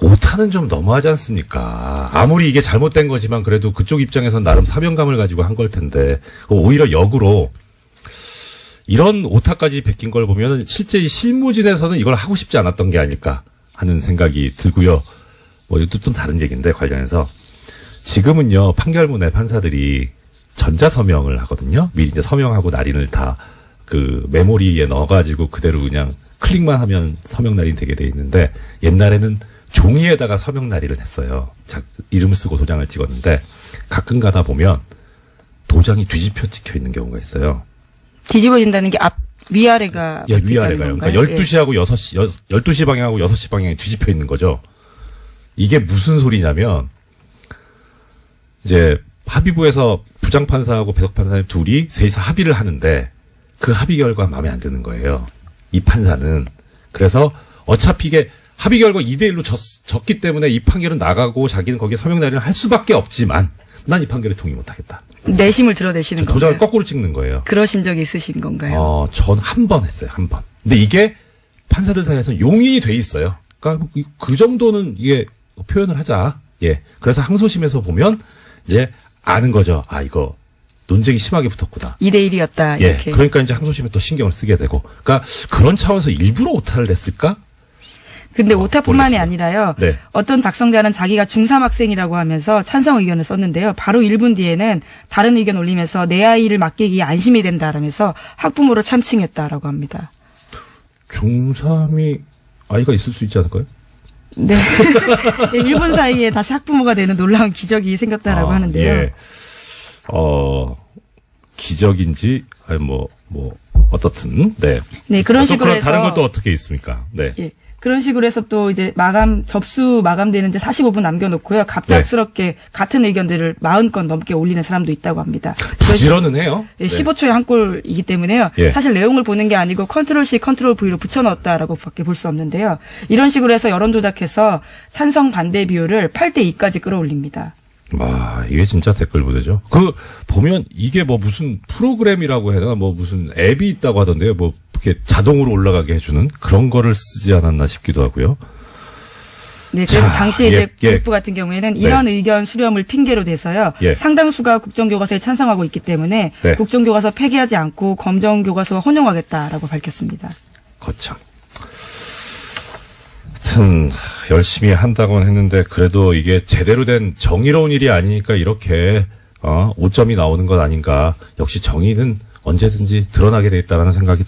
오타는 좀 너무하지 않습니까? 아무리 이게 잘못된 거지만 그래도 그쪽 입장에선 나름 사명감을 가지고 한 걸 텐데 오히려 역으로 이런 오타까지 베낀 걸 보면 실제 이 실무진에서는 이걸 하고 싶지 않았던 게 아닐까 하는 생각이 들고요. 뭐 이것도 좀 다른 얘기인데 관련해서 지금은요 판결문에 판사들이 전자서명을 하거든요. 미리 이제 서명하고 날인을 다 그 메모리에 넣어가지고 그대로 그냥 클릭만 하면 서명 날인 되게 돼 있는데 옛날에는 종이에다가 서명 날인을 했어요. 이름을 쓰고 도장을 찍었는데 가끔 가다 보면 도장이 뒤집혀 찍혀 있는 경우가 있어요. 뒤집어진다는 게 위아래가. 예, 위아래가요. 그러니까 12시하고 6시, 12시 방향하고 6시 방향이 뒤집혀 있는 거죠. 이게 무슨 소리냐면, 이제 합의부에서 부장판사하고 배석판사님 둘이 셋이서 합의를 하는데, 그 합의 결과 마음에 안 드는 거예요. 이 판사는. 그래서 어차피 이게 합의 결과 2대1로 졌기 때문에 이 판결은 나가고 자기는 거기에 서명 날인을 할 수밖에 없지만, 난 이 판결에 동의 못 하겠다. 내심을 드러내시는 건가요? 도장을 거꾸로 찍는 거예요. 그러신 적이 있으신 건가요? 전 한 번 했어요. 한 번. 근데 이게 판사들 사이에서는 용인이 돼 있어요. 그러니까 그 정도는 이게 표현을 하자. 예. 그래서 항소심에서 보면 이제 아는 거죠. 아, 이거 논쟁이 심하게 붙었구나. 2대1이었다. 예. 이렇게. 그러니까 이제 항소심에 또 신경을 쓰게 되고. 그러니까 그런 차원에서 일부러 오타를 냈을까? 근데 오타뿐만이 모르겠습니다. 아니라요. 네. 어떤 작성자는 자기가 중3 학생이라고 하면서 찬성 의견을 썼는데요. 바로 1분 뒤에는 다른 의견 올리면서 내 아이를 맡기기에 안심이 된다라면서 학부모를 참칭했다라고 합니다. 중3이 아이가 있을 수 있지 않을까요? 네. 1분 사이에 다시 학부모가 되는 놀라운 기적이 생겼다라고 하는데요. 예. 기적인지, 아니, 어떻든, 네. 네, 그런 식으로 해서. 다른 것도 어떻게 있습니까? 네. 예. 그런 식으로 해서 또 이제 접수 마감되는데 45분 남겨놓고요. 갑작스럽게 같은 의견들을 40건 넘게 올리는 사람도 있다고 합니다. 부지런은 해요. 예, 15초에 한 골이기 때문에요. 예. 사실 내용을 보는 게 아니고 컨트롤-C, 컨트롤-V로 붙여넣었다라고 밖에 볼 수 없는데요. 이런 식으로 해서 여론 조작해서 찬성 반대 비율을 8대2까지 끌어올립니다. 와, 이게 진짜 댓글 부대죠. 보면 이게 무슨 프로그램이라고 해야 되나, 무슨 앱이 있다고 하던데요. 이렇게 자동으로 올라가게 해주는 그런 거를 쓰지 않았나 싶기도 하고요. 네, 그래서 당시에 이제 예. 교육부 같은 경우에는 이런 의견 수렴을 핑계로 대서요. 예. 상당수가 국정교과서에 찬성하고 있기 때문에 네. 국정교과서 폐기하지 않고 검정교과서 혼용하겠다라고 밝혔습니다. 거참. 하여튼 열심히 한다고는 했는데 그래도 이게 제대로 된 정의로운 일이 아니니까 이렇게 오점이 나오는 것 아닌가. 역시 정의는 언제든지 드러나게 돼 있다라는 생각을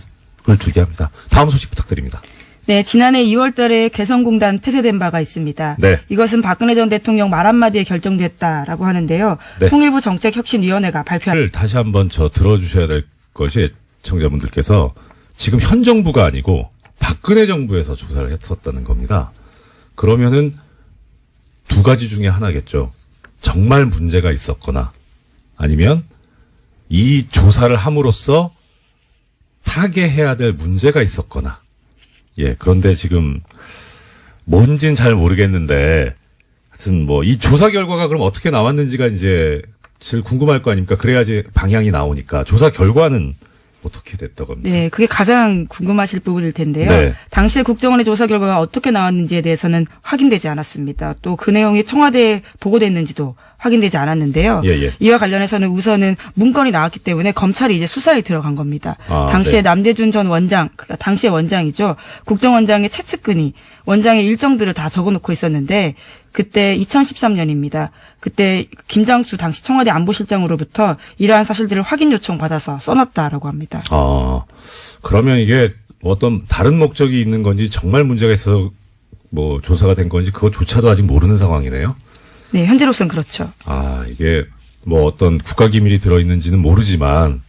들게 합니다. 다음 소식 부탁드립니다. 네, 지난해 2월 달에 개성공단 폐쇄된 바가 있습니다. 네. 이것은 박근혜 전 대통령 말 한마디에 결정됐다라고 하는데요. 네. 통일부 정책혁신위원회가 발표한 다시 한번 들어주셔야 될 것이 청자분들께서 지금 현 정부가 아니고 박근혜 정부에서 조사를 했었다는 겁니다. 그러면은 두 가지 중에 하나겠죠. 정말 문제가 있었거나 아니면 이 조사를 함으로써 타개해야 될 문제가 있었거나. 예, 그런데 지금 뭔진 잘 모르겠는데 하여튼 이 조사 결과가 그럼 어떻게 나왔는지가 이제 제일 궁금할 거 아닙니까? 그래야지 방향이 나오니까. 조사 결과는 어떻게 됐다고 합니다. 네, 그게 가장 궁금하실 부분일 텐데요. 네. 당시에 국정원의 조사 결과가 어떻게 나왔는지에 대해서는 확인되지 않았습니다. 또 그 내용이 청와대에 보고됐는지도 확인되지 않았는데요. 예. 이와 관련해서는 우선은 문건이 나왔기 때문에 검찰이 이제 수사에 들어간 겁니다. 당시에 네. 남재준 전 원장, 당시의 원장이죠. 국정원장의 최측근이 원장의 일정들을 다 적어놓고 있었는데 그때 2013년입니다. 그때 김장수 당시 청와대 안보실장으로부터 이러한 사실들을 확인 요청 받아서 써놨다라고 합니다. 그러면 이게 어떤 다른 목적이 있는 건지 정말 문제가 있어서 조사가 된 건지 그것조차도 아직 모르는 상황이네요. 네, 현재로서는 그렇죠. 이게 어떤 국가기밀이 들어있는지는 모르지만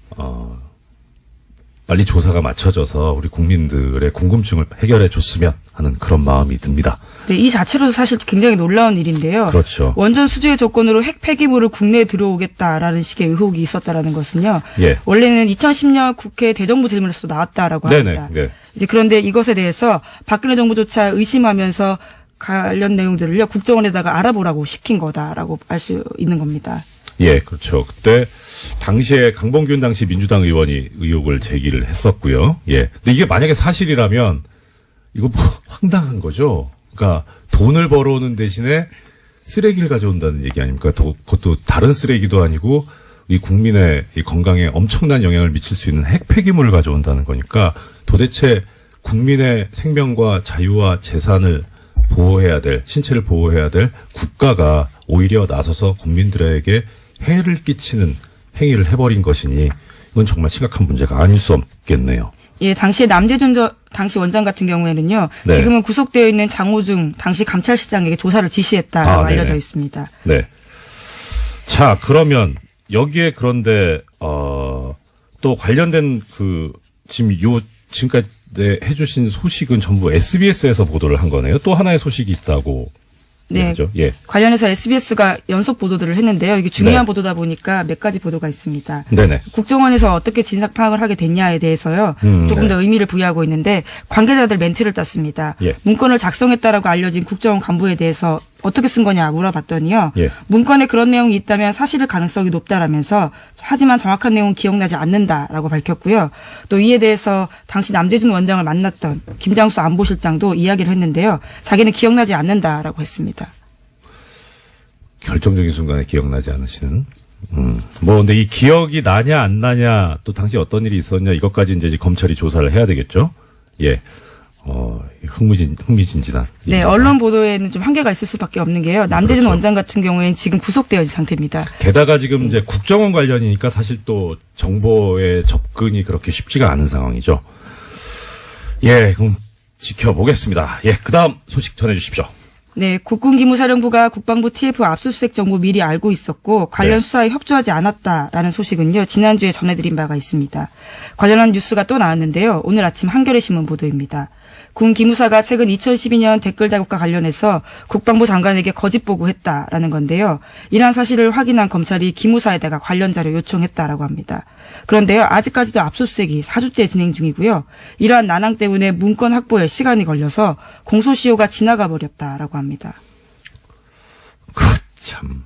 빨리 조사가 맞춰져서 우리 국민들의 궁금증을 해결해 줬으면 하는 그런 마음이 듭니다. 네, 이 자체로도 사실 굉장히 놀라운 일인데요. 그렇죠. 원전 수주의 조건으로 핵 폐기물을 국내에 들어오겠다라는 식의 의혹이 있었다라는 것은요. 예. 원래는 2010년 국회 대정부 질문에서도 나왔다라고 합니다. 네. 이제 그런데 이것에 대해서 박근혜 정부조차 의심하면서 관련 내용들을요 국정원에다가 알아보라고 시킨 거다라고 알 수 있는 겁니다. 예, 그렇죠. 그때 당시에 강봉균 당시 민주당 의원이 의혹을 제기를 했었고요. 예. 근데 이게 만약에 사실이라면 이거 황당한 거죠. 그러니까 돈을 벌어오는 대신에 쓰레기를 가져온다는 얘기 아닙니까? 그것도 다른 쓰레기도 아니고 이 국민의 이 건강에 엄청난 영향을 미칠 수 있는 핵 폐기물을 가져온다는 거니까 도대체 국민의 생명과 자유와 재산을 보호해야 될, 신체를 보호해야 될 국가가 오히려 나서서 국민들에게 해를 끼치는 행위를 해버린 것이니 이건 정말 심각한 문제가 아닐 수 없겠네요. 예, 당시에 남대준 당시 원장 같은 경우에는요. 네. 지금은 구속되어 있는 장호중 당시 감찰실장에게 조사를 지시했다고 알려져 있습니다. 네. 자, 그러면 여기에 그런데 또 관련된 지금까지 해주신 소식은 전부 SBS에서 보도를 한 거네요. 또 하나의 소식이 있다고. 네. 그죠? 예. 관련해서 SBS가 연속 보도들을 했는데요. 이게 중요한 네. 보도다 보니까 몇 가지 보도가 있습니다. 네네. 국정원에서 어떻게 진상 파악을 하게 됐냐에 대해서요. 조금 더 의미를 부여하고 있는데 관계자들 멘트를 땄습니다. 예. 문건을 작성했다라고 알려진 국정원 간부에 대해서 어떻게 쓴 거냐 물어봤더니요. 예. 문건에 그런 내용이 있다면 사실일 가능성이 높다라면서 하지만 정확한 내용은 기억나지 않는다라고 밝혔고요. 또 이에 대해서 당시 남대준 원장을 만났던 김장수 안보실장도 이야기를 했는데요. 자기는 기억나지 않는다라고 했습니다. 결정적인 순간에 기억나지 않으시는. 근데 이 기억이 나냐 안 나냐 또 당시 어떤 일이 있었냐 이것까지 이제 검찰이 조사를 해야 되겠죠. 예. 흥미진진한. 네, 일이다. 언론 보도에는 좀 한계가 있을 수밖에 없는 게요. 남대준 원장 같은 경우에는 지금 구속되어 있는 상태입니다. 게다가 지금 이제 국정원 관련이니까 사실 또 정보의 접근이 그렇게 쉽지가 않은 상황이죠. 예, 그럼 지켜보겠습니다. 예, 그다음 소식 전해주십시오. 네, 국군기무사령부가 국방부 TF 압수수색 정보 미리 알고 있었고 관련 네. 수사에 협조하지 않았다라는 소식은요. 지난주에 전해드린 바가 있습니다. 관련한 뉴스가 또 나왔는데요. 오늘 아침 한겨레 신문 보도입니다. 군 기무사가 최근 2012년 댓글 작업과 관련해서 국방부 장관에게 거짓 보고했다라는 건데요. 이러한 사실을 확인한 검찰이 기무사에다가 관련 자료 요청했다라고 합니다. 그런데요. 아직까지도 압수수색이 4주째 진행 중이고요. 이러한 난항 때문에 문건 확보에 시간이 걸려서 공소시효가 지나가 버렸다라고 합니다. 참.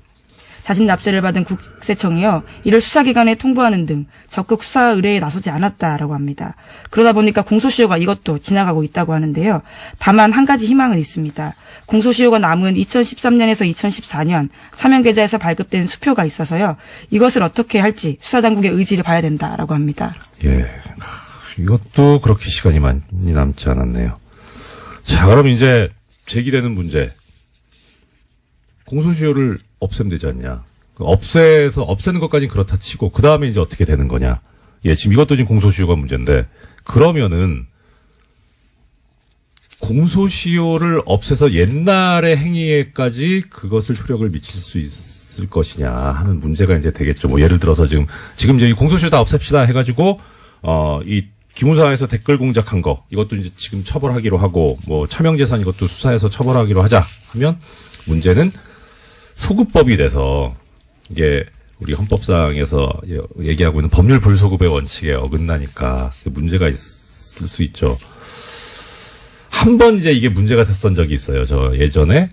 자진 납세를 받은 국세청이요. 이를 수사기관에 통보하는 등 적극 수사 의뢰에 나서지 않았다라고 합니다. 그러다 보니까 공소시효가 이것도 지나가고 있다고 하는데요. 다만 한 가지 희망은 있습니다. 공소시효가 남은 2013년에서 2014년 사면계좌에서 발급된 수표가 있어서요. 이것을 어떻게 할지 수사당국의 의지를 봐야 된다라고 합니다. 예. 이것도 그렇게 시간이 많이 남지 않았네요. 자, 그럼 이제 제기되는 문제. 공소시효를 없애면 되지 않냐. 없애는 것까지는 그렇다 치고, 그 다음에 이제 어떻게 되는 거냐. 예, 지금 이것도 지금 공소시효가 문제인데, 그러면은, 공소시효를 없애서 옛날의 행위에까지 그것을 효력을 미칠 수 있을 것이냐 하는 문제가 이제 되겠죠. 뭐 예를 들어서 지금 이제 이 공소시효 다 없앱시다 해가지고, 이 기무사에서 댓글 공작한 거, 이것도 이제 지금 처벌하기로 하고, 뭐 차명재산 이것도 수사해서 처벌하기로 하자 하면, 문제는 소급법이 돼서 이게 우리 헌법상에서 얘기하고 있는 법률 불소급의 원칙에 어긋나니까 문제가 있을 수 있죠. 한 번 이제 이게 문제가 됐었던 적이 있어요. 저 예전에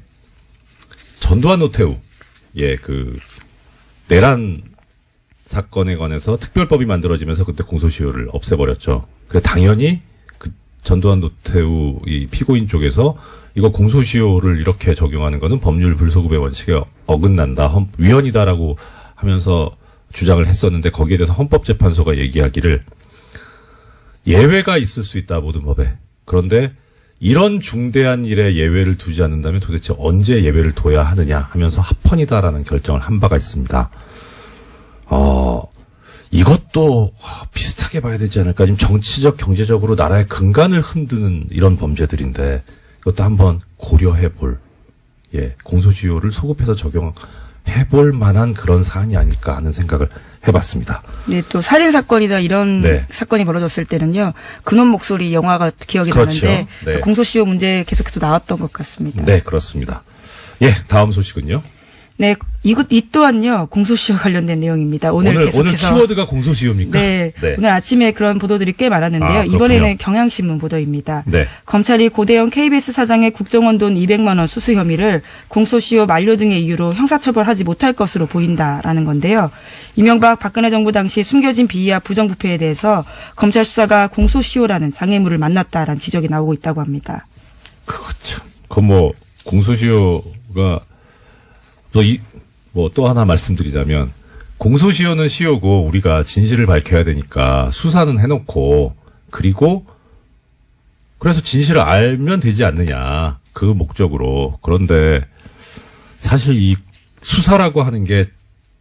전두환 노태우 내란 사건에 관해서 특별법이 만들어지면서 그때 공소시효를 없애버렸죠. 그래 당연히 그 전두환 노태우 이 피고인 쪽에서 이거 공소시효를 이렇게 적용하는 거는 법률 불소급의 원칙에 어긋난다, 위헌이다라고 하면서 주장을 했었는데 거기에 대해서 헌법재판소가 얘기하기를 예외가 있을 수 있다, 모든 법에. 그런데 이런 중대한 일에 예외를 두지 않는다면 도대체 언제 예외를 둬야 하느냐 하면서 합헌이다라는 결정을 한 바가 있습니다. 이것도 비슷하게 봐야 되지 않을까. 지금 정치적, 경제적으로 나라의 근간을 흔드는 이런 범죄들인데 이것도 한번 고려해볼, 공소시효를 소급해서 적용해볼 만한 그런 사안이 아닐까 하는 생각을 해봤습니다. 네, 또 살인사건이나 이런 네. 사건이 벌어졌을 때는요, 그놈 목소리 영화가 기억이 그렇죠. 나는데, 네. 공소시효 문제 계속해서 나왔던 것 같습니다. 네, 그렇습니다. 예, 다음 소식은요? 네, 이 또한요, 공소시효 관련된 내용입니다. 오늘 계속해서. 키워드가 공소시효입니까? 네, 오늘 아침에 그런 보도들이 꽤 많았는데요. 그렇군요. 이번에는 경향신문 보도입니다. 네. 검찰이 고대영 KBS 사장의 국정원 돈 200만 원 수수 혐의를 공소시효 만료 등의 이유로 형사처벌하지 못할 것으로 보인다라는 건데요. 이명박 박근혜 정부 당시 숨겨진 비위와 부정부패에 대해서 검찰 수사가 공소시효라는 장애물을 만났다라는 지적이 나오고 있다고 합니다. 그거 참, 공소시효가 또 하나 말씀드리자면 공소시효는 시효고 우리가 진실을 밝혀야 되니까 수사는 해놓고 그래서 진실을 알면 되지 않느냐 그 목적으로. 그런데 사실 이 수사라고 하는 게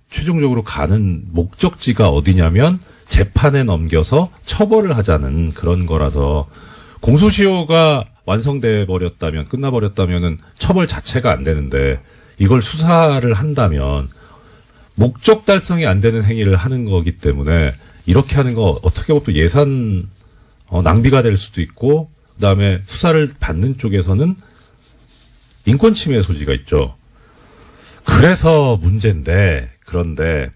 최종적으로 가는 목적지가 어디냐면 재판에 넘겨서 처벌을 하자는 그런 거라서 공소시효가 완성돼 버렸다면 끝나버렸다면은 처벌 자체가 안 되는데 이걸 수사를 한다면 목적 달성이 안 되는 행위를 하는 거기 때문에 이렇게 하는 거 어떻게 보면 또 예산 낭비가 될 수도 있고 그다음에 수사를 받는 쪽에서는 인권 침해 소지가 있죠. 그래서 문제인데 그런데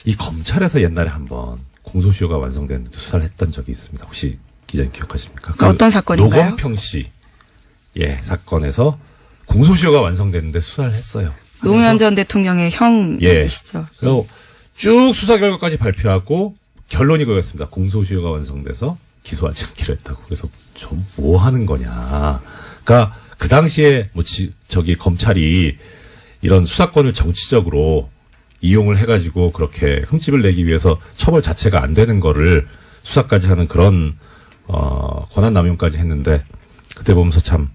이 검찰에서 옛날에 한번 공소시효가 완성됐는데 수사를 했던 적이 있습니다. 혹시 기자님 기억하십니까? 어떤 사건인가요? 노건평 씨 사건에서 공소시효가 완성됐는데 수사를 했어요. 노무현 전 대통령의 형이시죠. 그리고 쭉 수사 결과까지 발표하고 결론이 그거였습니다. 공소시효가 완성돼서 기소하지 않기로 했다고. 그래서 좀 뭐 하는 거냐. 그러니까 그 당시에 검찰이 이런 수사권을 정치적으로 이용을 해가지고 그렇게 흠집을 내기 위해서 처벌 자체가 안 되는 거를 수사까지 하는 그런 권한 남용까지 했는데 그때 보면서 참